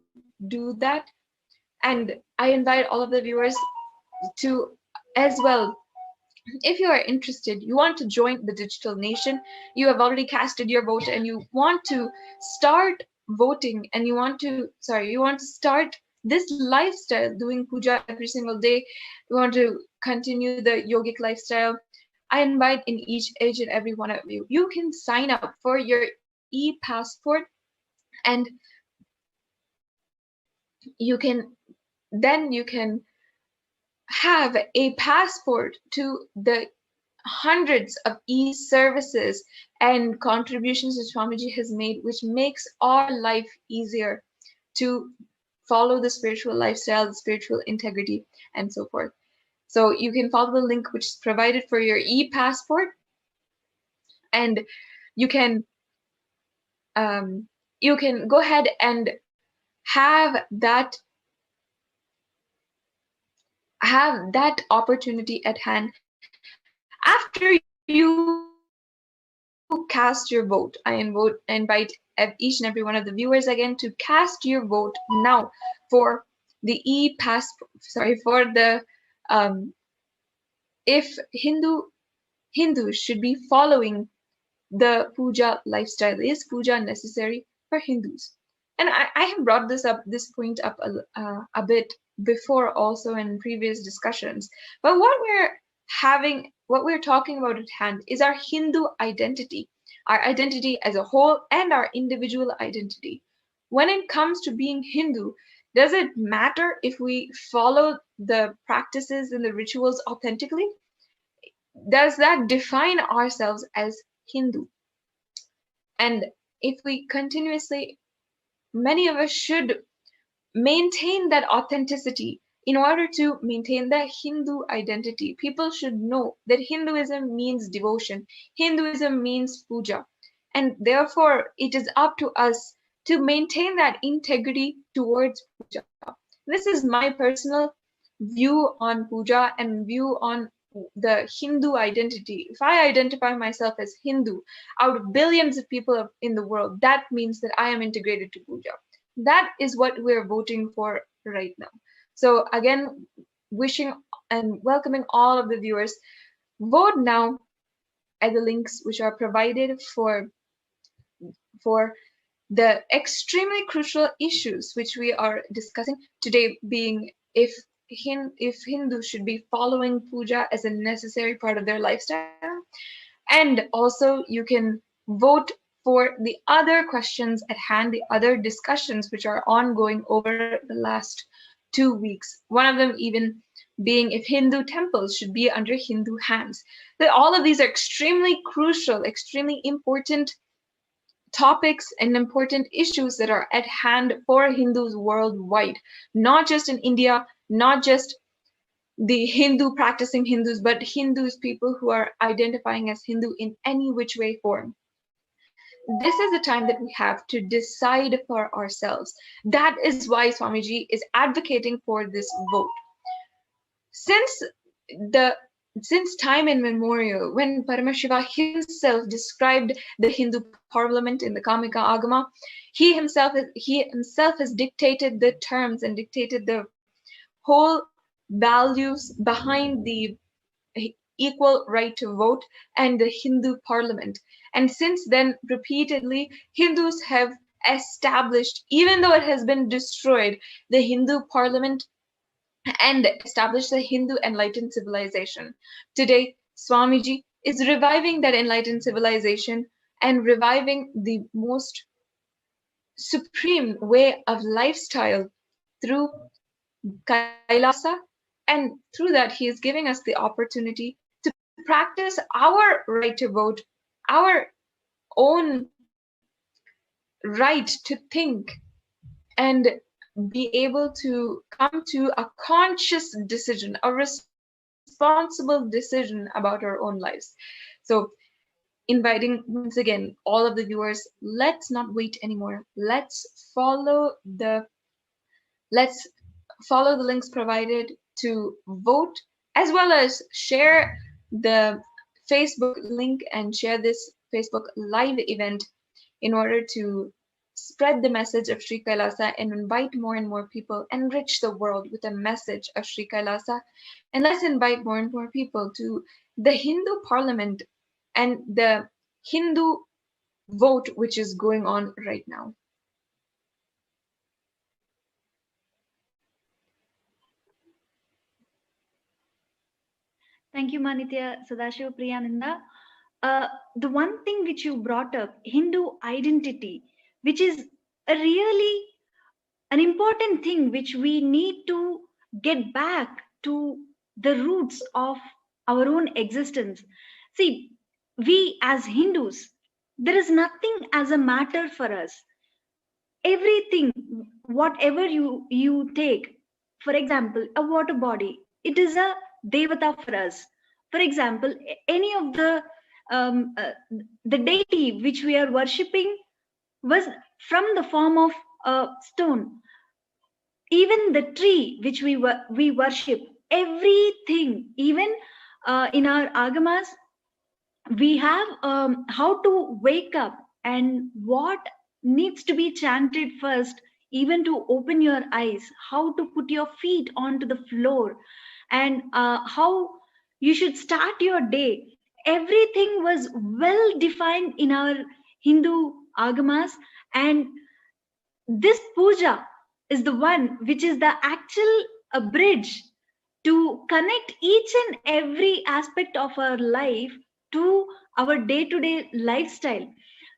do that. And I invite all of the viewers to as well. If you are interested, you want to join the digital nation, you have already casted your vote and you want to start voting, and you want to start this lifestyle, doing puja every single day, you want to continue the yogic lifestyle, I invite in each and every one of you. You can sign up for your e-passport, and you can have a passport to the hundreds of e-services and contributions that Swamiji has made, which makes our life easier to follow the spiritual lifestyle, the spiritual integrity, and so forth. So you can follow the link which is provided for your e-passport, and you can go ahead and have that opportunity at hand after you cast your vote. I invite each and every one of the viewers again to cast your vote now for the if Hindus should be following the puja lifestyle. Is puja necessary for Hindus? And I have brought this point up a bit before, also in previous discussions. But what we're talking about at hand is our Hindu identity, our identity as a whole, and our individual identity. When it comes to being Hindu, does it matter if we follow the practices and the rituals authentically? Does that define ourselves as Hindu? And if we continuously, many of us should maintain that authenticity in order to maintain the Hindu identity. People should know that Hinduism means devotion. Hinduism means puja. And therefore, it is up to us to maintain that integrity towards puja. This is my personal view on puja and view on the Hindu identity. If I identify myself as Hindu out of billions of people in the world, that means that I am integrated to puja. That is what we're voting for right now. So again, wishing and welcoming all of the viewers, vote now at the links which are provided for the extremely crucial issues which we are discussing today, being if Hindus should be following puja as a necessary part of their lifestyle. And also you can vote for the other questions at hand, the other discussions which are ongoing over the last 2 weeks. One of them even being if Hindu temples should be under Hindu hands. That all of these are extremely crucial, extremely important topics and important issues that are at hand for Hindus worldwide, not just in India, not just the Hindu practicing Hindus, but Hindus, people who are identifying as Hindu in any which way form. This is the time that we have to decide for ourselves. That is why Swamiji is advocating for this vote. Since time immemorial, when Paramashiva himself described the Hindu parliament in the Kamika Agama, he himself has dictated the terms and dictated the whole values behind the equal right to vote and the Hindu parliament. And since then, repeatedly, Hindus have established, even though it has been destroyed, the Hindu parliament and established the Hindu enlightened civilization. Today, Swamiji is reviving that enlightened civilization and reviving the most supreme way of lifestyle through KAILASA, and through that he is giving us the opportunity to practice our right to vote, our own right to think, and be able to come to a conscious decision, a responsible decision about our own lives. So inviting once again all of the viewers, let's not wait anymore. Let's follow the links provided to vote, as well as share the Facebook link and share this Facebook live event in order to spread the message of Sri Kailasa and invite more and more people, enrich the world with a message of Sri Kailasa. And let's invite more and more people to the Hindu parliament and the Hindu vote, which is going on right now. Thank you, Manitya Sadashiva Priyananda. The one thing which you brought up, Hindu identity, which is a really an important thing which we need to get back to the roots of our own existence. See, we as Hindus, there is nothing as a matter for us. Everything, whatever you take, for example, a water body, it is a devata for us. For example, any of the deity which we are worshipping was from the form of a stone. Even the tree which we worship, everything, even in our agamas, we have how to wake up and what needs to be chanted first, even to open your eyes, how to put your feet onto the floor, and how you should start your day. Everything was well defined in our Hindu agamas, and this puja is the one which is the actual bridge to connect each and every aspect of our life to our day-to-day lifestyle.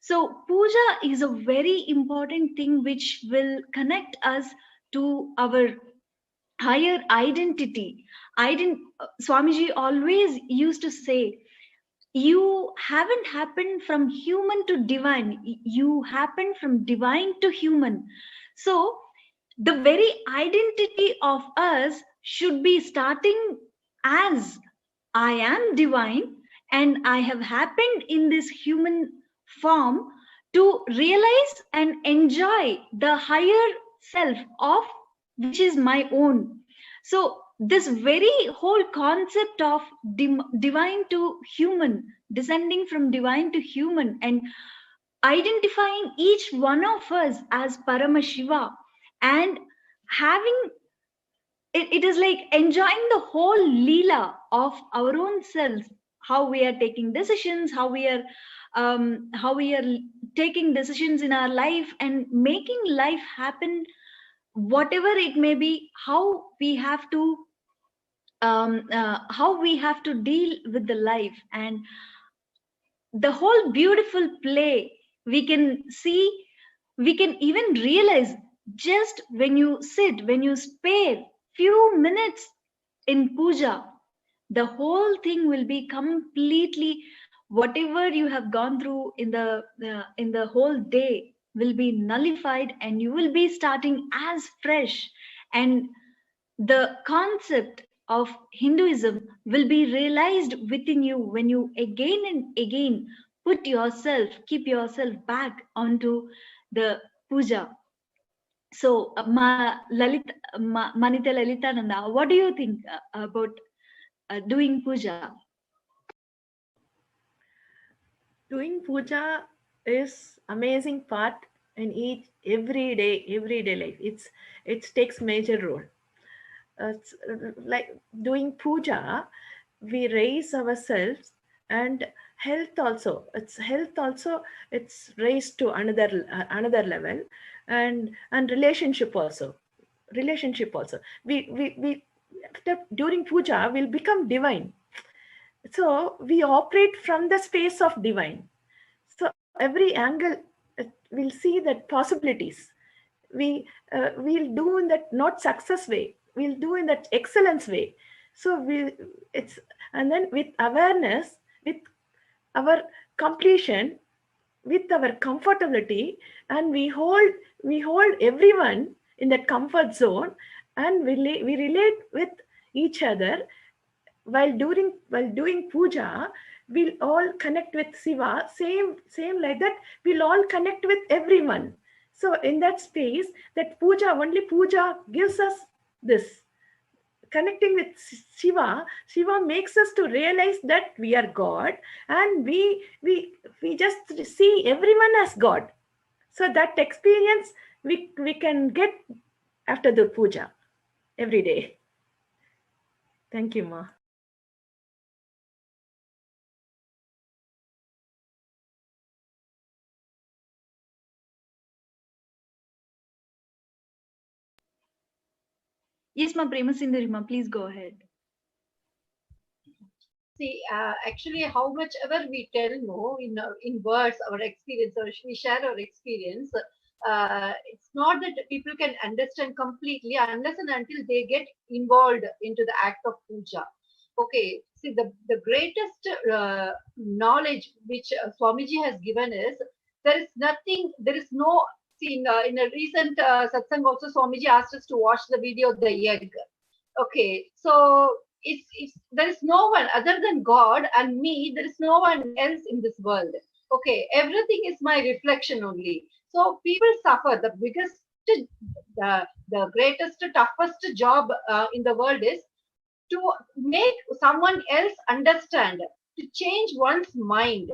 So puja is a very important thing which will connect us to our higher identity. Swamiji always used to say, you haven't happened from human to divine, you happened from divine to human. So the very identity of us should be starting as I am divine and I have happened in this human form to realize and enjoy the higher self of which is my own. So this very whole concept of divine to human, descending from divine to human, and identifying each one of us as Paramashiva, and having it is like enjoying the whole leela of our own selves, how we are taking decisions, how we are taking decisions in our life and making life happen, whatever it may be, how we have to deal with the life, and the whole beautiful play we can see, we can even realize just when you sit, when you spare few minutes in puja, the whole thing will be completely, whatever you have gone through in the whole day will be nullified, and you will be starting as fresh, and the concept of Hinduism will be realized within you when you again and again keep yourself back onto the puja. So, Manitya Lalitananda, what do you think about doing puja? Doing puja is amazing part in everyday life. It takes major role. It's like doing puja, we raise ourselves, and health also. It's raised to another level, and relationship also. We after during puja will become divine. So we operate from the space of divine. So every angle we'll see that possibilities. We'll do in that not success way. We'll do in that excellence way. So and then with awareness, with our completion, with our comfortability, and we hold everyone in that comfort zone, and we relate with each other. While doing puja, we'll all connect with Shiva, same like that, we'll all connect with everyone. So in that space, that puja, only puja gives us this connecting with Shiva. Shiva makes us to realize that we are God, and we just see everyone as God. So that experience we can get after the puja every day. Thank you, Ma. Yes, ma, Premasindari ma, please go ahead. See, actually, how much ever we tell in words our experience, or we share our experience, it's not that people can understand completely unless and until they get involved into the act of puja. Okay, see, the greatest knowledge which Swamiji has given is there is nothing, there is no. See, in a recent satsang also, Swamiji asked us to watch the video of the egg. Okay, so it's there is no one other than God and me. There is no one else in this world. Okay, everything is my reflection only. So people suffer. The biggest, the greatest, toughest job in the world is to make someone else understand, to change one's mind.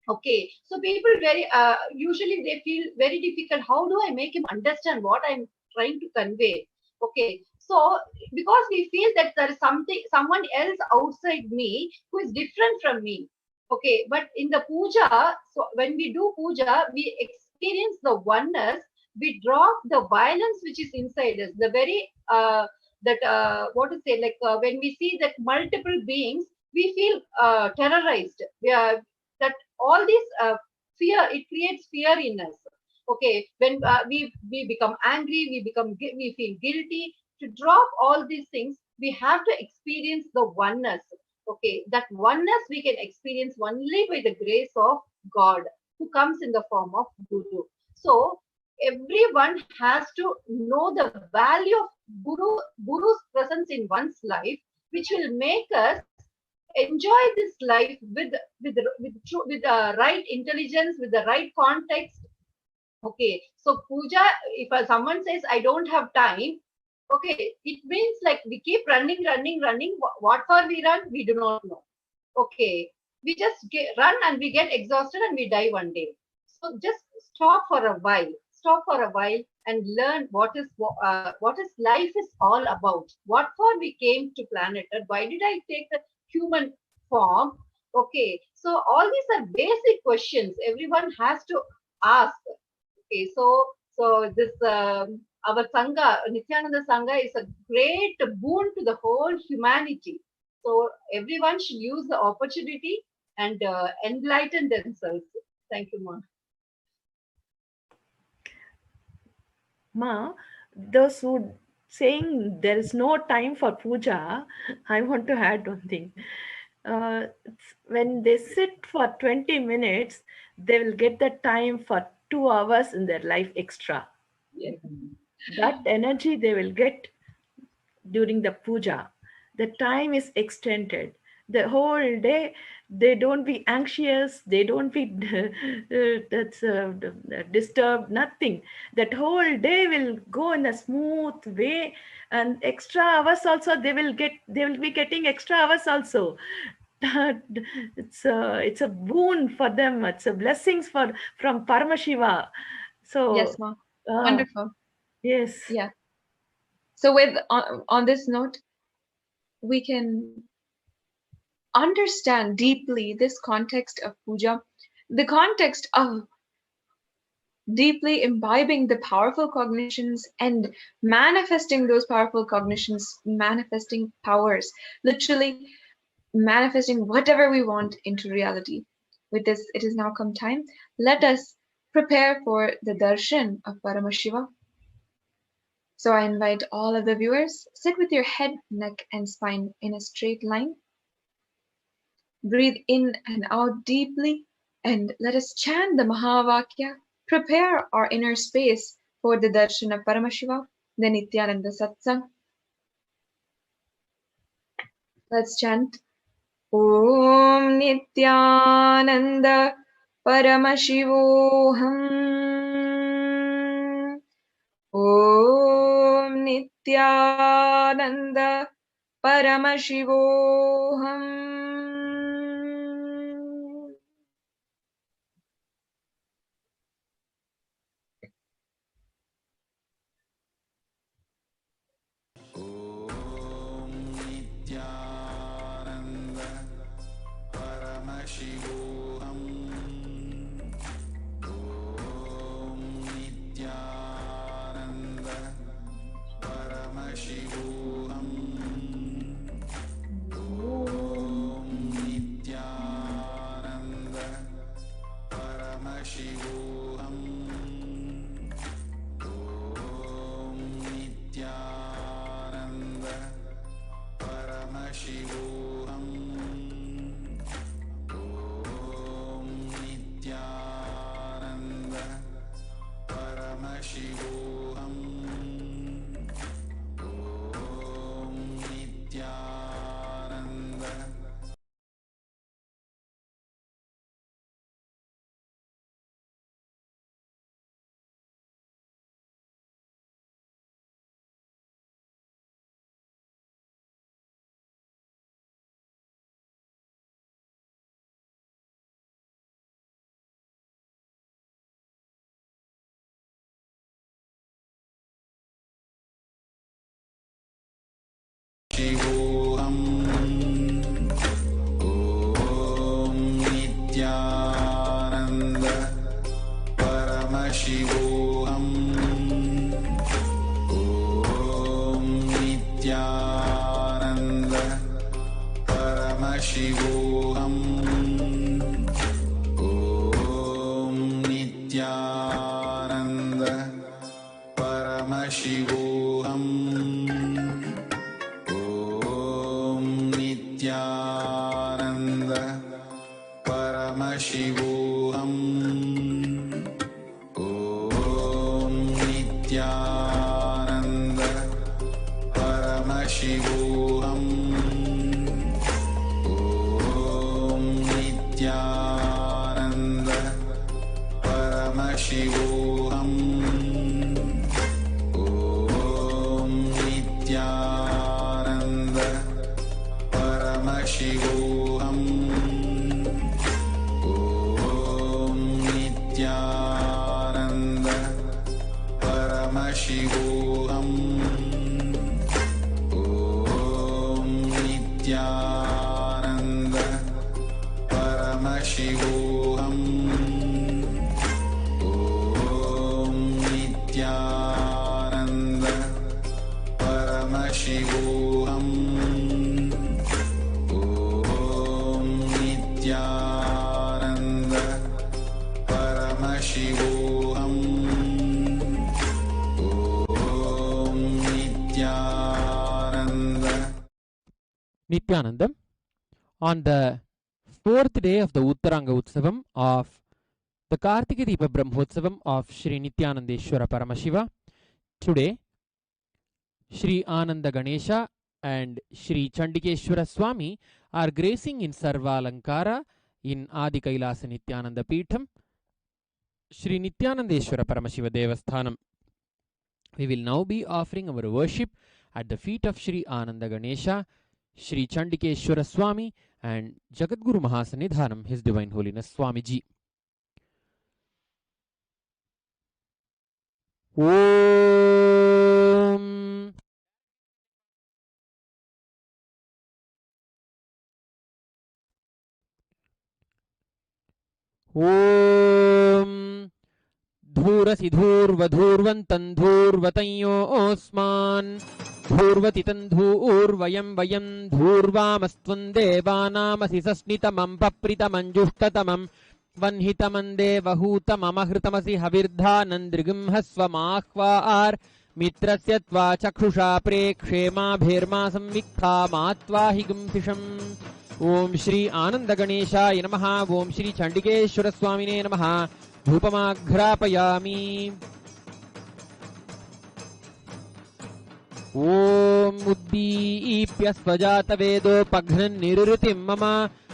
Okay, so people very usually they feel very difficult. How do I make him understand what I'm trying to convey? Okay, so because we feel that there is someone else outside me who is different from me. Okay, but in the puja, so when we do puja, we experience the oneness. We drop the violence which is inside us. The very what to say, like when we see that multiple beings, we feel terrorized. That all this fear, it creates fear in us. Okay, when we become angry, we feel guilty. To drop all these things, we have to experience the oneness. Okay, that oneness we can experience only by the grace of God, who comes in the form of Guru. So everyone has to know the value of Guru's presence in one's life, which will make us enjoy this life with the right intelligence, with the right context. Okay, so puja, if someone says I don't have time, okay, it means like we keep running. What for we run, we do not know. Okay, we just run and we get exhausted and we die one day. So just stop for a while and learn what is life is all about. What for we came to planet Earth? Why did I take the human form? Okay, so all these are basic questions everyone has to ask. Okay, so this our Sangha, Nithyananda Sangha, is a great boon to the whole humanity. So everyone should use the opportunity and enlighten themselves. Thank you, Ma. Ma, those who saying there is no time for puja, I want to add one thing. When they sit for 20 minutes, they will get the time for 2 hours in their life extra. Yes. That energy they will get during the puja. The time is extended. The whole day, they don't be anxious, they don't be disturbed, nothing. That whole day will go in a smooth way, and extra hours also they will be getting extra hours also. It's a boon for them. It's a blessings from Paramashiva. So Yes, Ma. Wonderful. Yes. Yeah. So with on this note, we can understand deeply this context of puja, the context of deeply imbibing the powerful cognitions and manifesting those powerful cognitions, manifesting powers, literally manifesting whatever we want into reality. With this, it has now come time. Let us prepare for the darshan of Paramashiva. So I invite all of the viewers, sit with your head, neck, and spine in a straight line. Breathe in and out deeply, and let us chant the Mahavakya. Prepare our inner space for the darshan of Paramashiva, the Nithyananda Satsang. Let's chant. Om Nithyananda Paramashivoham. Om Nithyananda Paramashivoham. Nithyananda Paramashivoham. Om Nithyananda Paramashivoham. Om Nithyananda Paramashivoham. Om Nithyananda Paramashivoham. Om Nithyananda Paramashivoham. Om Nithyananda Shivoham. Om Nithyananda Paramashivoham. Om Nithyananda Paramashivoham. Om Nithyananda Paramashivoham. Om Nithyananda Paramashivoham. Om Nithyananda Paramashivoham. Om Nithyananda Paramashivoham. Om Nithyananda Paramashivoham. Om Nithyananda Paramashivoham. Om Nithyananda Paramashivoham. Om Nithyananda Paramashivoham. Om Nithyananda Paramashivoham. Om Nithyananda. Nithyanandam. On the fourth day of the Uttaranga Utsavam of the Kartika Deepa Brahmotsavam of Shri Nithyanandeshwara Paramashiva, today Shri Ananda Ganesha and Shri Chandikeshwara Swami are gracing in Sarvalankara in Adi KAILASA Nithyananda Peetham, Shri Nithyanandeshwara Paramashiva Devasthanam. We will now be offering our worship at the feet of Shri Ananda Ganesha, Shri Chandikeshwara Swami and Jagatguru Mahasannidhanam, His Divine Holiness Swamiji. Om Om Dhurasi Dhurvadhurvantan Dhurvatanyosman Dhurvatitan Dhurvayam Vayam Dhurvamastvun Devanamasi Sasnitamam Papritamanjuhtatamam Vanhitamande Vahutamamahritamasi Havirdhanandrigimhasvamahvar मित्रस्य त्वा चक्षुषा प्रेक्षेमाभिर्मा संविक्था मात्वा हि गुंसिषम्। ओम श्री आनंद गणेशाय नमः। ओम श्री चंडिकेश्वर स्वामिने नमः। धूपमाघ्रापयामि। ओम उद्दीप्य स्वजातवेदोपघ्नन् निरुतिं मम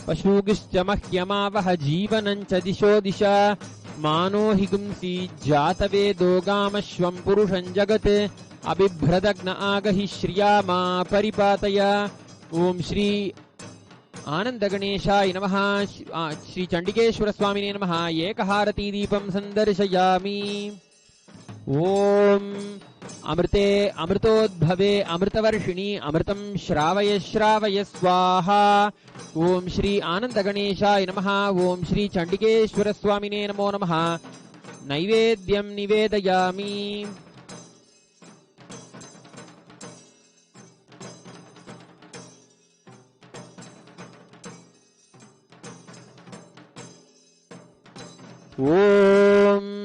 पशुगिश्च मह्यमावह जीवनं च दिशो दिशा मानो हि गुंसि जातवेदो गामश्वं पुरुषं जगत् अबिभ्रदग्न आगहि श्रिया मा परिपातय। ओम श्री आनंद गणेशाय नमः। श्री चंडिकेश्वर स्वामिने नमः। एकहारती दीपं संदर्शयामि। ओम अमृते अमृतोद्भवे अमृतवर्षिणी अमृतं श्रावय श्रावय स्वाहा। ओम श्री आनंद गणेशाय नमः। ओम श्री चंडिकेश्वर स्वामिने नमो नमः। नैवेद्यं निवेदयामि। ओम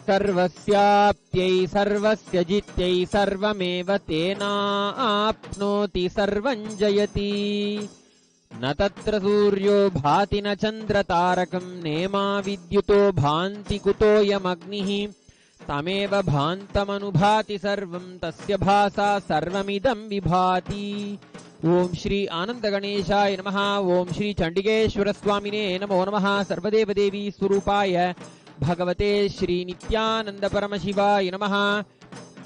सर्वस्याप्त्यै सर्वस्य जित्यै सर्वमेव तेनाप्नोति सर्वं जयति। न तत्र सूर्यो भाति न चन्द्रतारकं नेमा विद्युतो भान्ति कुतोऽयमग्निः तमेव भान्तमनुभाति सर्वं तस्य भासा सर्वमिदं विभाति। ओम श्री आनंद गणेशाय नमः। ओम श्री चंडिकेश्वर स्वामिने नमो नमः। सर्वदेव देवी स्वरूपाय भगवते श्री नित्यानंद परमशिवाय नमः।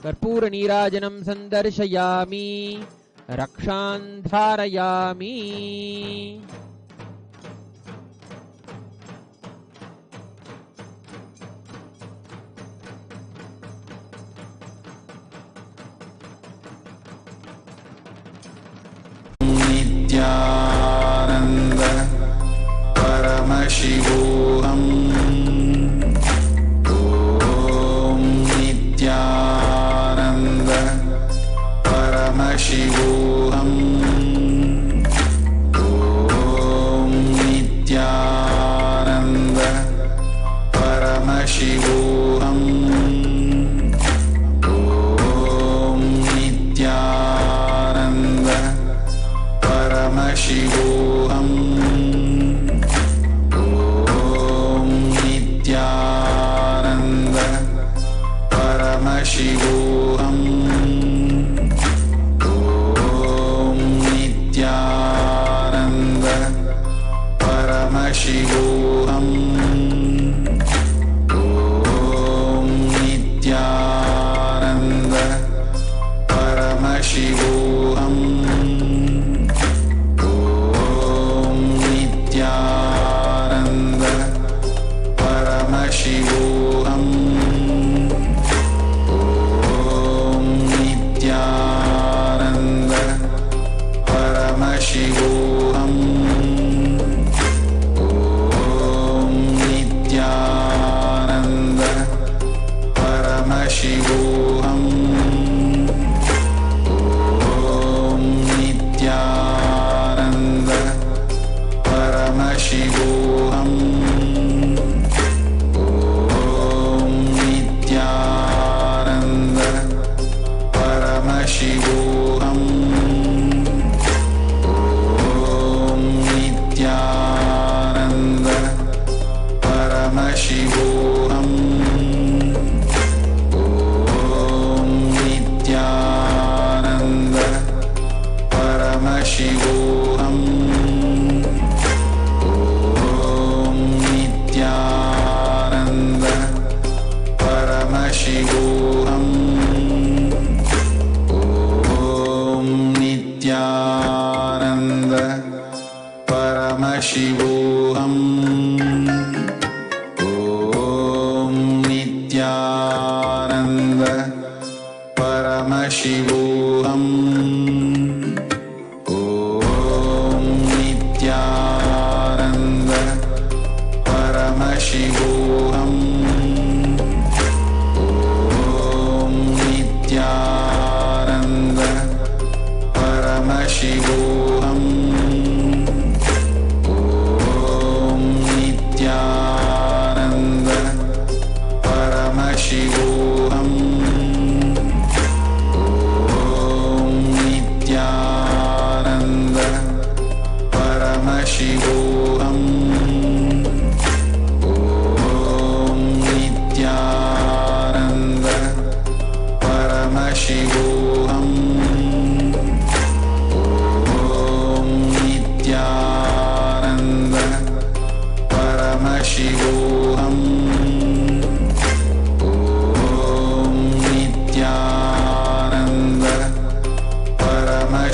कर्पूर नीराजनं संदर्शयामि। रक्षां धारयामि। नित्यानंद परमशिवोहम। ओम नित्यानंद परमशिवोहम। ओम नित्यानंद परमशिवोहम। ओम नित्यानंद परमशिवोहम। ओम नित्यानंद परमशिवोहम। ओम नित्यानंद परमशिवोहम। ओम नित्यानंद परमशिवोहम। ओम नित्यानंद परमशिवोहम। ओम नित्यानंद परमशिवोहम। ओम नित्यानंद परमशिवोहम। ओम नित्यानंद परमशिवोहम। ओम नित्यानंद परमशिवोहम। ओम नित्यानंद परमशिवोहम। ओम नित्यानंद परमशिवोहम। ओम नित्यानंद परमशिवोहम। ओम नित्यानंद परमशिवोहम। ओम नित्यानंद परमशिवोहम। ओम नित्यानंद परमशिवोहम। ओम नित्यानंद परमशिवोहम। ओम Nityanand परमशिवोहम।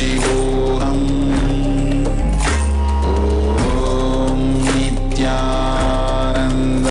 Paramashivoham. Om Nithyananda.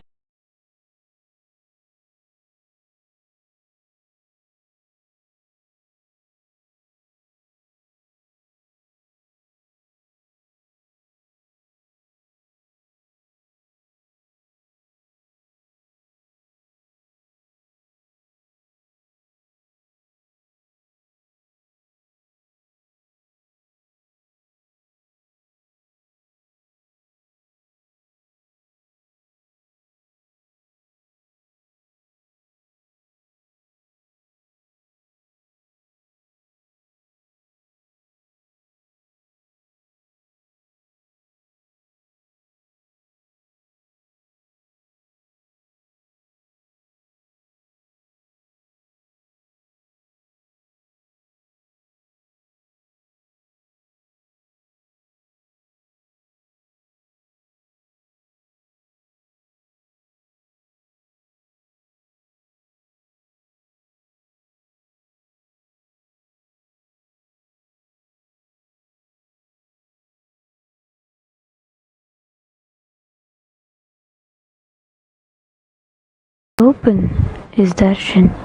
Open is darshan.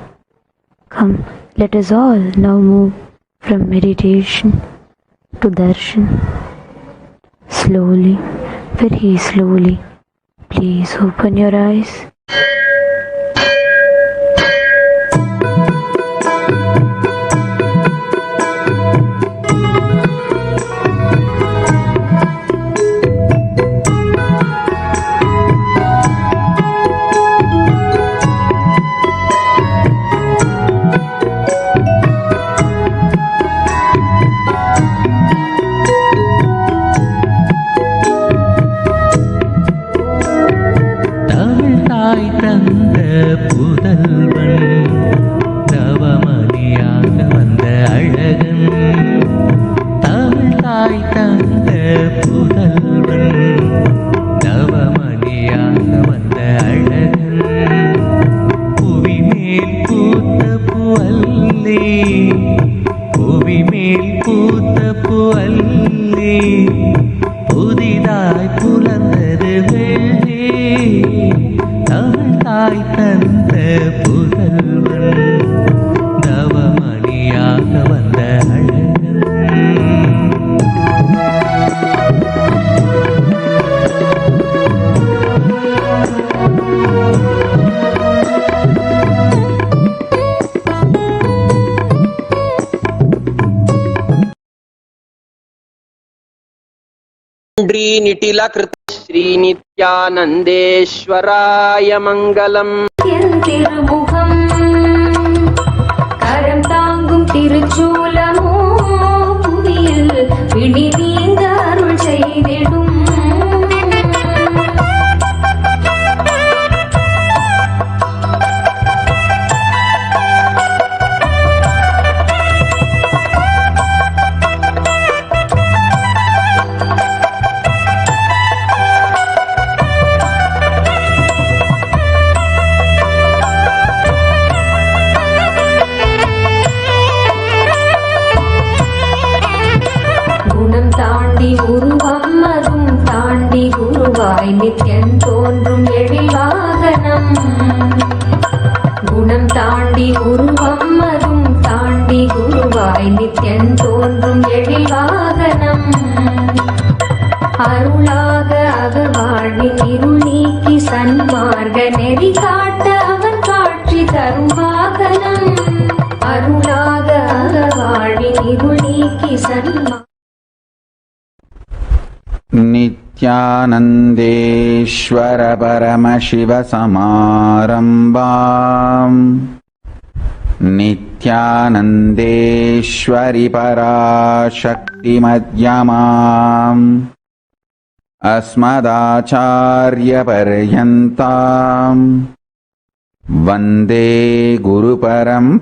Come, let us all now move from meditation to darshan. Slowly, very slowly, please open your eyes. निटिलकृत श्रीनित्यानन्देश्वराय मङ्गलम् திருமுகம் கரம் தாங்கும் திருச்சூலமோ புவியில் பிணி நீங்க அருள் செய்திடும் உருவம் அதும் தாண்டி குருவாய் நித்யன் தோன்றும் எழில் வாகனம் குணம் தாண்டி உருவம் அதும் தாண்டி குருவாய் நித்யன் தோன்றும் எழில் வாகனம் அருளாக அகவாழ்வின் இருள் நீக்கி சன்மார்க்க நெறி காட்ட அவன் காட்சி தரும் வாகனம் அருளாக அகவாழ்வின் இருள் நீக்கி சன்மார்க்க नित्यानन्देश्वर परमशिव समारम्भाम् नित्यानन्देश्वरि पराशक्ति मध्यमाम् अस्मदाचार्यपर्यन्ताम् वन्दे गुरुपरम्पराम्।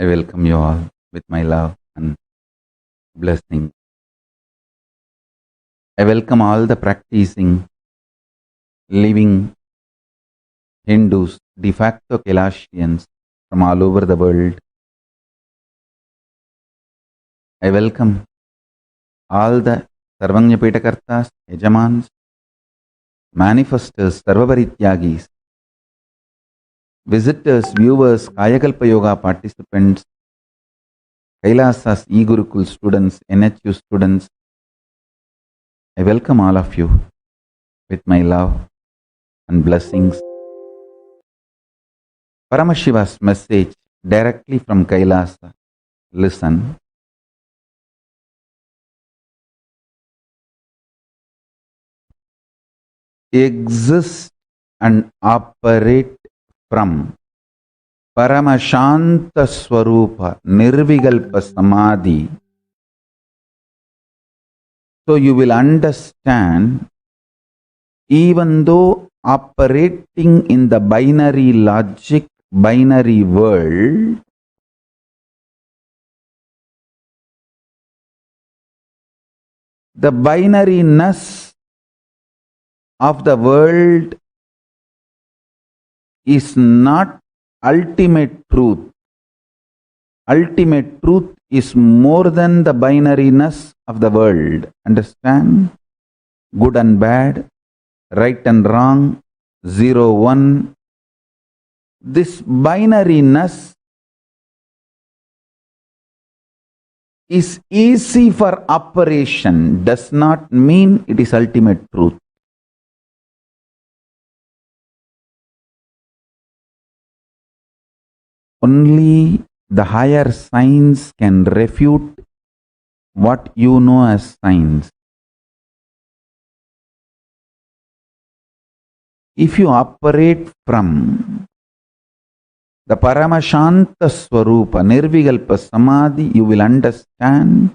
I welcome you all with my love and blessing. I welcome all the practicing, living Hindus, de facto Kailasians from all over the world. I welcome all the Sarvanya Pitakartas, Yajamans, manifestors, Sarvaparityagis, visitors, viewers, Kayakalpa Yoga participants, Kailasa's e-Gurukul students, NHU students. I welcome all of you with my love and blessings. Paramashiva's message directly from Kailasa. Listen. Exist and operate from Paramashanta Swarupa Nirvigalpa Samadhi. So you will understand, even though operating in the binary logic, binary world, the binariness of the world is not ultimate truth. Ultimate truth is more than the binariness of the world. Understand? Good and bad, right and wrong, 0, 1. This binariness is easy for operation, does not mean it is ultimate truth. Only the higher science can refute what you know as science. If you operate from the Paramashanta Swarupa, Nirvigalpa Samadhi, you will understand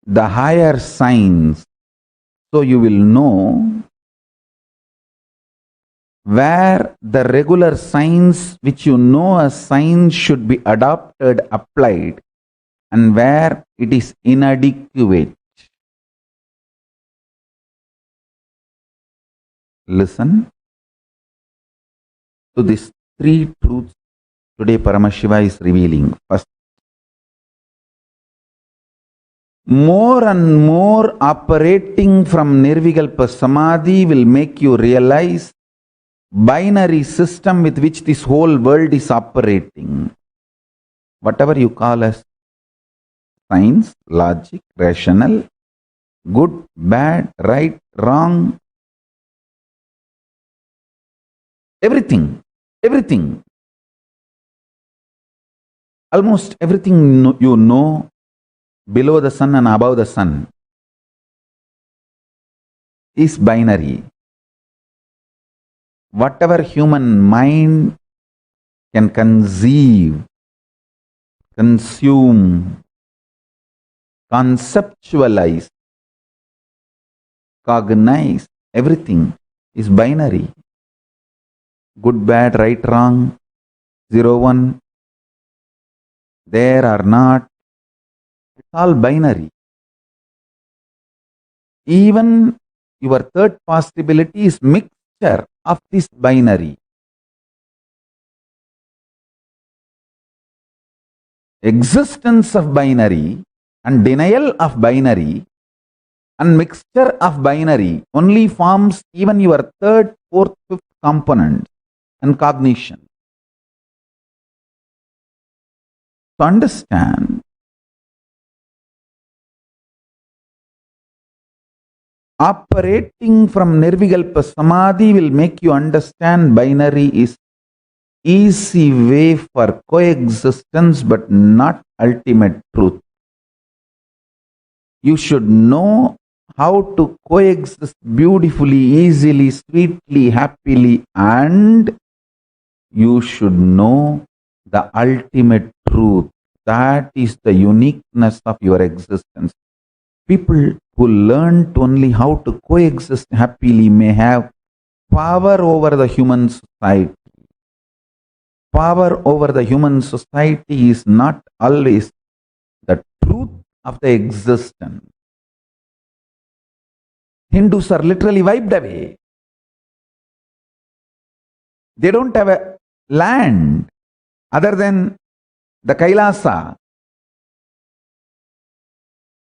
the higher science. So you will know where the regular science which you know as science should be adopted, applied, and where it is inadequate. Listen to these three truths today Paramashiva is revealing. First, more and more operating from Nirvigalpa Samadhi will make you realize binary system with which this whole world is operating. Whatever you call as science, logic, rational, good, bad, right, wrong, everything, almost everything you know below the sun and above the sun is binary. Whatever human mind can conceive, consume, conceptualize, cognize, everything is binary. Good, bad, right, wrong, 0, 1, there or not, it's all binary. Even your third possibility is mixture of this binary. Existence of binary and denial of binary and mixture of binary only forms even your third, fourth, fifth component and cognition. To understand, operating from Nirvigalpa Samadhi will make you understand binary is easy way for coexistence but not ultimate truth. You should know how to coexist beautifully, easily, sweetly, happily, and you should know the ultimate truth. That is the uniqueness of your existence. People who learned only how to coexist happily may have power over the human society. power over the human society is not always the truth of the existence. Hindus are literally wiped away. They don't have a land other than the KAILASA.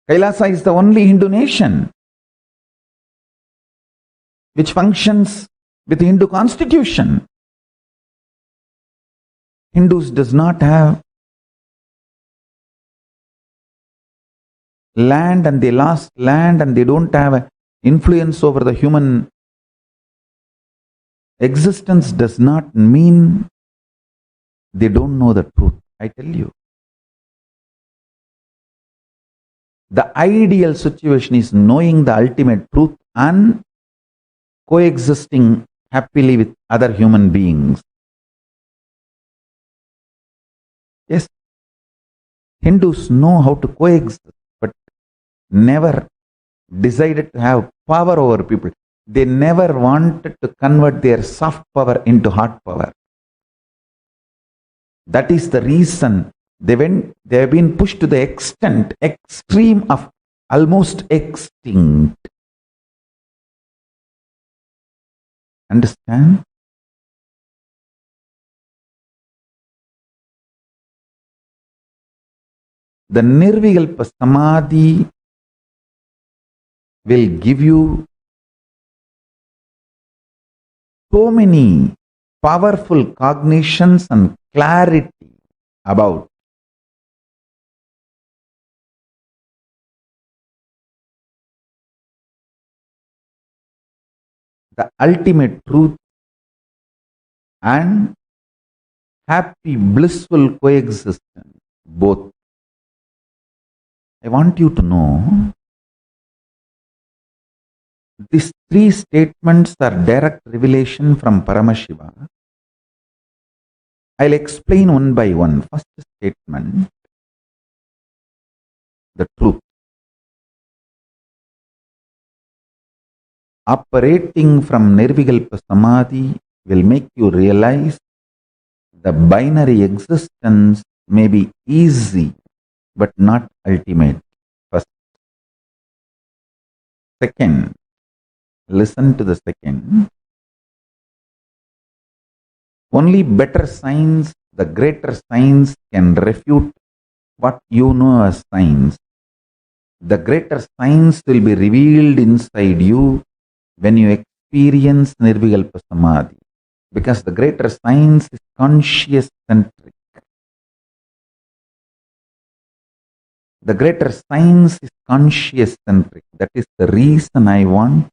KAILASA is the only Hindu nation which functions with the Hindu constitution. Hindus does not have land, and they lost land, and they don't have influence over the human existence. Does not mean they don't know the truth. I tell you, the ideal situation is knowing the ultimate truth and coexisting happily with other human beings. Yes, Hindus know how to coexist, but never decided to have power over people. They never wanted to convert their soft power into hard power. That is the reason they have been pushed to the extreme of almost extinct. Understand? The Nirvikalpa Samadhi will give you so many powerful cognitions and clarity about the ultimate truth and happy, blissful coexistence, both. I want you to know these three statements are direct revelation from Paramashiva. I'll explain one by one. First statement, the truth. Operating from Nirvikalpa Samadhi will make you realize the binary existence may be easy but not ultimate. First. Second, listen to the second. Only better science, the greater science, can refute what you know as science. The greater science will be revealed inside you when you experience Nirvikalpa Samadhi, because the greater science is conscious-centric. The greater science is conscious-centric. That is the reason I want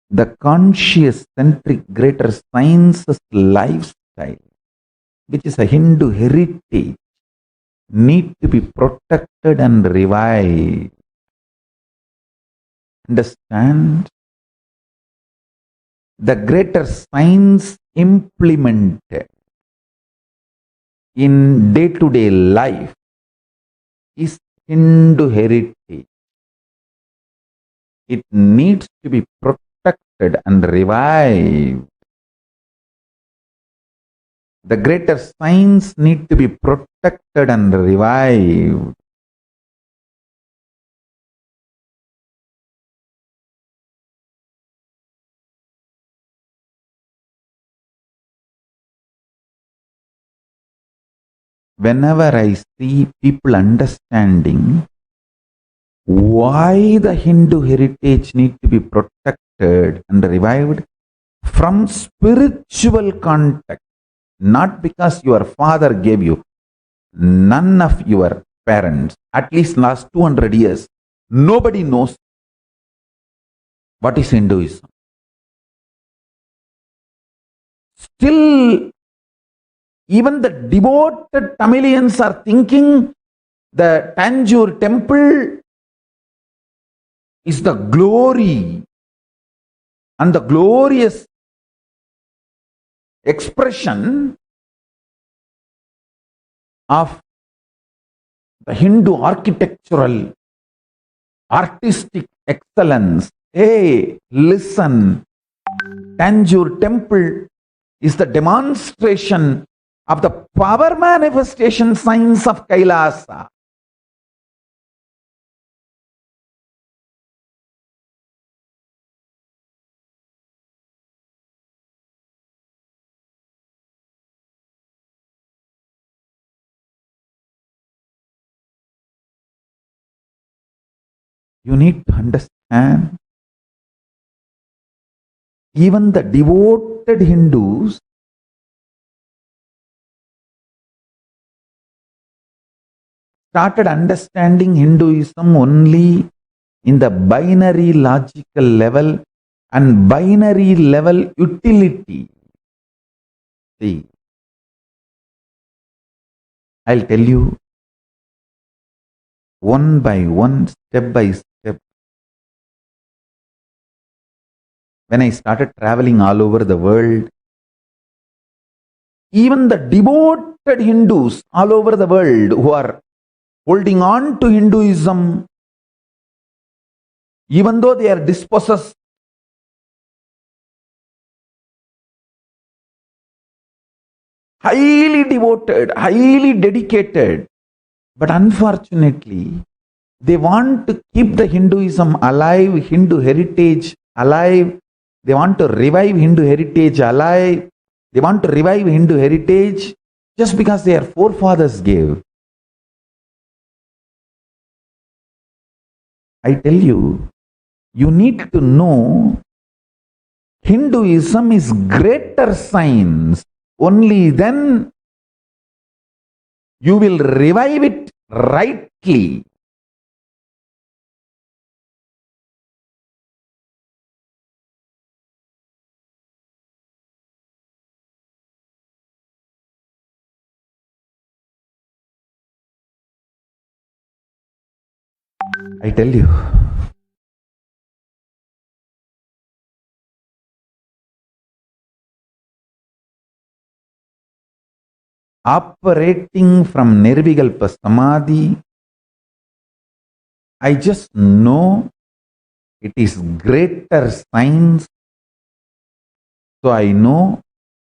the conscious-centric greater science's lifestyle, which is a Hindu heritage, need to be protected and revived. Understand? The greater science implemented in day-to-day life is Hindu heritage. It needs to be protected and revived. The greater science needs to be protected and revived. Whenever I see people understanding why the Hindu heritage needs to be protected and revived from spiritual context, not because your father gave you, none of your parents, at least last 200 years, nobody knows what is Hinduism. Still, even the devoted Tamilians are thinking the Tanjore temple is the glory and the glorious expression of the Hindu architectural, artistic excellence. Hey, listen, Tanjore temple is the demonstration of the power manifestation signs of Kailasa. You need to understand, even the devoted Hindus started understanding Hinduism only in the binary logical level and binary level utility. See, I'll tell you one by one, step by step. When I started traveling all over the world, even the devoted Hindus all over the world who are holding on to Hinduism, even though they are dispossessed, highly devoted, highly dedicated, but unfortunately, they want to keep the Hinduism alive, Hindu heritage alive. They want to revive Hindu heritage alive. They want to revive Hindu heritage just because their forefathers gave. I tell you, you need to know Hinduism is greater science. Only then you will revive it rightly. I tell you, operating from Nirvikalpa Samadhi, I just know it is greater science. So I know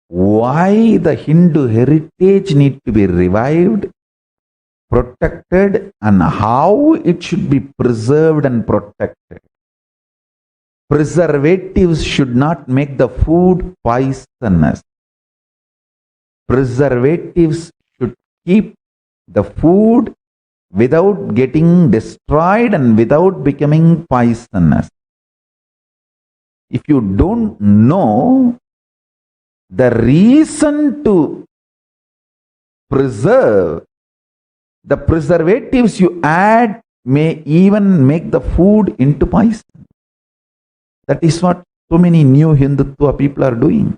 why the Hindu heritage needs to be revived, protected, and how it should be preserved and protected. Preservatives should not make the food poisonous. Preservatives should keep the food without getting destroyed and without becoming poisonous. If you don't know the reason to preserve, the preservatives you add may even make the food into poison. That is what so many new Hindutva people are doing.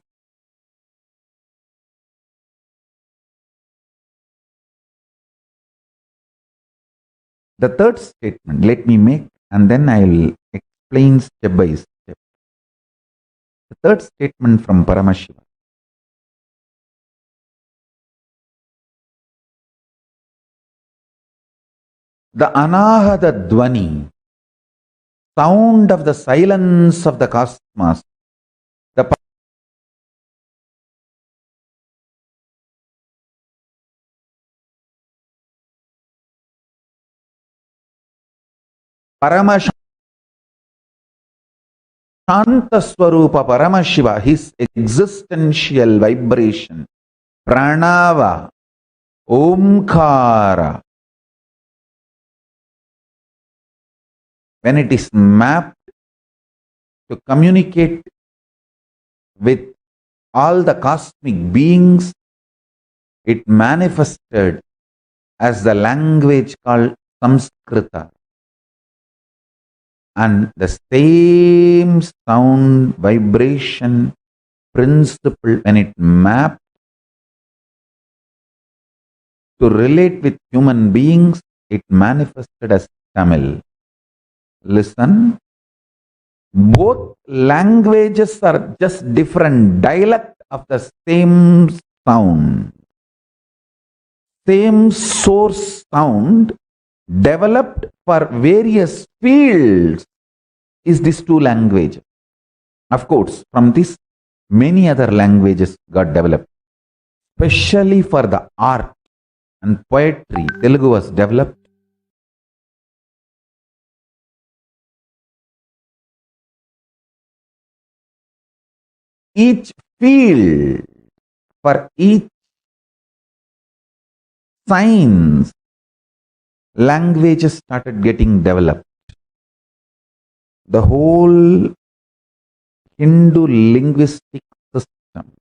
The third statement, let me make, and then I will explain step by step. The third statement from Paramashiva. The Anahata Dwani, sound of the silence of the cosmos, the Shanta Swarupa Paramashiva, his existential vibration, Pranava, Omkara, when it is mapped to communicate with all the cosmic beings, it manifested as the language called Samskrita. And the same sound, vibration, principle, when it mapped to relate with human beings, it manifested as Tamil. Listen, both languages are just different dialect of the same sound. Same source sound developed for various fields is these two languages. Of course, from this, many other languages got developed. especially for the art and poetry, Telugu was developed. Each field, for each science, languages started getting developed. The whole Hindu linguistic system,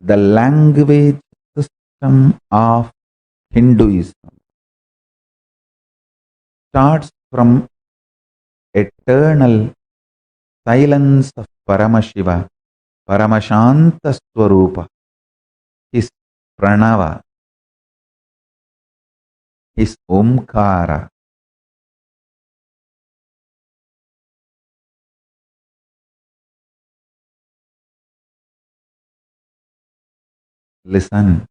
the language system of Hinduism, starts from eternal silence of Paramashiva, Paramashanta Swarupa, his Pranava, his Omkara. Listen.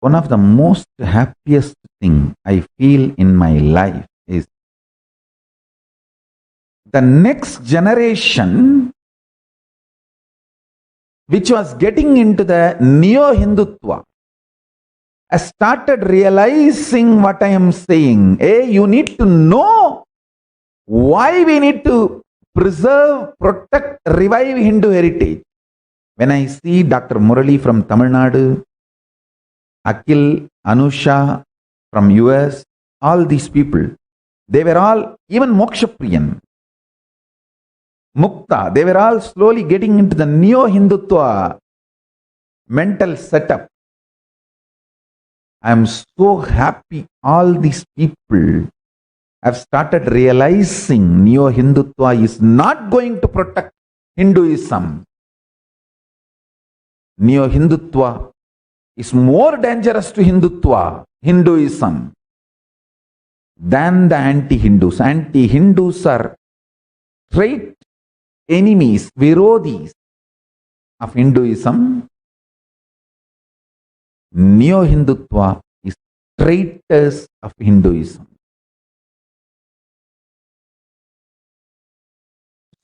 One of the most happiest thing I feel in my life is the next generation which was getting into the neo-Hindutva has started realizing what I am saying. Hey, you need to know why we need to preserve, protect, revive Hindu heritage. When I see Dr. Murali from Tamil Nadu, Akhil, Anusha from US, all these people, they were all, even Mokshapriyan, Mukta, they were all slowly getting into the neo-Hindutva mental setup. I am so happy all these people have started realizing neo-Hindutva is not going to protect Hinduism. Neo-Hindutva is more dangerous to Hinduism, than the anti-Hindus. Anti-Hindus are straight enemies, virodhis of Hinduism. Neo-Hindutva is traitors of Hinduism.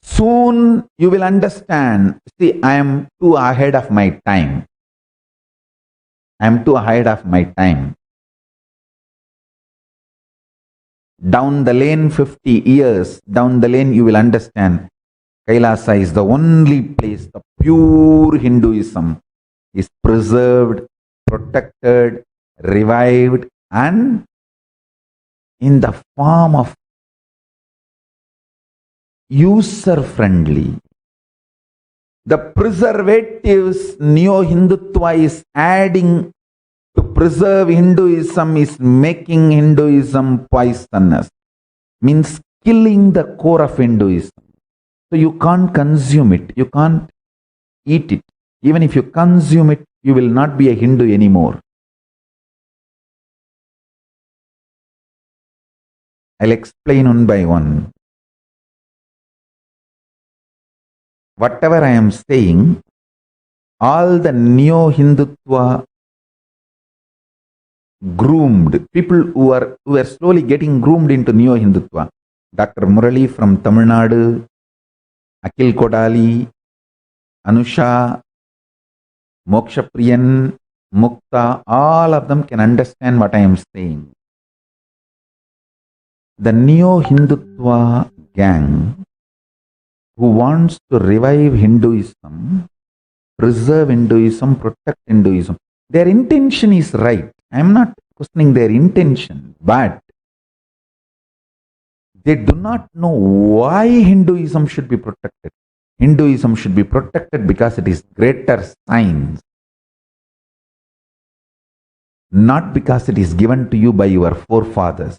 Soon you will understand. See, I am too ahead of my time. Down the lane, 50 years, down the lane, you will understand. Kailasa is the only place the pure Hinduism is preserved, protected, revived, and in the form of user-friendly. The preservatives neo-Hindutva is adding to preserve Hinduism is making Hinduism poisonous. Means killing the core of Hinduism. So you can't consume it. You can't eat it. Even if you consume it, you will not be a Hindu anymore. I'll explain one by one. Whatever I am saying, all the neo-Hindutva groomed, people who are slowly getting groomed into neo-Hindutva. Dr. Murali from Tamil Nadu, Akhil Kodali, Anusha, Mokshapriyan, Mukta, all of them can understand what I am saying. The neo-Hindutva gang who wants to revive Hinduism, preserve Hinduism, protect Hinduism, their intention is right. I am not questioning their intention, but they do not know why Hinduism should be protected. Hinduism should be protected because it is greater science, not because it is given to you by your forefathers.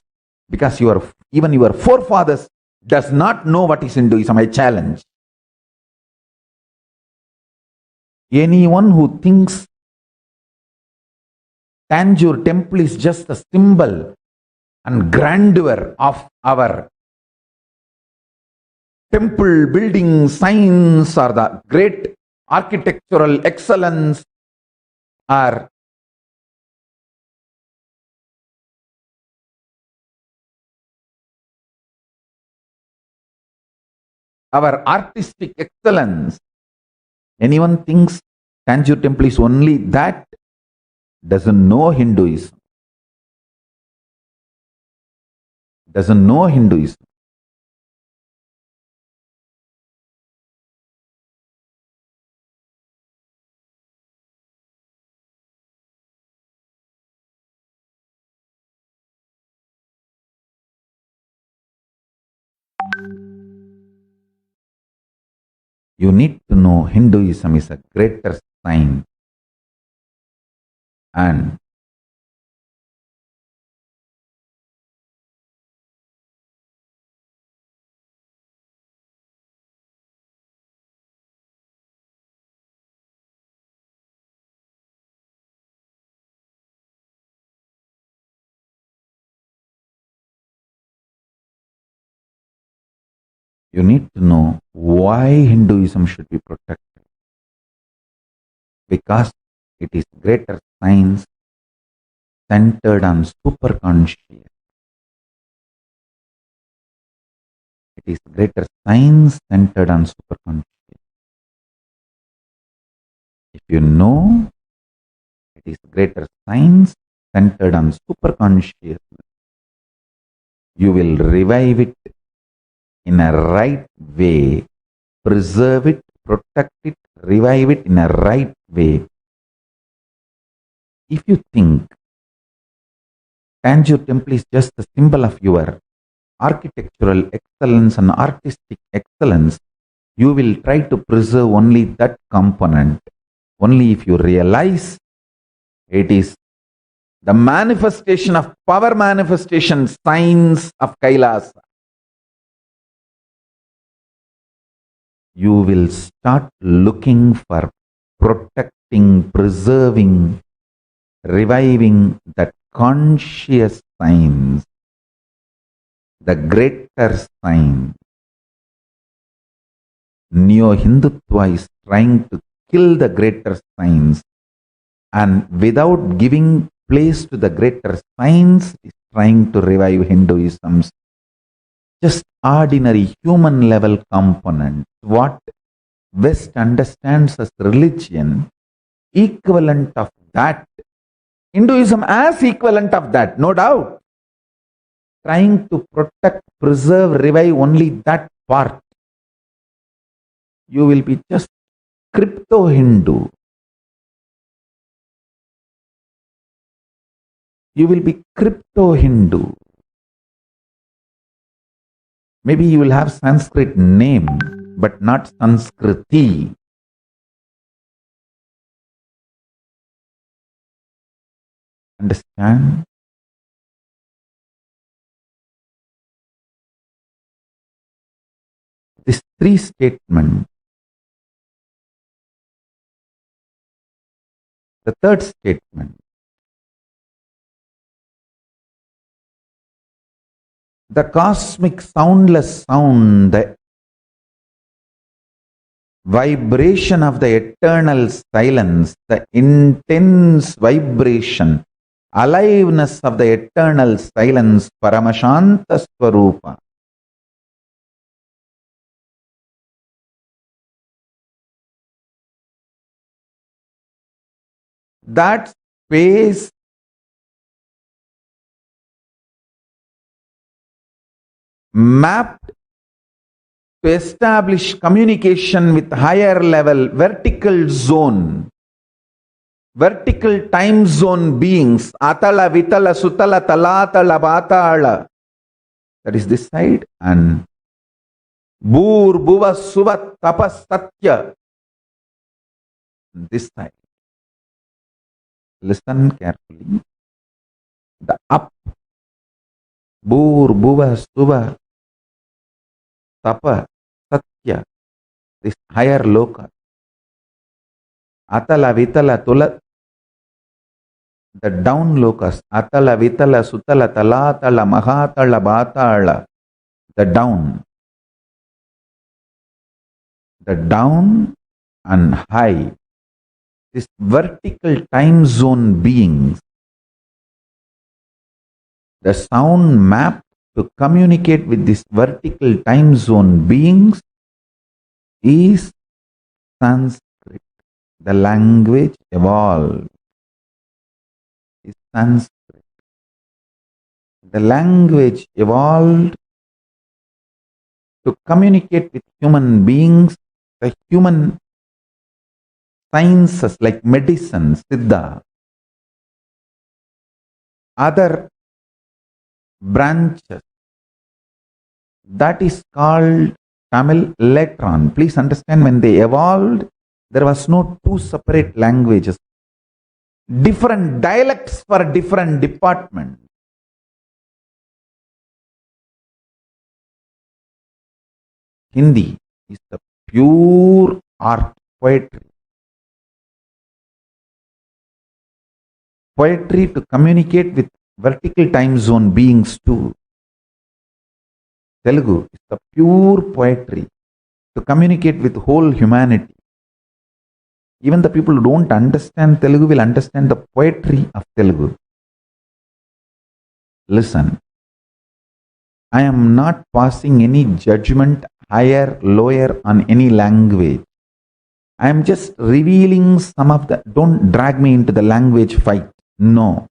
Because even your forefathers does not know what is Hinduism. I challenge anyone who thinks Tanjore temple is just a symbol and grandeur of our temple building science or the great architectural excellence or our artistic excellence. Anyone thinks Tanjore temple is only that, doesn't know Hinduism. Doesn't know Hinduism. You need to know Hinduism is a greater science, and you need to know why Hinduism should be protected. Because it is greater science centered on superconscious. It is greater science centered on superconscious. If you know it is greater science centered on superconsciousness, you will revive it in a right way, preserve it, protect it, revive it in a right way. If you think Tanjore temple is just a symbol of your architectural excellence and artistic excellence, you will try to preserve only that component. Only if you realize it is the manifestation of power manifestation signs of Kailasa, you will start looking for protecting, preserving, reviving that conscious signs, the greater sign. Neo-Hindutva is trying to kill the greater signs, and without giving place to the greater signs, is trying to revive Hinduism's just ordinary human level component. What West understands as religion, equivalent of that. Hinduism as equivalent of that, no doubt. Trying to protect, preserve, revive only that part. You will be just crypto-Hindu. You will be crypto-Hindu. Maybe you will have Sanskrit name, but not Sanskriti. Understand? This three statement. The third statement. The cosmic soundless sound, the vibration of the eternal silence, the intense vibration, aliveness of the eternal silence, Paramashanta Swarupa. That space mapped to establish communication with higher level, vertical zone, vertical time zone beings, Atala, Vitala, Sutala, Talatala, Batala. That is this side. And Bhur, Bhuva, Suva, Tapas, Satya. This side. Listen carefully. The up. Bhur, Bhuva, Suva, Tapa, Satya, this higher loka. Atala, Vitala, Tula, the down lokas. Atala, Vitala, Sutala, Talatala, Mahatala, Batala, the down. The down and high. This vertical time zone beings. The sound map to communicate with this vertical time zone beings is Sanskrit. The language evolved is Sanskrit. The language evolved to communicate with human beings, the human sciences like medicine, Siddha, other branches. That is called Tamil later on. Please understand, when they evolved, there was no two separate languages. Different dialects for different departments. Hindi is the pure art, poetry. Poetry to communicate with vertical time zone beings too. Telugu is the pure poetry to communicate with whole humanity. Even the people who don't understand Telugu will understand the poetry of Telugu. Listen, I am not passing any judgment higher, lower on any language. I am just revealing some of the, don't drag me into the language fight. No,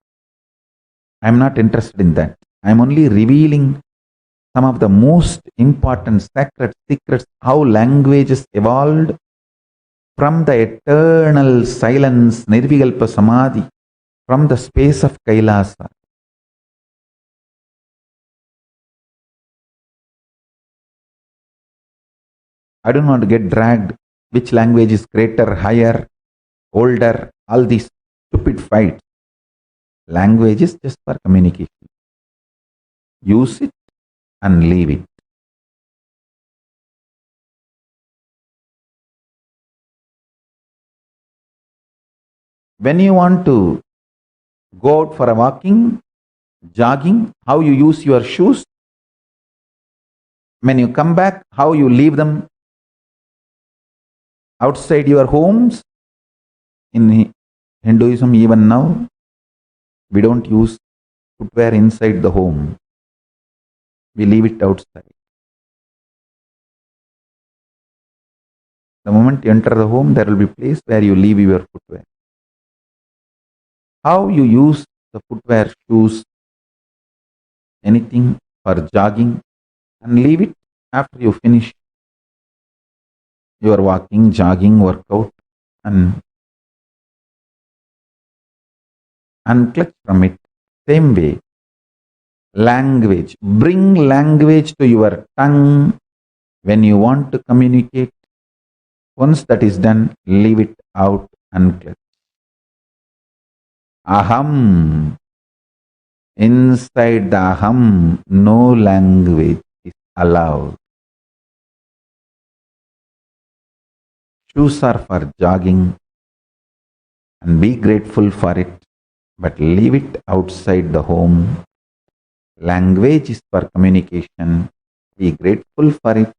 I am not interested in that. I am only revealing some of the most important sacred secrets, how languages evolved from the eternal silence, Nirvikalpa Samadhi, from the space of Kailasa. I don't want to get dragged. Which language is greater, higher, older, all these stupid fights. Language is just for communication. Use it and leave it. When you want to go out for a walking, jogging, how you use your shoes. When you come back, how you leave them outside your homes. In Hinduism, even now, we don't use footwear inside the home. We leave it outside. The moment you enter the home, there will be a place where you leave your footwear. How you use the footwear, shoes, anything for jogging, and leave it after you finish your walking, jogging, workout, and unclutch from it. Same way, language. Bring language to your tongue when you want to communicate. Once that is done, leave it out, unclutch. Aham. Inside the aham, no language is allowed. Shoes are for jogging and be grateful for it, but leave it outside the home. Language is for communication. Be grateful for it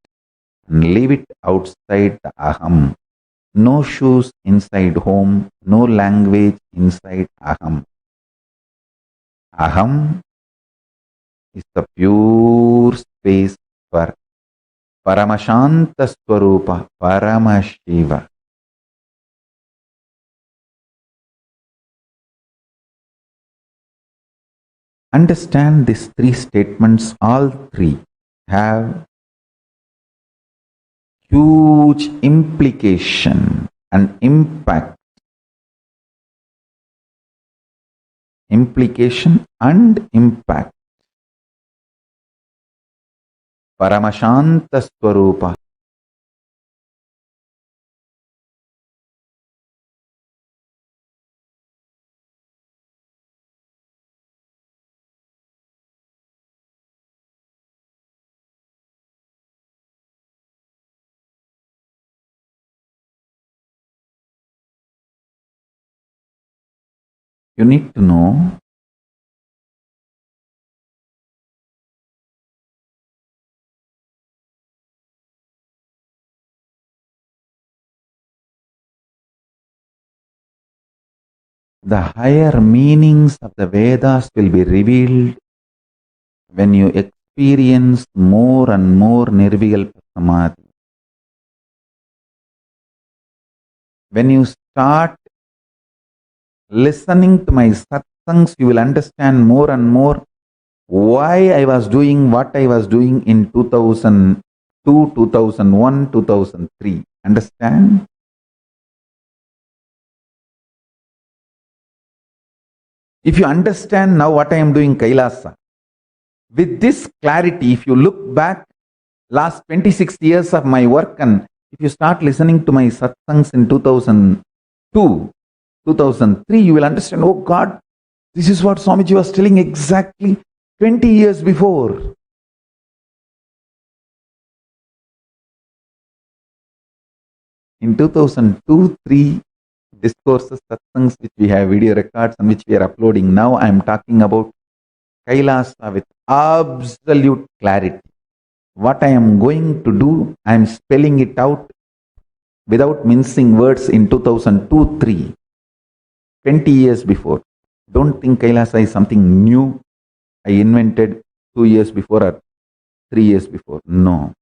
and leave it outside the aham. No shoes inside home, no language inside aham. Aham is the pure space for Paramashanta Swarupa, Paramashiva. Understand these three statements, all three have huge implication and impact. Implication and impact. Paramashanta Swarupa. You need to know the higher meanings of the Vedas will be revealed when you experience more and more Nirvikalpa Samadhi. When you start listening to my satsangs, you will understand more and more why I was doing what I was doing in 2002, 2001, 2003. Understand? If you understand now what I am doing KAILASA, with this clarity, if you look back last 26 years of my work, and if you start listening to my satsangs in 2002, 2003, you will understand, oh God, this is what Swamiji was telling exactly 20 years before. In 2002-3 discourses, satsangs which we have video records and which we are uploading now, I am talking about KAILASA with absolute clarity. What I am going to do, I am spelling it out without mincing words in 2002-3, 20 years before. Don't think KAILASA is something new I invented 2 years before or 3 years before. No.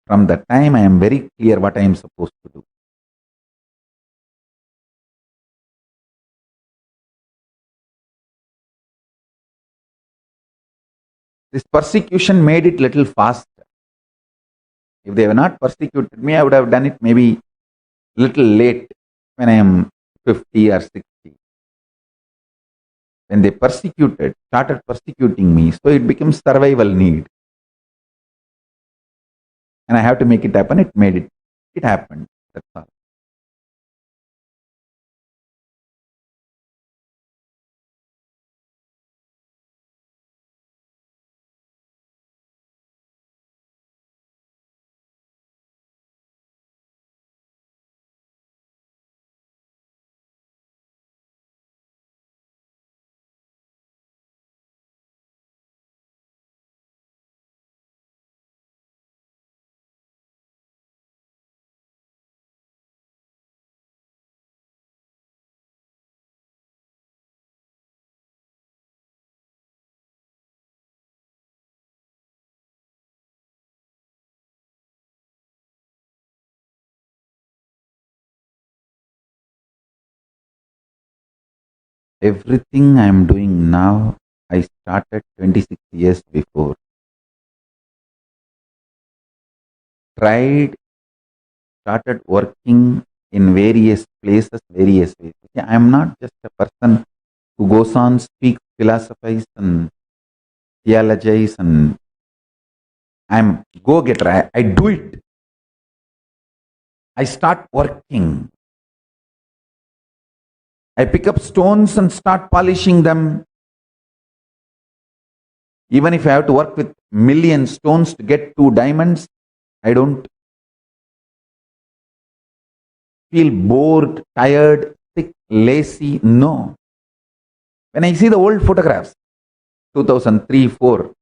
From that time, I am very clear what I am supposed to do. This persecution made it little faster. If they were not persecuted me, I would have done it maybe little late when I am 50 or 60. When they started persecuting me, so it became survival need. And I have to make it happen. It made it. It happened. That's all. Everything I am doing now, I started 26 years before. Started working in various places, various ways. I am not just a person who goes on, speaks, philosophize and theologize, and I am go-getter. I do it. I start working. I pick up stones and start polishing them. Even if I have to work with million stones to get 2 diamonds, I don't feel bored, tired, sick, lazy. No. When I see the old photographs, 2003, 4,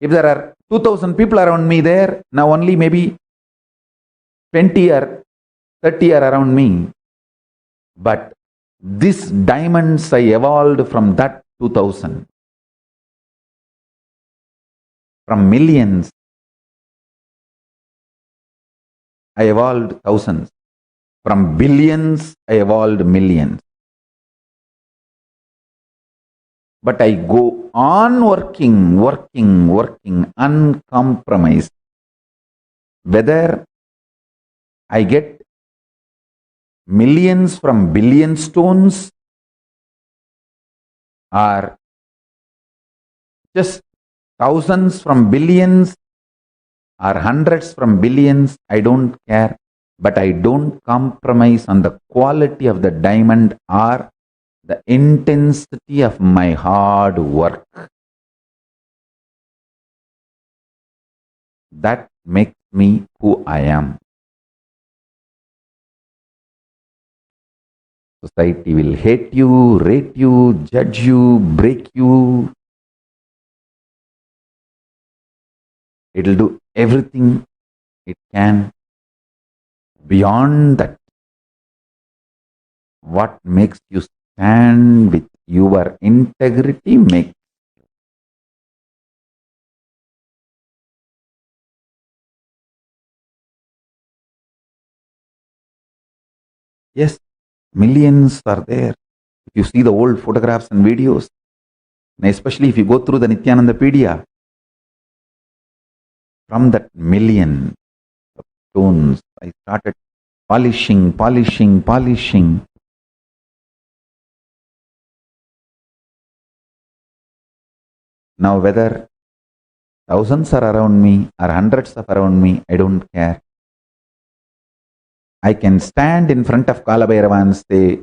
if there are 2,000 people around me there, now only maybe 20 or 30 are around me. But these diamonds I evolved from that 2,000. From millions, I evolved thousands. From billions, I evolved millions. But I go on working, uncompromised. Whether I get millions from billion stones or just thousands from billions or hundreds from billions, I don't care. But I don't compromise on the quality of the diamond or the intensity of my hard work. That makes me who I am. Society will hate you, rate you, judge you, break you. It will do everything it can. Beyond that, what makes you stand with your integrity makes Yes, millions are there. If you see the old photographs and videos, and especially if you go through the Nithyanandapedia, from that million of stones, I started polishing. Now whether thousands are around me or hundreds of around me, I don't care. I can stand in front of Kalabhairava and say,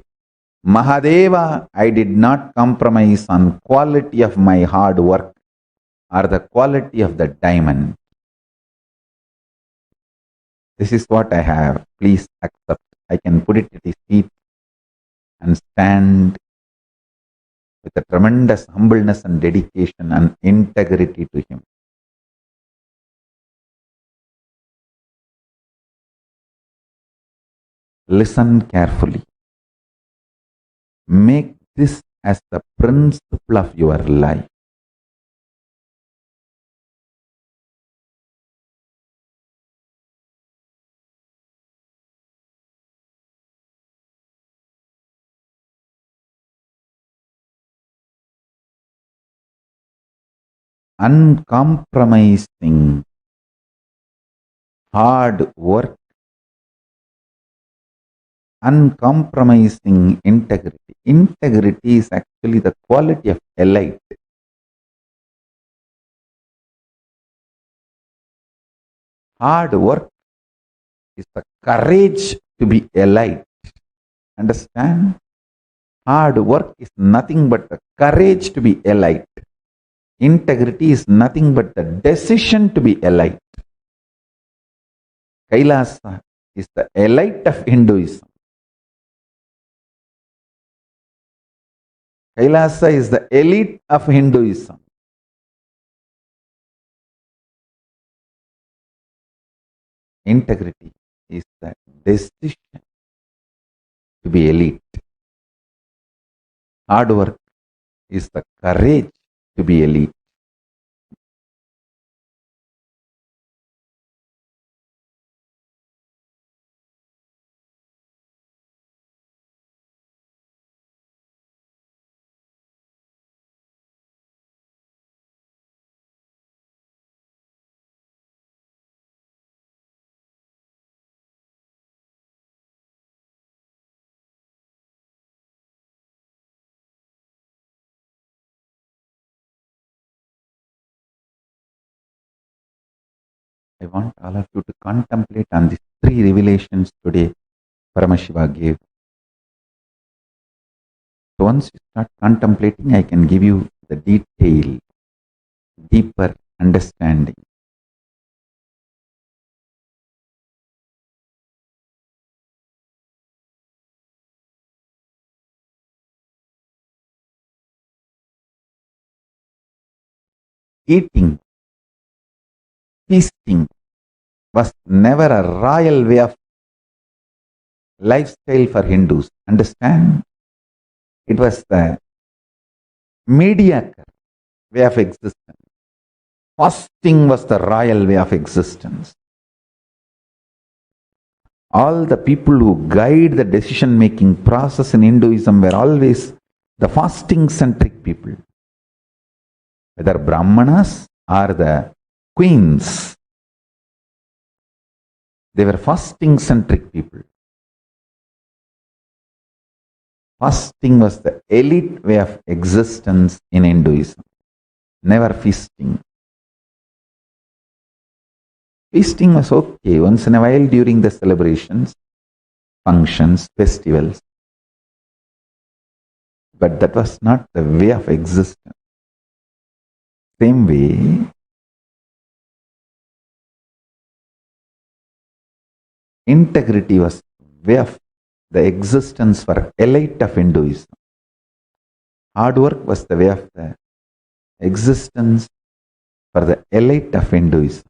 Mahadeva, I did not compromise on quality of my hard work or the quality of the diamond. This is what I have. Please accept. I can put it at his feet and stand with a tremendous humbleness and dedication and integrity to him. Listen carefully. Make this as the principle of your life. Uncompromising hard work, uncompromising integrity. Integrity is actually the quality of elite. Hard work is the courage to be elite. Understand? Hard work is nothing but the courage to be elite. Integrity is nothing but the decision to be elite. KAILASA is the elite of Hinduism. KAILASA is the elite of Hinduism. Integrity is the decision to be elite. Hard work is the courage to be elite. I want all of you to contemplate on these three revelations today Paramashiva gave. So once you start contemplating, I can give you the detail, deeper understanding. Eating, feasting was never a royal way of lifestyle for Hindus. Understand? It was the mediocre way of existence. Fasting was the royal way of existence. All the people who guide the decision-making process in Hinduism were always the fasting-centric people. Whether Brahmanas or the queens, they were fasting-centric people. Fasting was the elite way of existence in Hinduism, never feasting. Feasting was okay once in a while during the celebrations, functions, festivals. But that was not the way of existence. Same way, integrity was way of the existence for elite of Hinduism. Hard work was the way of the existence for the elite of Hinduism.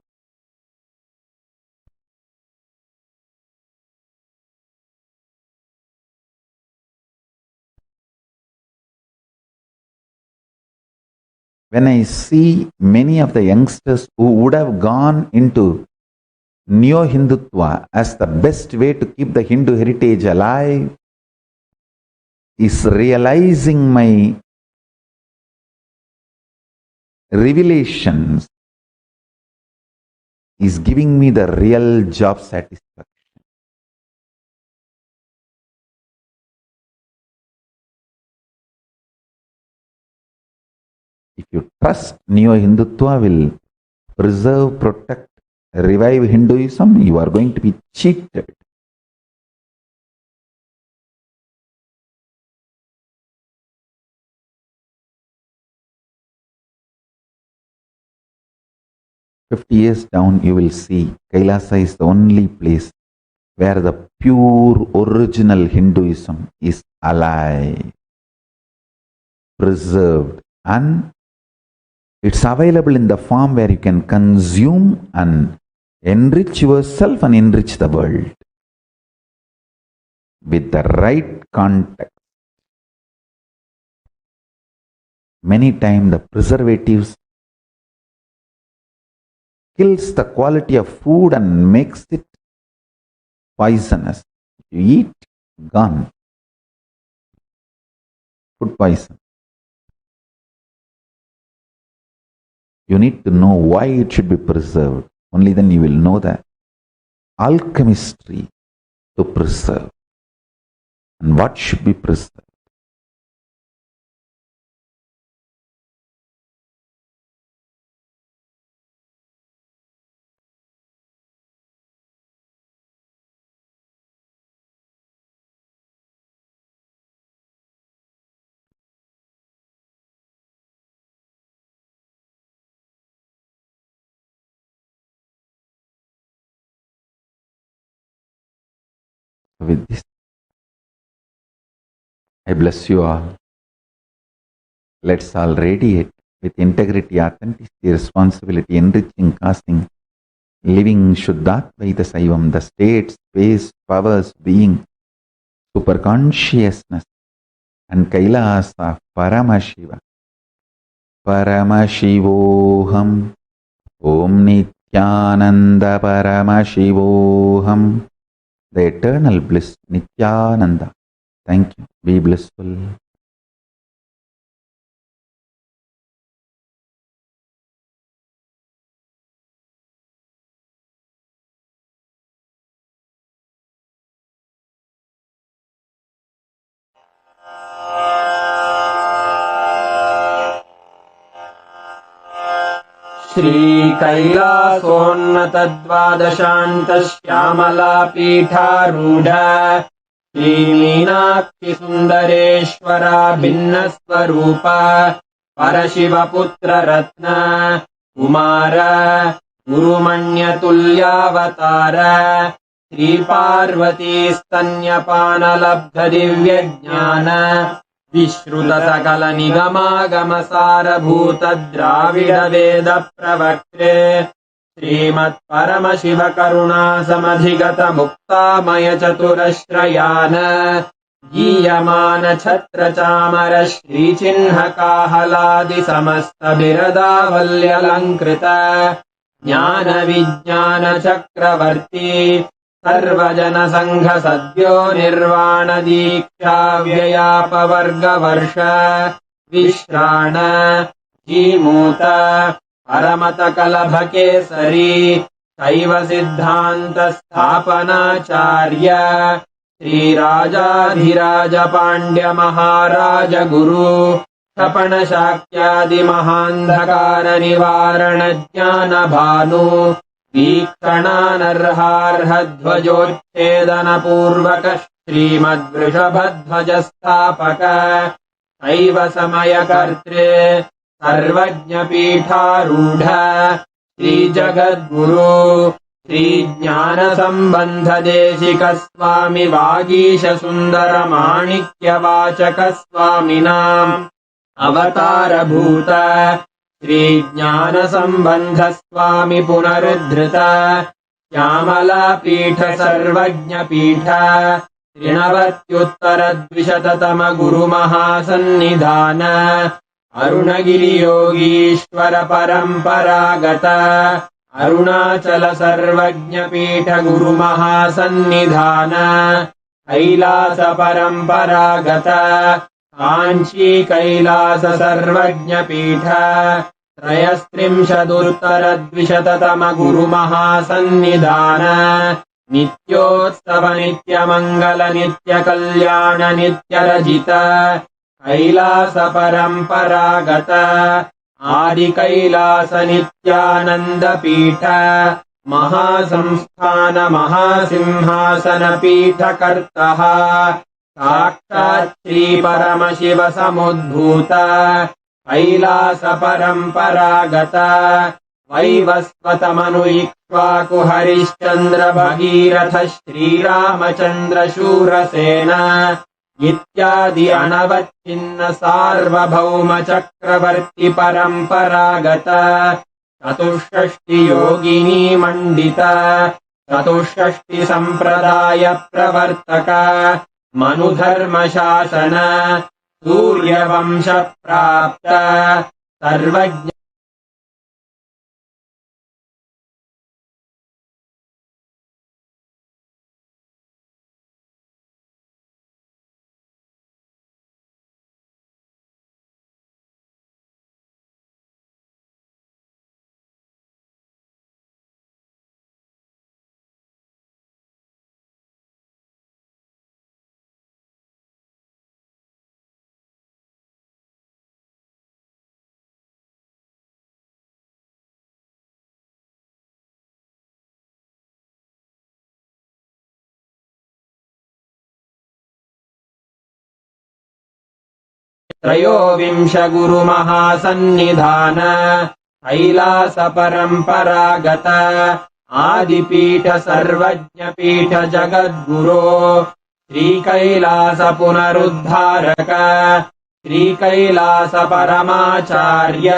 When I see many of the youngsters who would have gone into Neo-Hindutva as the best way to keep the Hindu heritage alive is realizing my revelations, is giving me the real job satisfaction. If you trust Neo-Hindutva will preserve, protect, revive Hinduism, you are going to be cheated. "50 years down, you will see Kailasa is the only place where the pure original Hinduism is alive, preserved, and it's available in the form where you can consume and enrich yourself and enrich the world with the right context." Many times the preservatives kills the quality of food and makes it poisonous. You eat, gone. Food poison. You need to know why it should be preserved. Only then you will know the alchemistry to preserve and what should be preserved. With this, I bless you all. Let's all radiate with integrity, authenticity, responsibility, enriching, casting, living Shuddhatvaita Saivam, the state, space, powers, being, superconsciousness, and Kailasa, Paramashiva. Paramashivoham, Om Nithyananda Paramashivoham. The eternal bliss, Nithyananda. Thank you. Be blissful. श्रीकैलासोन्नतद्वादशान्तश्यामलापीठारूढ श्रीमीनाक्षिसुन्दरेश्वरा भिन्नस्वरूप परशिवपुत्ररत्न Kumar गुरुमण्यतुल्यावतार श्रीपार्वतीस्तन्यपानलब्धदिव्यज्ञान विश्रुतसकलनिगमागमसारभूतद्राविडवेदप्रवक्त्रे श्रीमत्परमशिवकरुणासमधिगतमुक्तामयचतुरश्रयान् गीयमानछत्रचामर श्रीचिह्नकाहलादिसमस्तबिरदावल्यलङ्कृत ज्ञानविज्ञानचक्रवर्ती सर्वजनसङ्घसद्यो निर्वाणदीक्षाव्ययापवर्गवर्ष विश्राण Jimuta परमतकलभकेसरी शैवसिद्धान्तस्थापनाचार्य श्रीराजाधिराजपाण्ड्यमहाराजगुरु क्षपणशाक्यादिमहान्धकारनिवारणज्ञानभानु वीक्षणानर्हार्हध्वजोच्छेदनपूर्वक श्रीमद्वृषभध्वजस्थापक शैव समयकर्त्रे सर्वज्ञपीठारूढ श्रीजगद्गुरु श्रीज्ञानसम्बन्धदेशिक स्वामि वागीशसुन्दरमाणिक्यवाचक स्वामिनाम् अवतारभूत श्रीज्ञानसम्बन्धस्वामि पुनरुद्धृत श्यामलापीठ सर्वज्ञपीठ त्रिणवत्युत्तरद्विशततम गुरुमहासन्निधान अरुणगिरियोगीश्वर परम्परागत अरुणाचल सर्वज्ञपीठ गुरु महासन्निधान कैलास परम्परागत काञ्ची कैलास सर्वज्ञपीठ त्रयस्त्रिंशदुत्तरद्विशततम गुरु महासन्निधान नित्योत्सव नित्यमङ्गल नित्यकल्याण नित्यरजित कैलास परम्परागत आदि कैलास नित्यानंद पीठ महासंस्थान महासिंहासन पीठ कर्तः साक्षात् श्री परमशिव समुद्भूत कैलास परम्परागत वैवस्वत मनु इक्ष्वाकु हरिश्चन्द्र भगीरथ श्रीरामचन्द्र शूरसेन इत्यादि अनवच्छिन्न सार्वभौम चक्रवर्ति परम्परागत चतुष्षष्टि योगिनी मंडित चतुष्षष्टि संप्रदाय प्रवर्तक मनुधर्म शासन सूर्यवंश प्राप्त सर्वज्ञ त्रयोविंश गुरु महासन्निधान कैलास परम्परागत आदिपीठ सर्वज्ञपीठ जगद्गुरो श्री कैलास पुनरुद्धारक श्री कैलास परमाचार्य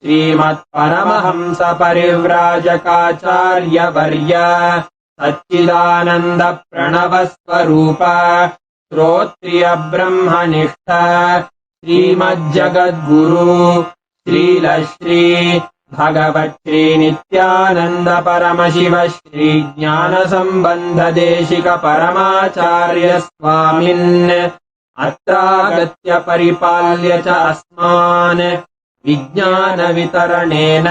श्रीमत् परमहंस परिव्राजकाचार्य वर्य सच्चिदानंद प्रणव स्वरूप श्रोत्रिय ब्रह्मनिष्ठ श्रीमज्जगद्गुरु श्रील श्री भगवत् श्री नित्यानंद परमशिव श्री ज्ञान संबंध देशिक परमाचार्य स्वामिन् अत्रागत्य परिपाल्य च अस्मान् विज्ञान वितरणेन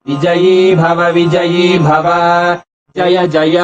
विजयी भव जय जय।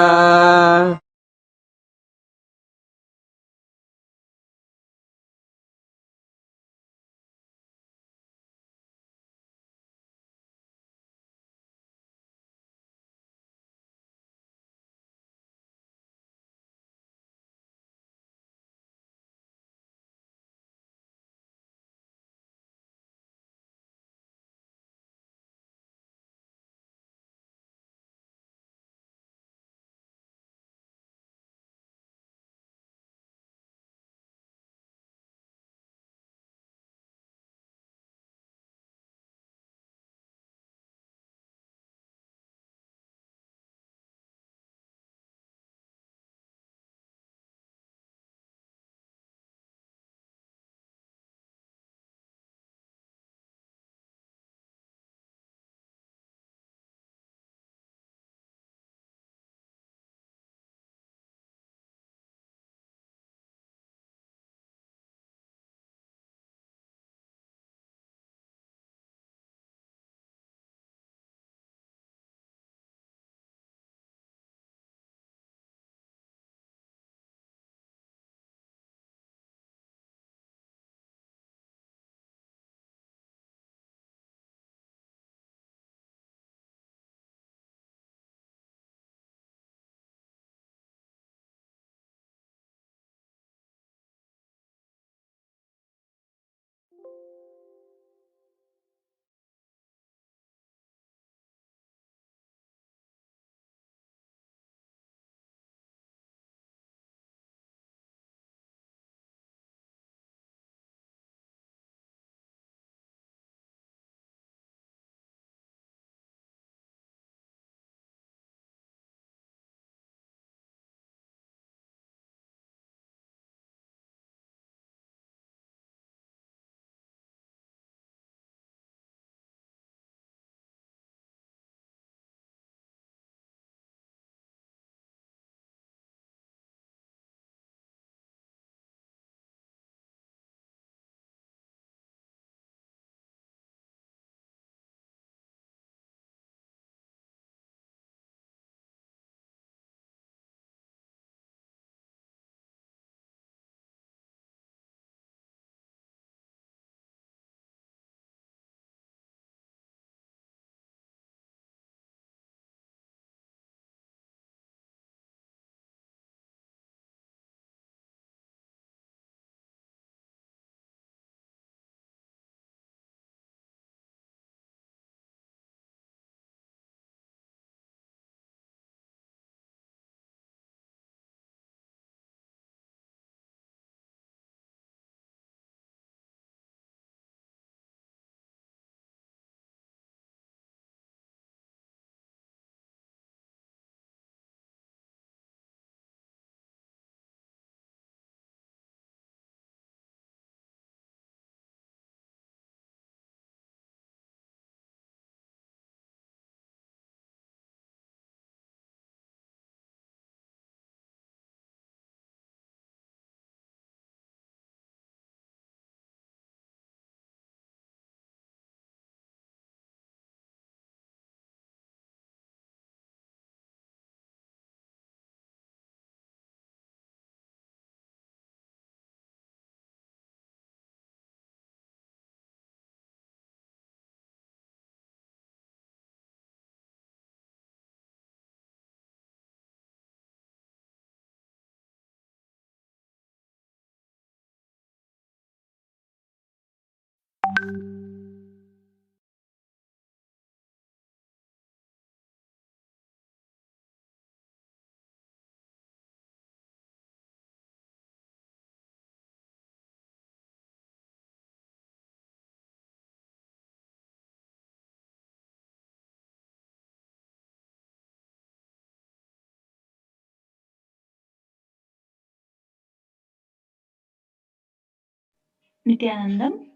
Nithyanandam.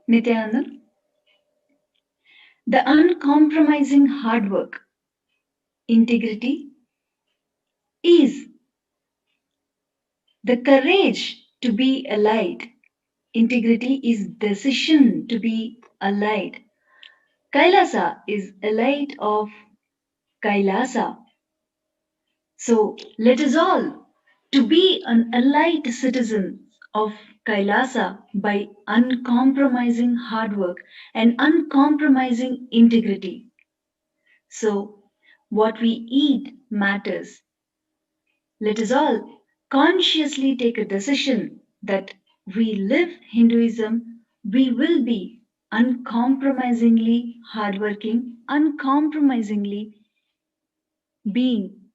Nithyanandam. The uncompromising hard work, integrity, is the courage to be a light. Integrity is decision to be a light. Kailasa is a light of Kailasa. So let us all to be an allied citizen of Kailasa by uncompromising hard work and uncompromising integrity. So what we eat matters. Let us all consciously take a decision that we live Hinduism, we will be uncompromisingly hardworking, uncompromisingly being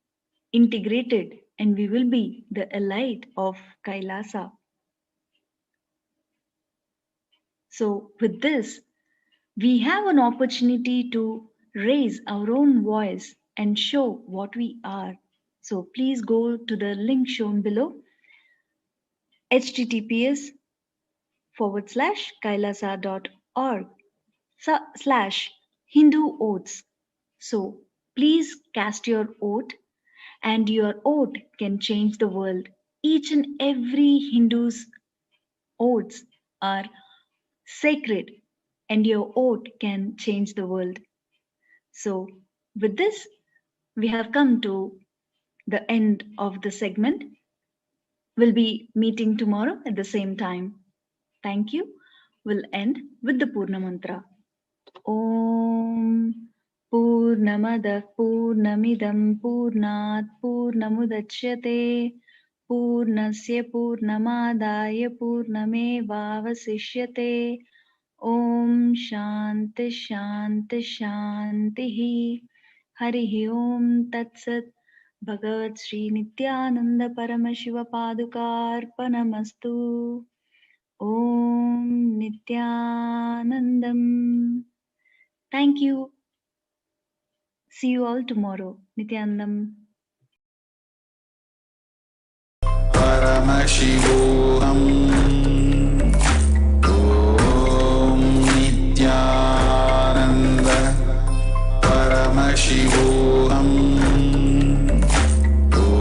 integrated, and we will be the elite of Kailasa. So with this, we have an opportunity to raise our own voice and show what we are. So please go to the link shown below, https://kailasa.org/Hindu oaths. So please cast your vote, and your vote can change the world. Each and every Hindu's oaths are sacred, and your vote can change the world. So with this, we have come to the end of the segment. We'll be meeting tomorrow at the same time. Thank you. We'll end with the Purna Mantra. Om Purnamadah Purnamidam Purnat Purnamudachyate Purnasya Purnamadaya Purnamevavasishyate. Om Shanti Shanti Shanti. Harihi Om Tat Sat. Bhagavat Sri Nithyananda Paramashiva Padukarpanamastu. Om Nithyanandam. Thank you. See you all tomorrow. Nithyanandam. Paramashivoham.